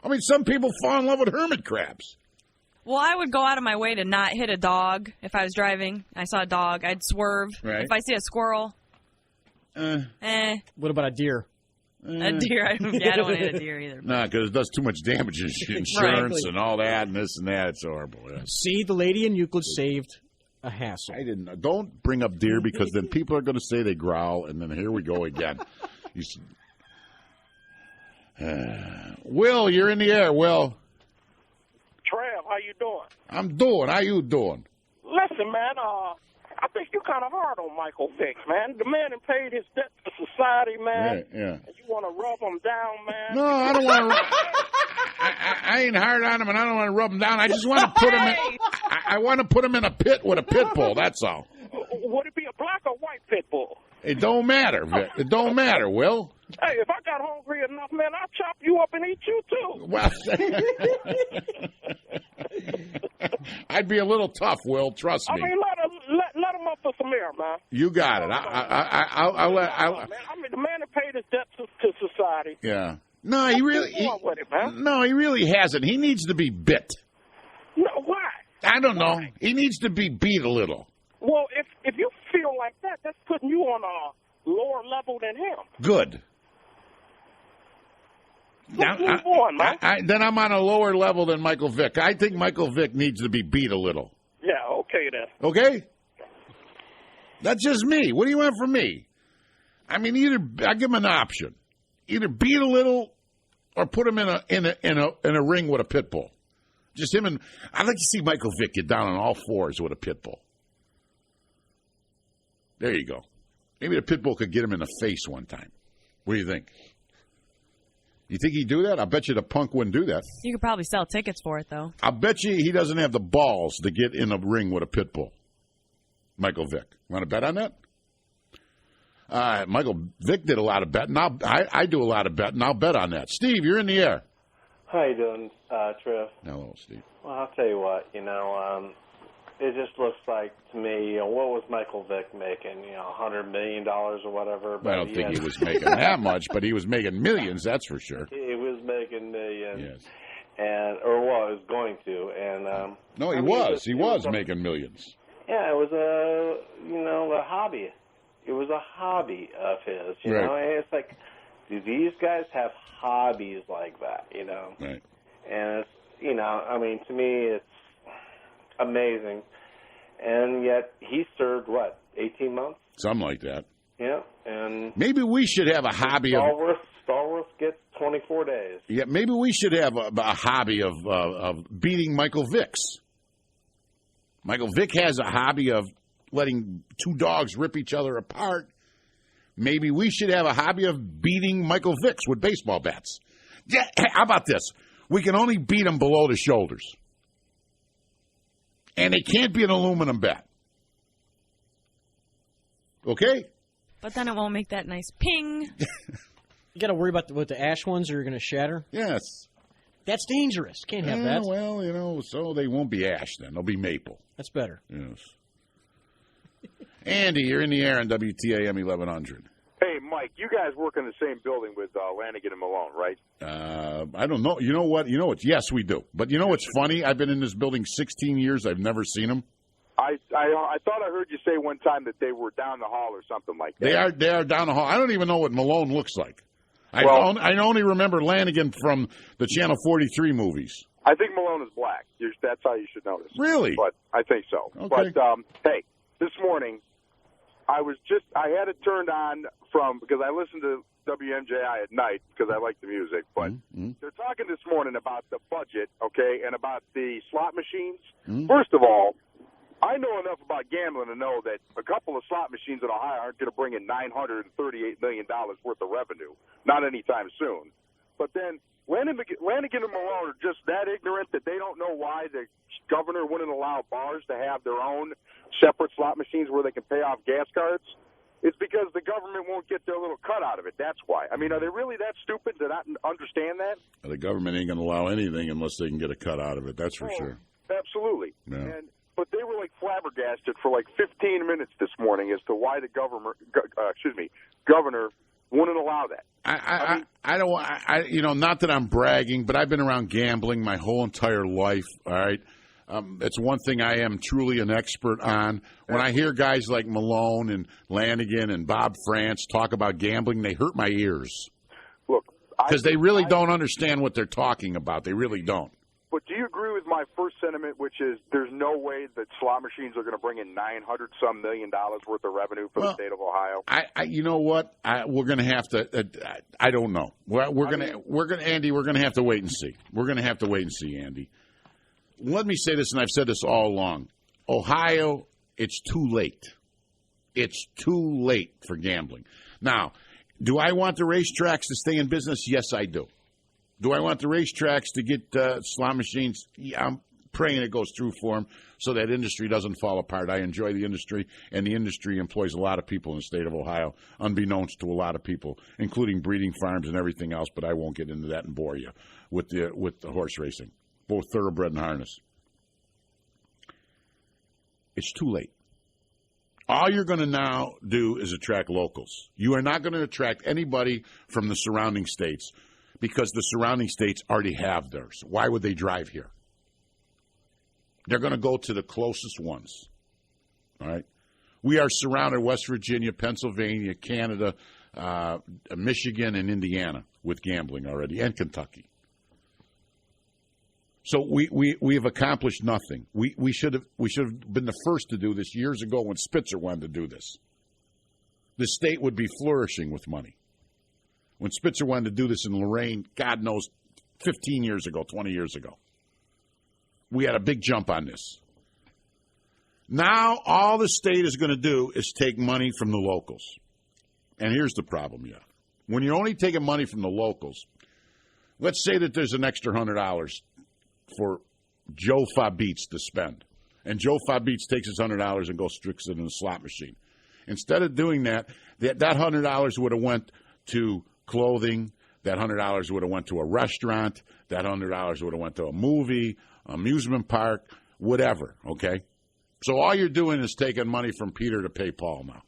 Speaker 2: I mean, some people fall in love with hermit crabs.
Speaker 7: Well, I would go out of my way to not hit a dog if I was driving. I saw a dog, I'd swerve.
Speaker 2: Right.
Speaker 7: If I see a squirrel,
Speaker 6: What about a deer?
Speaker 7: A deer, I don't want to hit a deer either.
Speaker 2: No, because it does too much damage in insurance and all that and this and that. It's horrible. Yeah.
Speaker 6: See, the lady in Euclid saved a hassle.
Speaker 2: I didn't. Don't bring up deer because then people are going to say they growl, and then here we go again. Will, you're in the air, Will.
Speaker 10: Trav, how you doing?
Speaker 2: I'm doing. How you doing?
Speaker 10: Listen, man, I think you're kind of hard on Michael Vick, man. The man had paid his debt to society, man.
Speaker 2: Yeah.
Speaker 10: And you want to rub him down, man?
Speaker 2: No, I don't want to. I ain't hard on him, and I don't want to rub him down. I just want to put him in. I want to put him in a pit with a pit bull. That's all.
Speaker 10: Would it be a black or white pit bull?
Speaker 2: It don't matter, Vic. It don't matter, Will.
Speaker 10: Hey, if I got hungry enough, man, I'll chop you up and eat you too.
Speaker 2: Well, I'd be a little tough, Will. Trust me.
Speaker 10: I mean, let him up for some air, man.
Speaker 2: You got it. I'll let.
Speaker 10: I mean, the man that paid his debt to society.
Speaker 2: Yeah. No, he really. He really hasn't. He needs to be bit.
Speaker 10: No, why?
Speaker 2: I don't know. He needs to be beat a little.
Speaker 10: Well, if you feel like that, that's putting you on a lower level than him.
Speaker 2: Good.
Speaker 10: Let's move on, man.
Speaker 2: Then I'm on a lower level than Michael Vick. I think Michael Vick needs to be beat a little.
Speaker 10: Yeah, okay then.
Speaker 2: Okay? That's just me. What do you want from me? I mean, I give him an option. Either beat a little or put him in a ring with a pit bull. Just him and I'd like to see Michael Vick get down on all fours with a pit bull. There you go. Maybe the pit bull could get him in the face one time. What do you think? You think he'd do that? I bet you the punk wouldn't do that.
Speaker 7: You could probably sell tickets for it, though.
Speaker 2: I bet you he doesn't have the balls to get in a ring with a pit bull. Michael Vick. Want to bet on that? Michael Vick did a lot of betting. I do a lot of betting. I'll bet on that. Steve, you're in the air.
Speaker 14: How you doing, Triv?
Speaker 2: Hello, Steve.
Speaker 14: Well, I'll tell you what, it just looks like to me, what was Michael Vick making? $100 million or whatever. But
Speaker 2: I don't think he was making that much, but he was making millions, that's for sure.
Speaker 14: He was making millions.
Speaker 2: Yes.
Speaker 14: Or was going to. And
Speaker 2: no, he was making millions.
Speaker 14: Yeah, it was a hobby. It was a hobby of his, you know. And it's like, do these guys have hobbies like that,
Speaker 2: Right.
Speaker 14: And it's, to me, it's amazing. And yet he served, 18 months?
Speaker 2: Something like that.
Speaker 14: Yeah. And
Speaker 2: maybe we should have a hobby
Speaker 14: Stallworth gets 24 days.
Speaker 2: Yeah, maybe we should have a hobby of beating Michael Vick's. Michael Vick has a hobby of letting two dogs rip each other apart. maybe we should have a hobby of beating Michael Vicks with baseball bats. Yeah, how about this? We can only beat them below the shoulders. And it can't be an aluminum bat. Okay?
Speaker 7: But then it won't make that nice ping.
Speaker 6: You got to worry about the ash ones, or you're going to shatter.
Speaker 2: Yes.
Speaker 6: That's dangerous. Can't have that.
Speaker 2: Well, so they won't be ash then. They'll be maple.
Speaker 6: That's better.
Speaker 2: Yes. Andy, you're in the air on WTAM 1100.
Speaker 16: Hey, Mike, you guys work in the same building with Lanigan and Malone, right?
Speaker 2: I don't know. You know what? Yes, we do. But you know what's funny? I've been in this building 16 years. I've never seen them.
Speaker 16: I thought I heard you say one time that they were down the hall or something like that.
Speaker 2: They are down the hall. I don't even know what Malone looks like. I only remember Lanigan from the Channel 43 movies.
Speaker 16: I think Malone is black. That's how you should notice.
Speaker 2: Really?
Speaker 16: But I think so.
Speaker 2: Okay.
Speaker 16: But hey, this morning I had it turned on because I listen to WMJI at night because I like the music. But they're talking this morning about the budget, okay, and about the slot machines. First of all, I know enough about gambling to know that a couple of slot machines in Ohio aren't going to bring in $938 million worth of revenue, not anytime soon. But then Lanigan and Malone are just that ignorant that they don't know why the governor wouldn't allow bars to have their own separate slot machines where they can pay off gas cards. It's because the government won't get their little cut out of it. That's why. I mean, are they really that stupid to not understand that?
Speaker 2: The government ain't going to allow anything unless they can get a cut out of it. That's for sure.
Speaker 16: Absolutely.
Speaker 2: Yeah.
Speaker 16: But they were like flabbergasted for like 15 minutes this morning as to why the governor wouldn't allow that.
Speaker 2: I don't. Not that I'm bragging, but I've been around gambling my whole entire life. All right, it's one thing I am truly an expert on. When I hear guys like Malone and Lanigan and Bob France talk about gambling, they hurt my ears.
Speaker 16: Look,
Speaker 2: because they really don't understand what they're talking about. They really don't.
Speaker 16: But do you agree with my first sentiment, which is there's no way that slot machines are going to bring in $900-some million worth of revenue for the state of Ohio?
Speaker 2: You know what? We're going to have to. I don't know. We're going to Andy. We're going to have to wait and see. We're going to have to wait and see, Andy. Let me say this, and I've said this all along. Ohio, it's too late. It's too late for gambling. Now, do I want the racetracks to stay in business? Yes, I do. Do I want the racetracks to get slot machines? Yeah, I'm praying it goes through for them so that industry doesn't fall apart. I enjoy the industry, and the industry employs a lot of people in the state of Ohio, unbeknownst to a lot of people, including breeding farms and everything else, but I won't get into that and bore you with the horse racing, both thoroughbred and harness. It's too late. All you're going to now do is attract locals. You are not going to attract anybody from the surrounding states, because the surrounding states already have theirs. Why would they drive here? They're going to go to the closest ones. All right? We are surrounded, West Virginia, Pennsylvania, Canada, Michigan, and Indiana with gambling already, and Kentucky. So we have accomplished nothing. We should have been the first to do this years ago when Spitzer wanted to do this. The state would be flourishing with money. When Spitzer wanted to do this in Lorraine, God knows, 15 years ago, 20 years ago. We had a big jump on this. Now all the state is going to do is take money from the locals. And here's the problem, yeah. When you're only taking money from the locals, let's say that there's an extra $100 for Joe Fabites to spend. And Joe Fabites takes his $100 and goes sticks it in a slot machine. Instead of doing that $100 would have went to clothing, that $100 would have went to a restaurant, that $100 would have went to a movie, amusement park, whatever, okay? So all you're doing is taking money from Peter to pay Paul now.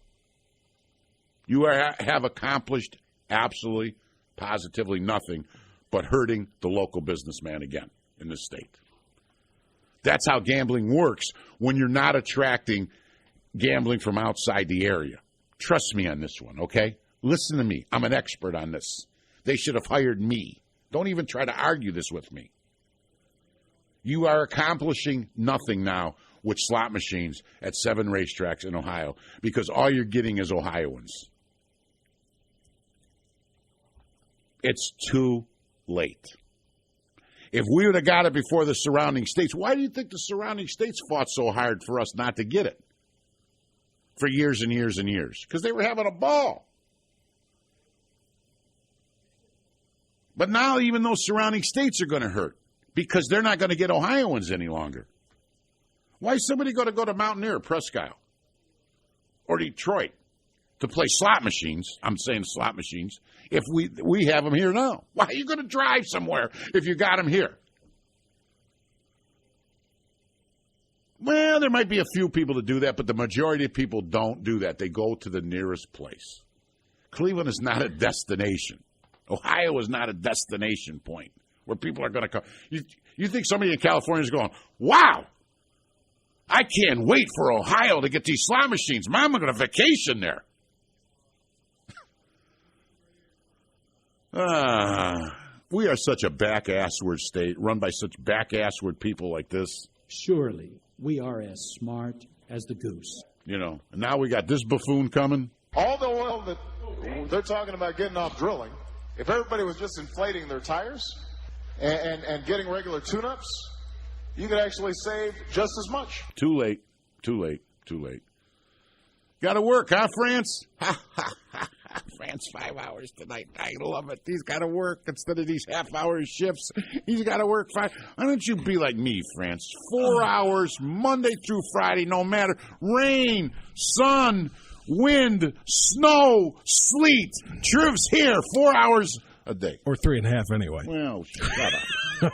Speaker 2: You have accomplished absolutely, positively nothing but hurting the local businessman again in this state. That's how gambling works when you're not attracting gambling from outside the area. Trust me on this one, okay? Listen to me. I'm an expert on this. They should have hired me. Don't even try to argue this with me. You are accomplishing nothing now with slot machines at 7 racetracks in Ohio because all you're getting is Ohioans. It's too late. If we would have got it before the surrounding states, why do you think the surrounding states fought so hard for us not to get it? For years and years and years. Because they were having a ball. But now even those surrounding states are going to hurt because they're not going to get Ohioans any longer. Why is somebody going to go to Mountaineer or Presque Isle or Detroit to play slot machines? I'm saying slot machines. If we have them here now, why are you going to drive somewhere if you got them here? Well, there might be a few people that do that, but the majority of people don't do that. They go to the nearest place. Cleveland is not a destination. Ohio is not a destination point where people are going to come. You think somebody in California is going, wow, I can't wait for Ohio to get these slot machines. Mom, I'm going to vacation there. We are such a back-assward state, run by such back-assward people like this.
Speaker 17: Surely we are as smart as the goose.
Speaker 2: You know, and now we got this buffoon coming.
Speaker 21: All the oil that they're talking about getting off drilling, if everybody was just inflating their tires and getting regular tune-ups, you could actually save just as much.
Speaker 2: Too late. Got to work, huh, France? France, 5 hours tonight. I love it. He's got to work instead of these half-hour shifts. He's got to work 5. Why don't you be like me, France? 4 hours, Monday through Friday, no matter. Rain, sun, wind, snow, sleet. Triv's here 4 hours a day.
Speaker 23: Or 3.5 anyway.
Speaker 2: Well, shut up.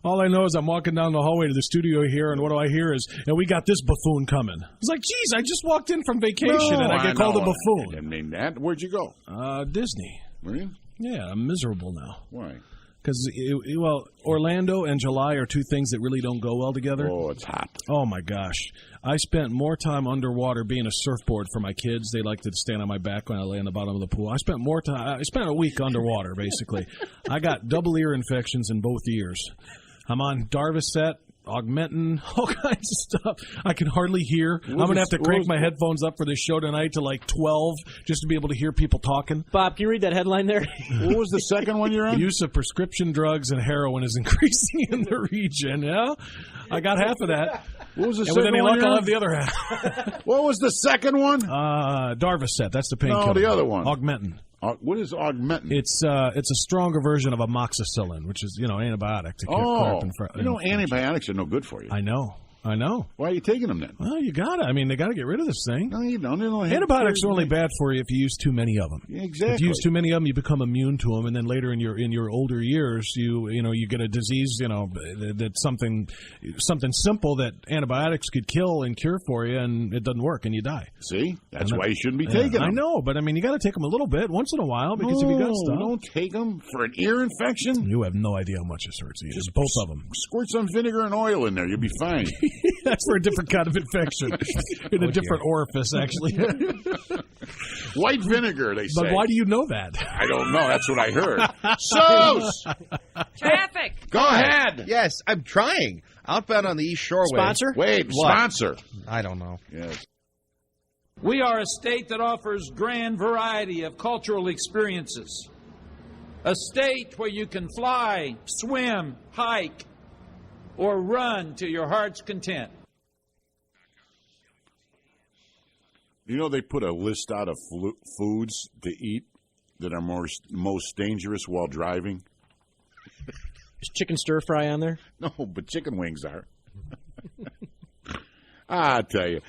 Speaker 23: All I know is I'm walking down the hallway to the studio here, and what do I hear is, we got this buffoon coming. I was like, geez, I just walked in from vacation, and I get called a buffoon.
Speaker 2: I didn't mean that. Where'd you go?
Speaker 23: Disney.
Speaker 2: Were you?
Speaker 23: Yeah, I'm miserable now.
Speaker 2: Why?
Speaker 23: Because, Orlando and July are two things that really don't go well together.
Speaker 2: Oh, it's hot.
Speaker 23: Oh, my gosh. I spent more time underwater being a surfboard for my kids. They like to stand on my back when I lay on the bottom of the pool. I spent a week underwater, basically. I got double ear infections in both ears. I'm on Darvocet, Augmentin, all kinds of stuff. I can hardly hear. I'm going to have to crank my headphones up for this show tonight to like 12 just to be able to hear people talking.
Speaker 6: Bob, can you read that headline there?
Speaker 2: What was the second one you're on?
Speaker 23: The use of prescription drugs and heroin is increasing in the region. Yeah, I got half of that.
Speaker 2: What was the
Speaker 23: and
Speaker 2: second
Speaker 23: with any
Speaker 2: one?
Speaker 23: luck, I'll have the other half.
Speaker 2: What was the second one?
Speaker 23: Darvocet. That's the painkiller.
Speaker 2: No, the other one.
Speaker 23: Augmentin.
Speaker 2: What is Augmentin?
Speaker 23: It's a stronger version of amoxicillin, which is antibiotic to clear up
Speaker 2: antibiotics are no good for you.
Speaker 23: I know.
Speaker 2: Why are you taking them then?
Speaker 23: Well, you gotta. I mean, they gotta get rid of this thing.
Speaker 2: No, you don't.
Speaker 23: Antibiotics are only bad for you if you use too many of them.
Speaker 2: Exactly.
Speaker 23: If you use too many of them, you become immune to them, and then later in your older years, you get a disease. That's something simple that antibiotics could kill and cure for you, and it doesn't work, and you die.
Speaker 2: See, that's why you shouldn't be taking them.
Speaker 23: I know, but I mean, you got to take them a little bit once in a while because if you got stuff,
Speaker 2: don't take them for an ear infection.
Speaker 23: You have no idea how much it hurts. Just both of them.
Speaker 2: Squirt some vinegar and oil in there, you'll be fine.
Speaker 23: That's for a different kind of infection in a different orifice, actually.
Speaker 2: White vinegar, they say.
Speaker 23: But why do you know that?
Speaker 2: I don't know. That's what I heard. Sos!
Speaker 7: Traffic!
Speaker 2: Go ahead!
Speaker 12: Yes, I'm trying. Outbound on the East Shoreway.
Speaker 6: Sponsor?
Speaker 2: Wait,
Speaker 12: What?
Speaker 2: sponsor.
Speaker 12: I don't know.
Speaker 2: Yes.
Speaker 24: We are a state that offers grand variety of cultural experiences. A state where you can fly, swim, hike, or run to your heart's content.
Speaker 2: You know they put a list out of foods to eat that are most dangerous while driving?
Speaker 6: Is chicken stir fry on there?
Speaker 2: No, but chicken wings are. I tell you,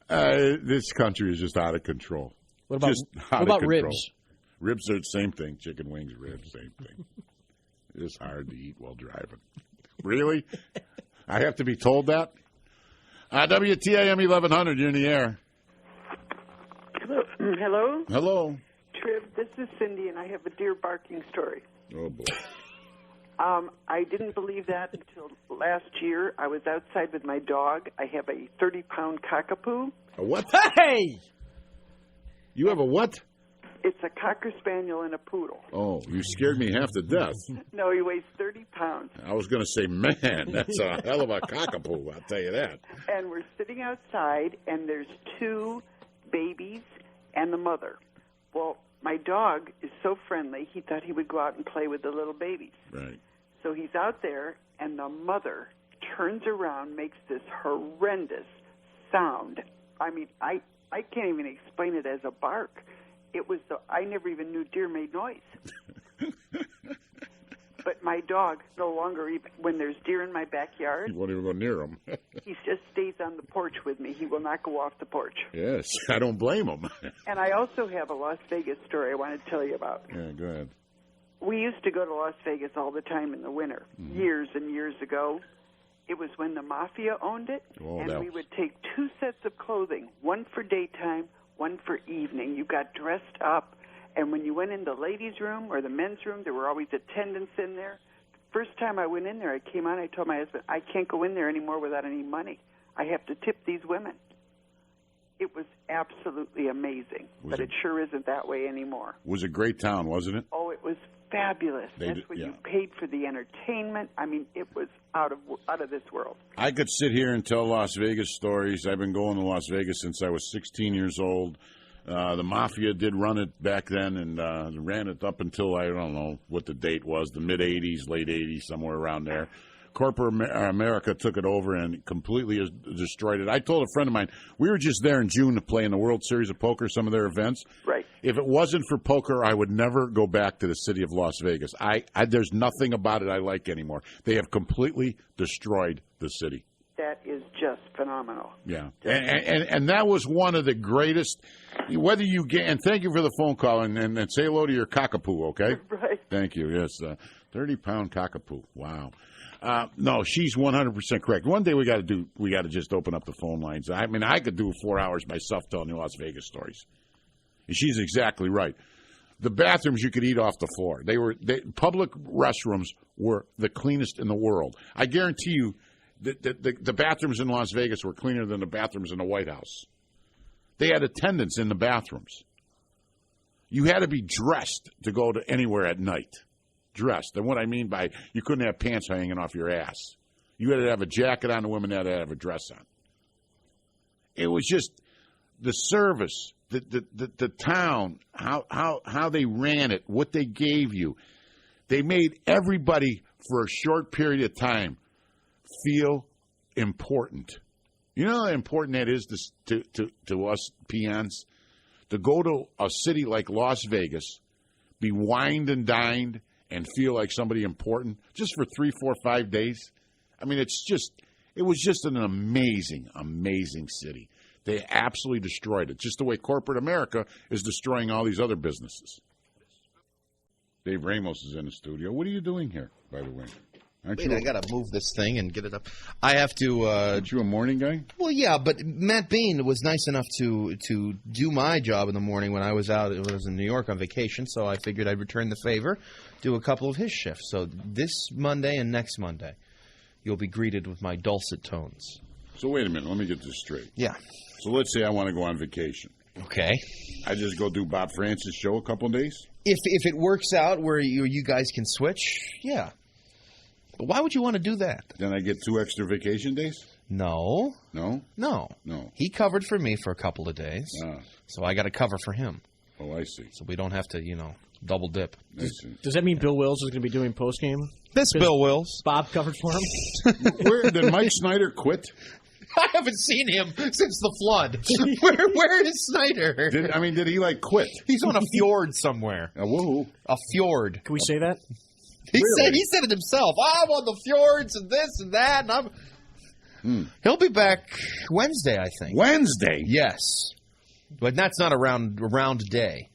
Speaker 2: this country is just out of control.
Speaker 6: What about ribs?
Speaker 2: Ribs are the same thing. Chicken wings, ribs, same thing. It's hard to eat while driving. Really? I have to be told that? WTAM 1100, you're in the air.
Speaker 25: Hello?
Speaker 2: Hello.
Speaker 25: Triv, this is Cindy, and I have a deer barking story.
Speaker 2: Oh, boy.
Speaker 25: I didn't believe that until last year. I was outside with my dog. I have a 30-pound cockapoo.
Speaker 2: A what?
Speaker 6: Hey!
Speaker 2: You have a what?
Speaker 25: It's a Cocker Spaniel and a poodle.
Speaker 2: Oh, you scared me half to death.
Speaker 25: No, he weighs 30 pounds.
Speaker 2: I was going to say, man, that's a hell of a cockapoo, I'll tell you that.
Speaker 25: And we're sitting outside, and there's two babies and the mother. Well, my dog is so friendly, he thought he would go out and play with the little babies.
Speaker 2: Right.
Speaker 25: So he's out there, and the mother turns around, makes this horrendous sound. I mean, I can't even explain it as a bark. I never even knew deer made noise. But my dog no longer, even when there's deer in my backyard,
Speaker 2: You won't even go near them.
Speaker 25: he just stays on the porch with me. He will not go off the porch.
Speaker 2: Yes, I don't blame him.
Speaker 25: And I also have a Las Vegas story I want to tell you about.
Speaker 2: Yeah, go ahead.
Speaker 25: We used to go to Las Vegas all the time in the winter, years and years ago. It was when the Mafia owned it, and we would take 2 sets of clothing, one for daytime, one for evening. You got dressed up, and when you went in the ladies' room or the men's room, there were always attendants in there. The first time I went in there, I came out, I told my husband, I can't go in there anymore without any money. I have to tip these women. It was absolutely amazing, but it sure isn't that way anymore.
Speaker 2: It was a great town, wasn't it?
Speaker 25: Oh, it was fabulous. That's when you paid for the entertainment. I mean, it was out of this world.
Speaker 2: I could sit here and tell Las Vegas stories. I've been going to Las Vegas since I was 16 years old. The Mafia did run it back then and ran it up until, I don't know what the date was, the mid-'80s, late 80s, somewhere around there. Corporate America took it over and completely destroyed it. I told a friend of mine, we were just there in June to play in the World Series of Poker, some of their events.
Speaker 25: Right.
Speaker 2: If it wasn't for poker, I would never go back to the city of Las Vegas. There's nothing about it I like anymore. They have completely destroyed the city.
Speaker 25: That is just phenomenal.
Speaker 2: Yeah. And that was one of the greatest, whether you get, and thank you for the phone call, and say hello to your cockapoo, okay?
Speaker 25: Right.
Speaker 2: Thank you, yes. 30-pound cockapoo. Wow. No, she's 100% correct. One day we got to just open up the phone lines. I mean, I could do 4 hours myself telling you Las Vegas stories. And she's exactly right. The bathrooms you could eat off the floor. Public restrooms were the cleanest in the world. I guarantee you the bathrooms in Las Vegas were cleaner than the bathrooms in the White House. They had attendants in the bathrooms. You had to be dressed to go to anywhere at night. Dressed. And what I mean by you couldn't have pants hanging off your ass. You had to have a jacket on, the women had to have a dress on. It was just the service, the town, how they ran it, what they gave you. They made everybody for a short period of time feel important. You know how important that is to us peons? To go to a city like Las Vegas, be wined and dined, and feel like somebody important just for 3, 4, 5 days. I mean, it was just an amazing, amazing city. They absolutely destroyed it, just the way corporate America is destroying all these other businesses. Dave Ramos is in the studio. What are you doing here, by the way?
Speaker 3: Wait, I got to move this thing and get it up. I have to...
Speaker 2: Aren't you a morning guy?
Speaker 3: Well, yeah, but Matt Bain was nice enough to do my job in the morning when I was out. I was in New York on vacation, so I figured I'd return the favor, do a couple of his shifts. So this Monday and next Monday, you'll be greeted with my dulcet tones.
Speaker 2: So wait a minute. Let me get this straight.
Speaker 3: Yeah.
Speaker 2: So let's say I want to go on vacation.
Speaker 3: Okay.
Speaker 2: I just go do Bob Francis' show a couple of days?
Speaker 3: If it works out where you guys can switch, yeah. But why would you want to do that?
Speaker 2: Then I get 2 extra vacation days?
Speaker 3: No.
Speaker 2: No?
Speaker 3: No.
Speaker 2: No.
Speaker 3: He covered for me for a couple of days, so I got to cover for him.
Speaker 2: Oh, I see.
Speaker 3: So we don't have to, double dip.
Speaker 6: Does that mean Bill Wills is going to be doing postgame?
Speaker 3: This Bill Wills.
Speaker 6: Bob covered for him?
Speaker 2: Did Mike Snyder quit?
Speaker 3: I haven't seen him since the flood. Where is Snyder?
Speaker 2: Did he quit?
Speaker 3: He's on a fjord somewhere.
Speaker 2: Whoa.
Speaker 3: A fjord.
Speaker 6: Can we say that?
Speaker 3: He said it himself. I'm on the fjords and this and that, and He'll be back Wednesday, I think.
Speaker 2: Wednesday?
Speaker 3: Yes. But that's not a round day.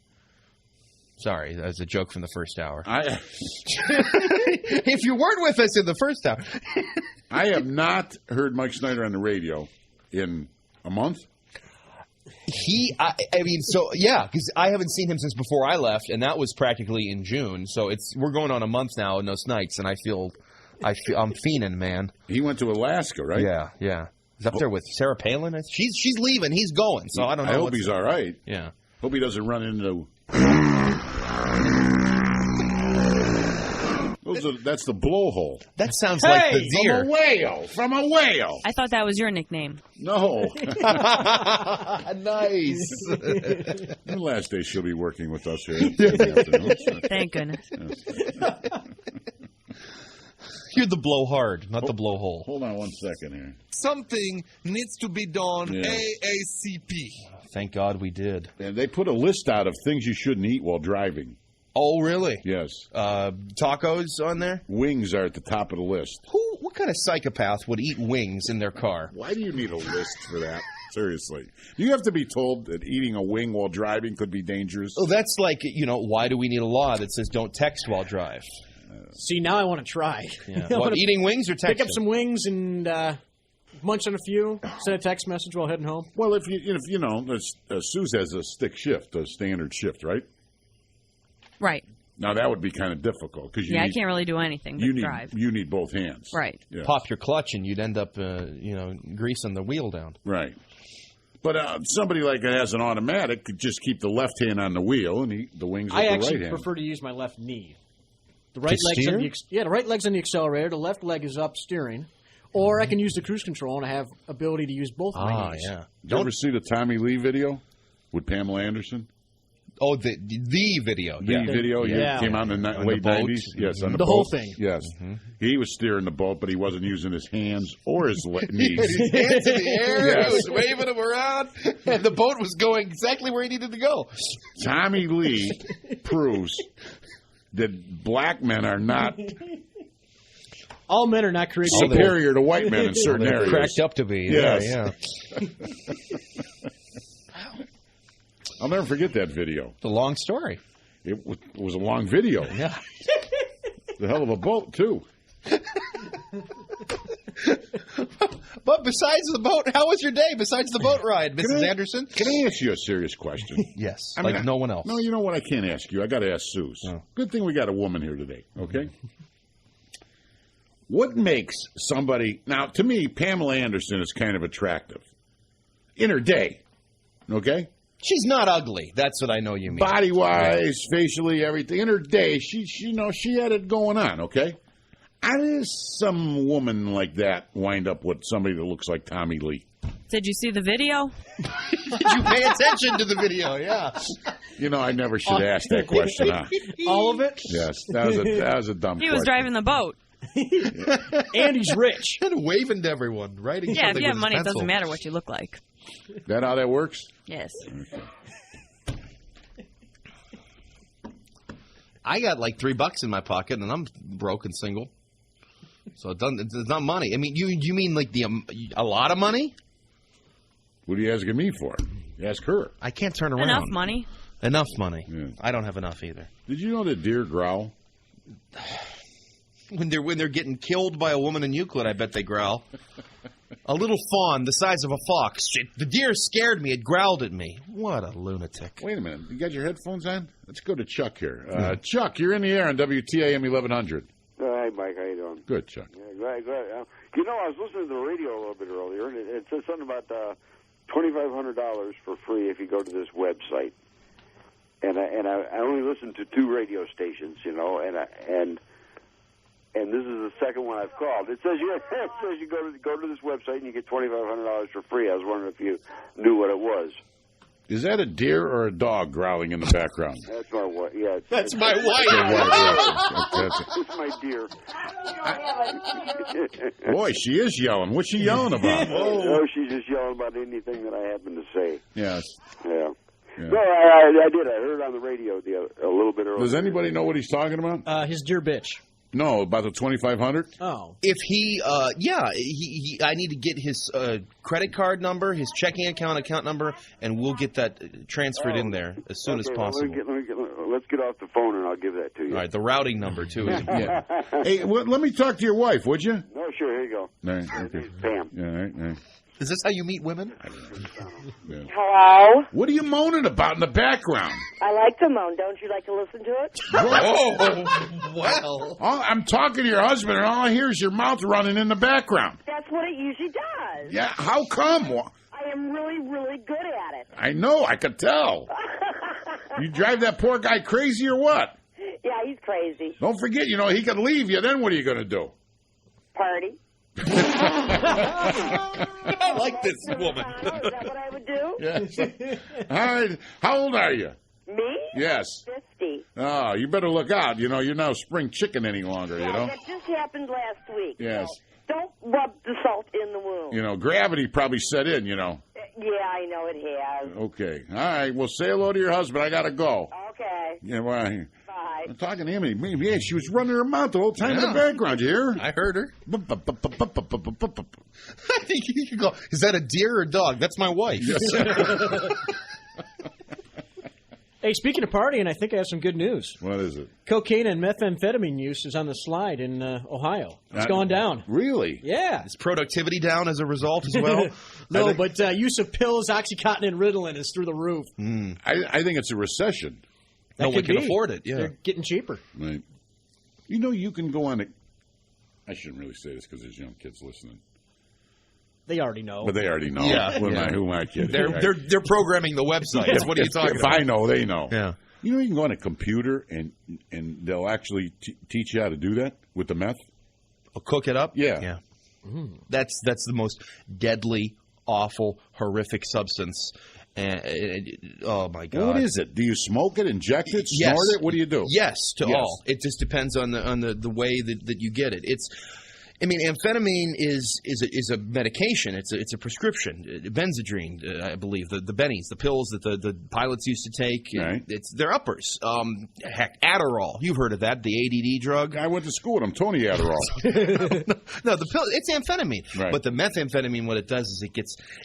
Speaker 3: Sorry, that was a joke from the first hour. If you weren't with us in the first hour.
Speaker 2: I have not heard Mike Snyder on the radio in a month.
Speaker 3: Because I haven't seen him since before I left, and that was practically in June. So we're going on a month now in those nights, and I'm fiending, man.
Speaker 2: He went to Alaska, right?
Speaker 3: Yeah. He's up there with Sarah Palin. She's leaving. He's going. So I don't know.
Speaker 2: I hope he's all right.
Speaker 3: Yeah.
Speaker 2: Hope he doesn't run into. That's the blowhole.
Speaker 3: That sounds like the deer.
Speaker 2: From a whale.
Speaker 7: I thought that was your nickname.
Speaker 2: No.
Speaker 3: Nice.
Speaker 2: The last day she'll be working with us here.
Speaker 7: Thank goodness.
Speaker 3: You're the blowhard, not the blowhole.
Speaker 2: Hold on 1 second here.
Speaker 15: Something needs to be done ASAP.
Speaker 3: Thank God we did.
Speaker 2: And they put a list out of things you shouldn't eat while driving.
Speaker 3: Oh, really?
Speaker 2: Yes.
Speaker 3: Tacos on there?
Speaker 2: Wings are at the top of the list.
Speaker 3: What kind of psychopath would eat wings in their car?
Speaker 2: Why do you need a list for that? Seriously. Do you have to be told that eating a wing while driving could be dangerous?
Speaker 3: Oh, that's like, why do we need a law that says don't text while drive?
Speaker 6: See, now I want to try.
Speaker 3: Yeah. What, eating wings or texting?
Speaker 6: Pick up some wings and munch on a few, send a text message while heading home.
Speaker 2: Well, if Suze has a stick shift, a standard shift, right?
Speaker 7: Right.
Speaker 2: Now, that would be kind of difficult. Cause
Speaker 7: I can't really do anything but drive.
Speaker 2: You need both hands.
Speaker 7: Right.
Speaker 2: Yes.
Speaker 3: Pop your clutch and you'd end up, greasing the wheel down.
Speaker 2: Right. But somebody like that has an automatic could just keep the left hand on the wheel and the wings with the right hand. I
Speaker 6: actually prefer to use my left knee. The right leg's on the right leg's on the accelerator. The left leg is up steering. Or I can use the cruise control and I have ability to use both of my knees.
Speaker 2: Yeah. Did you ever see the Tommy Lee video with Pamela Anderson?
Speaker 3: Oh, the video.
Speaker 2: The video came out in the late 90s. Yes, on the boat.
Speaker 6: Whole thing.
Speaker 2: Yes. Mm-hmm. He was steering the boat, but he wasn't using his hands or his knees.
Speaker 3: His hands in the air. Yes. He was waving them around, and the boat was going exactly where he needed to go.
Speaker 2: Tommy Lee proves that black men are not...
Speaker 6: All men are not created
Speaker 2: superior to white men in certain areas.
Speaker 3: Cracked up to be.
Speaker 2: Yes.
Speaker 3: Yeah.
Speaker 2: I'll never forget that video.
Speaker 3: It's a long story.
Speaker 2: It was a long video.
Speaker 3: Yeah.
Speaker 2: The hell of a boat, too.
Speaker 3: But besides the boat, how was your day besides the boat ride, Mrs. Anderson?
Speaker 2: Can I ask you a serious question?
Speaker 3: Yes, no one else.
Speaker 2: No, you know what? I can't ask you. I got to ask Suze. Oh. Good thing we got a woman here today, okay? What makes somebody... Now, to me, Pamela Anderson is kind of attractive. In her day, okay?
Speaker 3: She's not ugly. That's what I know you mean.
Speaker 2: Body-wise, facially, everything. In her day, she had it going on, okay? How does some woman like that wind up with somebody that looks like Tommy Lee?
Speaker 7: Did you see the video?
Speaker 3: Did you pay attention to the video? Yeah.
Speaker 2: I never should ask that question, huh?
Speaker 6: All of it?
Speaker 2: Yes. That was a dumb question.
Speaker 7: He was driving the boat.
Speaker 6: And he's rich.
Speaker 3: And waving to everyone, writing
Speaker 7: if
Speaker 3: something
Speaker 7: you have
Speaker 3: with
Speaker 7: money,
Speaker 3: his
Speaker 7: it doesn't
Speaker 3: pencil.
Speaker 7: matter what you look like.
Speaker 2: That how that works?
Speaker 7: Yes.
Speaker 2: Okay.
Speaker 3: I got like $3 in my pocket, and I'm broke and single. So it's not money. I mean, you mean like a lot of money?
Speaker 2: What are you asking me for? You ask her.
Speaker 3: I can't turn around.
Speaker 7: Enough money.
Speaker 3: Enough money.
Speaker 2: Yeah.
Speaker 3: I don't have enough either.
Speaker 2: Did you know that deer growl?
Speaker 3: When they're getting killed by a woman in Euclid, I bet they growl. A little fawn the size of a fox. The deer scared me. It growled at me. What a lunatic.
Speaker 2: Wait a minute. You got your headphones on? Let's go to Chuck here. Chuck, you're in the air on WTAM 1100.
Speaker 18: Hi, Mike. How you doing?
Speaker 2: Good, Chuck.
Speaker 18: Yeah, glad. I was listening to the radio a little bit earlier, and it said something about $2,500 for free if you go to this website. And I only listen to 2 radio stations, and this is the second one I've called. It says you go to this website and you get $2,500 for free. I was wondering if you knew what it was.
Speaker 2: Is that a deer or a dog growling in the background?
Speaker 18: That's my wife. Yeah,
Speaker 3: that's my wife.
Speaker 18: It's my deer.
Speaker 2: Boy, she is yelling. What's she yelling about?
Speaker 18: Oh, she's just yelling about anything that I happen to say.
Speaker 2: Yes.
Speaker 18: Yeah. No, I did. I heard it on the radio a little bit earlier.
Speaker 2: Does anybody know what he's talking about?
Speaker 6: His dear bitch.
Speaker 2: No, about the $2,500?
Speaker 6: Oh.
Speaker 3: If he I need to get his credit card number, his checking account number, and we'll get that transferred in there as soon as possible.
Speaker 18: Let's get off the phone and I'll give that to you.
Speaker 3: All right, the routing number, too.
Speaker 2: Yeah. Hey, let me talk to your wife, would you?
Speaker 18: No, sure. Here you go.
Speaker 2: All right, okay.
Speaker 18: Pam.
Speaker 2: Yeah, all right.
Speaker 3: Is this how you meet women?
Speaker 2: Yeah.
Speaker 4: Hello?
Speaker 2: What are you moaning about in the background?
Speaker 4: I like to moan. Don't you like to listen to it?
Speaker 2: Oh,
Speaker 3: well.
Speaker 2: I'm talking to your husband, and all I hear is your mouth running in the background.
Speaker 4: That's what it usually does.
Speaker 2: Yeah, how come?
Speaker 4: I am really, really good at it.
Speaker 2: I know, I could tell. You drive that poor guy crazy or what?
Speaker 4: Yeah, he's crazy.
Speaker 2: Don't forget, he could leave you. Then what are you going to do?
Speaker 4: Party.
Speaker 3: I like this woman.
Speaker 4: Is that what I would do?
Speaker 2: Yes. All right. How old are you?
Speaker 4: Me?
Speaker 2: Yes.
Speaker 4: 50.
Speaker 2: Oh, you better look out. You know, you're not spring chicken any longer, you know?
Speaker 8: That just happened last week.
Speaker 2: Yes.
Speaker 8: So don't rub the salt in the wound.
Speaker 2: You know, gravity probably set in, you know.
Speaker 8: Yeah, I know it has.
Speaker 2: Okay. All right. Well, say hello to your husband. I got to go.
Speaker 8: Okay.
Speaker 2: Yeah, well,
Speaker 8: Bye.
Speaker 2: I'm talking to him. Yeah, she was running her mouth the whole time in the background. You hear?
Speaker 3: I heard her. I think you could go, is that a deer or a dog? That's my wife.
Speaker 6: Hey, speaking of partying, I think I have some good news.
Speaker 2: What is it?
Speaker 6: Cocaine and methamphetamine use is on the slide in Ohio. It's going down.
Speaker 2: Really?
Speaker 6: Yeah.
Speaker 3: Is productivity down as a result as well?
Speaker 6: No, but use of pills, Oxycontin, and Ritalin is through the roof.
Speaker 2: I think it's a recession.
Speaker 6: That
Speaker 3: No one
Speaker 6: could
Speaker 3: can
Speaker 6: be.
Speaker 3: afford it, yeah.
Speaker 6: They're getting cheaper.
Speaker 2: Right. You know, you can go on a... I shouldn't really say this because there's young kids listening.
Speaker 6: They already know.
Speaker 2: But they already know.
Speaker 3: Yeah.
Speaker 2: Who am I kidding?
Speaker 3: They're programming the website. What are you talking
Speaker 2: If
Speaker 3: about?
Speaker 2: I know, they know.
Speaker 3: Yeah.
Speaker 2: You know, you can go on a computer and they'll actually teach you how to do that with the meth.
Speaker 3: Cook it up?
Speaker 2: Yeah.
Speaker 3: Yeah. That's the most deadly, awful, horrific substance. Oh, my God.
Speaker 2: What is it? Do you smoke it, inject it,
Speaker 3: Yes.
Speaker 2: snort it? What do you do?
Speaker 3: Yes, to
Speaker 2: Yes.
Speaker 3: all. It just depends on the way that you get it. Amphetamine is a medication. It's a prescription. Benzedrine, I believe, the bennies, the pills that the pilots used to take.
Speaker 2: Right.
Speaker 3: They're uppers. Heck, Adderall. You've heard of that, the ADD drug.
Speaker 2: I went to school with them, Tony Adderall.
Speaker 3: No, the pill. It's amphetamine.
Speaker 2: Right.
Speaker 3: But the methamphetamine, what it does is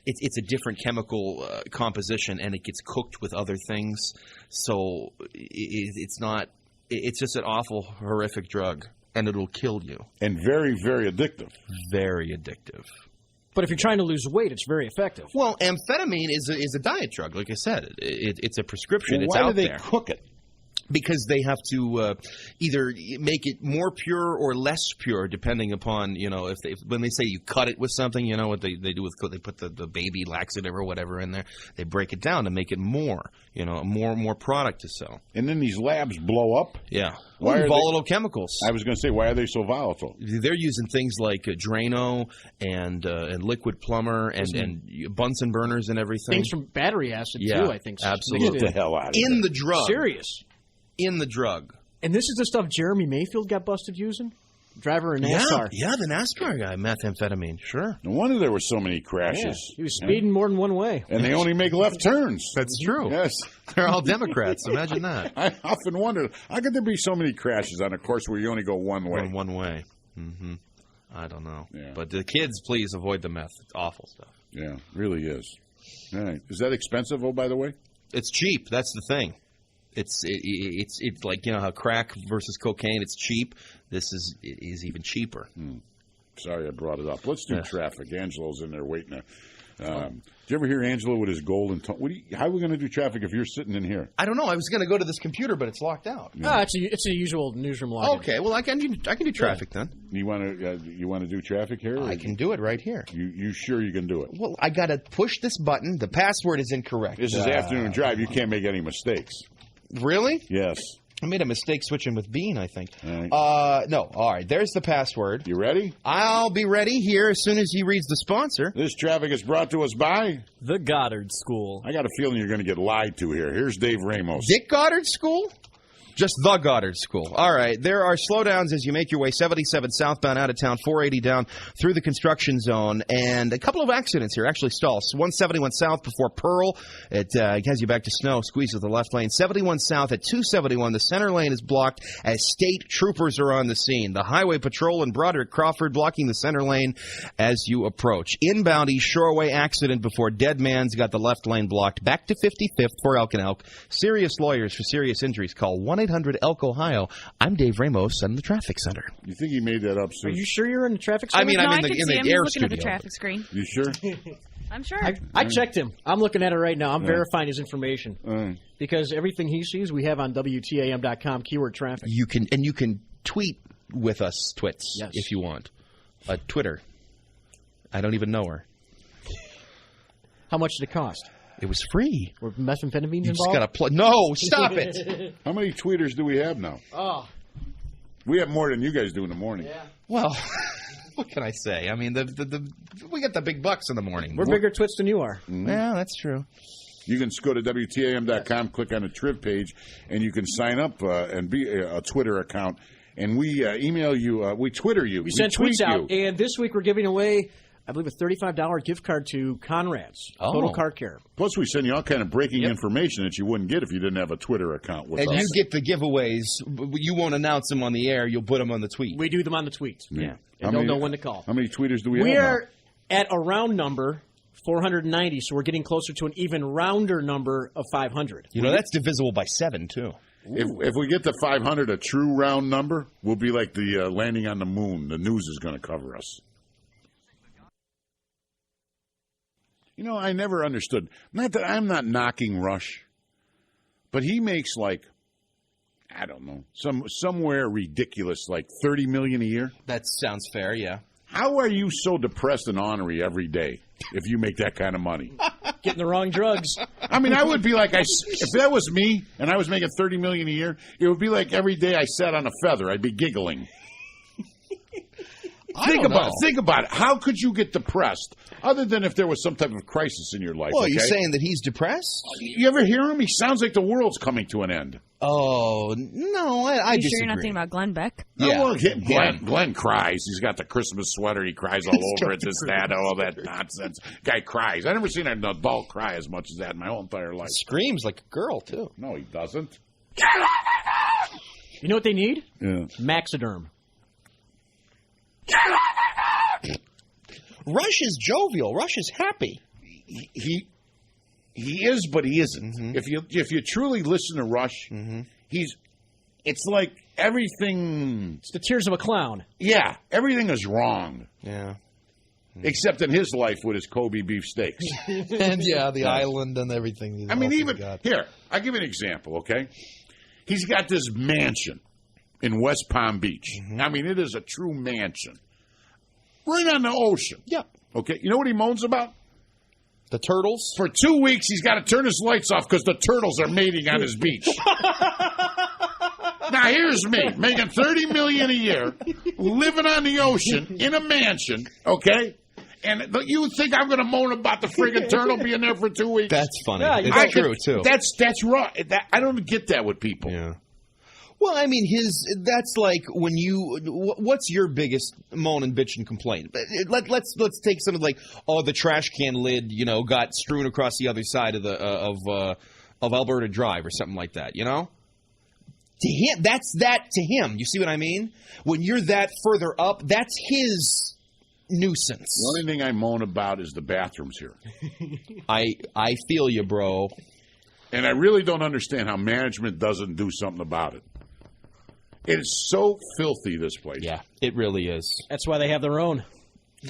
Speaker 3: it's a different chemical composition, and it gets cooked with other things. So it's not. It's just an awful, horrific drug. And it'll kill you.
Speaker 2: And very, very addictive.
Speaker 3: Very addictive.
Speaker 6: But if you're trying to lose weight, it's very effective.
Speaker 3: Well, amphetamine is a diet drug. Like I said, it's a prescription.
Speaker 2: Well,
Speaker 3: it's
Speaker 2: why
Speaker 3: out
Speaker 2: do they
Speaker 3: there.
Speaker 2: cook it?
Speaker 3: Because they have to either make it more pure or less pure, depending upon, when they say you cut it with something, you know what they do with they put the baby laxative or whatever in there. They break it down to make it more, more product to sell.
Speaker 2: And then these labs blow up?
Speaker 3: Yeah.
Speaker 2: Why are
Speaker 3: volatile chemicals.
Speaker 2: I was going to say, why are they so volatile?
Speaker 3: They're using things like Drano and Liquid Plumber and Bunsen burners and everything.
Speaker 6: Things from battery acid,
Speaker 3: Yeah,
Speaker 6: too, I think.
Speaker 3: absolutely.
Speaker 2: Get the hell out of
Speaker 3: In
Speaker 2: here.
Speaker 3: the drug.
Speaker 6: Serious.
Speaker 3: In the drug.
Speaker 6: And this is the stuff Jeremy Mayfield got busted using? Driver in NASCAR.
Speaker 3: Yeah, the NASCAR guy, methamphetamine, sure.
Speaker 2: No wonder there were so many crashes.
Speaker 6: Yeah, he was speeding more than one way.
Speaker 2: And they only make left turns.
Speaker 3: That's true.
Speaker 2: Yes.
Speaker 3: They're all Democrats. Imagine that.
Speaker 2: I often wondered, how could there be so many crashes on a course where you only go one way?
Speaker 3: One way. Mm-hmm. I don't know.
Speaker 2: Yeah.
Speaker 3: But the kids, please avoid the meth. It's awful stuff.
Speaker 2: Yeah, really is. All right. Is that expensive, by the way?
Speaker 3: It's cheap. That's the thing. It's like, how crack versus cocaine, it's cheap. This is even cheaper.
Speaker 2: Sorry I brought it up. Let's do traffic. Angelo's in there waiting. Did you ever hear Angelo with his golden tone? How are we going to do traffic if you're sitting in here?
Speaker 3: I don't know. I was going to go to this computer, but it's locked out.
Speaker 6: Yeah. It's a usual newsroom login.
Speaker 3: Okay, well I can do traffic then.
Speaker 2: You want to do traffic here?
Speaker 3: I can do it right here.
Speaker 2: You sure you can do it?
Speaker 3: Well, I got to push this button. The password is incorrect.
Speaker 2: This is afternoon drive. You can't make any mistakes.
Speaker 3: Really?
Speaker 2: Yes.
Speaker 3: I made a mistake switching with Bean, I think.
Speaker 2: All right.
Speaker 3: No. All right. There's the password.
Speaker 2: You ready?
Speaker 3: I'll be ready here as soon as he reads the sponsor.
Speaker 2: This traffic is brought to us by
Speaker 1: the Goddard School.
Speaker 2: I got a feeling you're going to get lied to here. Here's Dave Ramos.
Speaker 3: Dick Goddard School? Just the Goddard School. All right. There are slowdowns as you make your way 77 southbound out of town, 480 down through the construction zone, and a couple of accidents here. Actually, stalls. 171 south before Pearl. It has you back to Snow. Squeeze with the left lane. 71 south at 271. The center lane is blocked as state troopers are on the scene. The Highway Patrol and Broderick Crawford blocking the center lane as you approach. Inbound East Shoreway accident before Dead Man's got the left lane blocked. Back to 55th for Elk and Elk. Serious lawyers for serious injuries. Call 1-800-ELK, Ohio. I'm Dave Ramos in the traffic center.
Speaker 2: You think he made that up?
Speaker 6: Are you sure you're in the traffic center?
Speaker 3: I mean,
Speaker 7: No,
Speaker 3: I'm
Speaker 7: I
Speaker 3: in
Speaker 7: could see
Speaker 3: the
Speaker 7: him.
Speaker 3: air
Speaker 7: He's looking
Speaker 3: studio.
Speaker 7: at the traffic screen.
Speaker 2: You sure?
Speaker 7: I'm sure.
Speaker 6: I checked him. I'm looking at it right now. I'm verifying his information. Because everything he sees, we have on WTAM.com, keyword traffic.
Speaker 3: You can tweet with us, Twits, if you want. Twitter. I don't even know her.
Speaker 6: How much did it cost?
Speaker 3: It was free.
Speaker 6: Were methamphetamines
Speaker 3: You just
Speaker 6: involved?
Speaker 3: got to No, stop it.
Speaker 2: How many tweeters do we have now?
Speaker 6: Oh.
Speaker 2: We have more than you guys do in the morning.
Speaker 6: Yeah.
Speaker 3: Well, what can I say? I mean, we get the big bucks in the morning.
Speaker 6: We're bigger twits than you are.
Speaker 3: Yeah, that's true.
Speaker 2: You can just go to WTAM.com, click on the Triv page, and you can sign up and be a Twitter account. And we email you, we Twitter you,
Speaker 6: we send
Speaker 2: tweet
Speaker 6: tweets out.
Speaker 2: you.
Speaker 6: And this week we're giving away, I believe, a $35 gift card to Conrad's Total Car Care.
Speaker 2: Plus, we send you all kind of breaking information that you wouldn't get if you didn't have a Twitter account with us.
Speaker 3: And you get the giveaways. You won't announce them on the air. You'll put them on the tweet.
Speaker 6: We do them on the tweets.
Speaker 2: Yeah.
Speaker 6: And they'll know when to call.
Speaker 2: How many tweeters do we
Speaker 6: We
Speaker 2: have
Speaker 6: are at a round number, 490, so we're getting closer to an even rounder number of 500.
Speaker 3: You know, that's divisible by 7, too.
Speaker 2: If we get to 500, a true round number, we'll be like the landing on the moon. The news is going to cover us. You know, I never understood. Not that I'm not knocking Rush, but he makes like, I don't know, somewhere ridiculous, like $30 million a year.
Speaker 3: That sounds fair, yeah.
Speaker 2: How are you so depressed and ornery every day if you make that kind of money?
Speaker 6: Getting the wrong drugs.
Speaker 2: I mean, I would be like, if that was me and I was making $30 million a year, it would be like every day I sat on a feather. I'd be giggling. Think about it. How could you get depressed other than if there was some type of crisis in your life?
Speaker 3: Well, you're saying that he's depressed?
Speaker 2: You ever hear him? He sounds like the world's coming to an end.
Speaker 3: Oh, no, I
Speaker 7: you
Speaker 3: disagree.
Speaker 7: sure you're not thinking about Glenn Beck?
Speaker 2: Yeah. Oh, well, Glenn cries. He's got the Christmas sweater. He cries all over it, this, that, all that nonsense. Guy cries. I've never seen an adult cry as much as that in my whole entire life.
Speaker 3: Screams like a girl, too.
Speaker 2: No, he doesn't.
Speaker 6: You know what they need?
Speaker 2: Yeah.
Speaker 6: Maxiderm.
Speaker 3: Rush is jovial. Rush is happy.
Speaker 2: He is, but he isn't. Mm-hmm. If you truly listen to Rush, it's like everything.
Speaker 6: It's the tears of a clown.
Speaker 2: Yeah, everything is wrong.
Speaker 3: Yeah.
Speaker 2: Except in his life with his Kobe beef steaks.
Speaker 12: And the island and everything.
Speaker 2: I mean, here, I'll give you an example, okay? He's got this mansion in West Palm Beach. I mean, it is a true mansion. Right on the ocean.
Speaker 3: Yeah.
Speaker 2: Okay, you know what he moans about?
Speaker 3: The turtles?
Speaker 2: For 2 weeks, he's got to turn his lights off because the turtles are mating on his beach. Now, here's me, making $30 million a year, living on the ocean in a mansion, okay? And you think I'm going to moan about the friggin' turtle being there for 2 weeks?
Speaker 3: That's funny. Yeah, it's true, too.
Speaker 2: That's wrong. I don't get that with people.
Speaker 3: Yeah. Well, I mean, that's like when what's your biggest moan and bitch and complaint? Let's take something like, the trash can lid, got strewn across the other side of Alberta Drive or something like that, To him, that's that to him. You see what I mean? When you're that further up, that's his nuisance.
Speaker 2: The only thing I moan about is the bathrooms here.
Speaker 3: I feel you, bro.
Speaker 2: And I really don't understand how management doesn't do something about it. It is so filthy, this place.
Speaker 3: Yeah, it really is.
Speaker 6: That's why they have their own.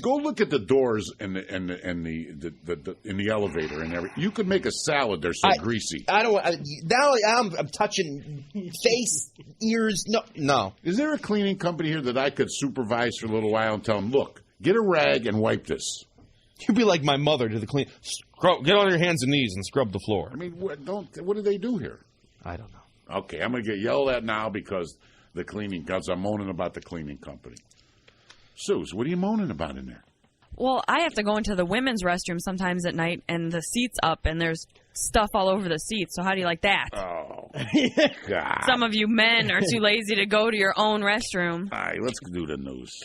Speaker 2: Go look at the doors in the elevator and everything. You could make a salad. They're so greasy.
Speaker 3: Now I'm touching face, ears. No.
Speaker 2: Is there a cleaning company here that I could supervise for a little while and tell them, look, get a rag and wipe this?
Speaker 3: You'd be like my mother to the clean. Get on your hands and knees and scrub the floor.
Speaker 2: I mean, what do they do here?
Speaker 3: I don't know.
Speaker 2: Okay, I'm going to get yelled at now because I'm moaning about the cleaning company. Suze, what are you moaning about in there?
Speaker 7: Well, I have to go into the women's restroom sometimes at night, and the seat's up, and there's stuff all over the seat. So how do you like that?
Speaker 2: Oh, God.
Speaker 7: Some of you men are too lazy to go to your own restroom.
Speaker 2: All right, let's do the news.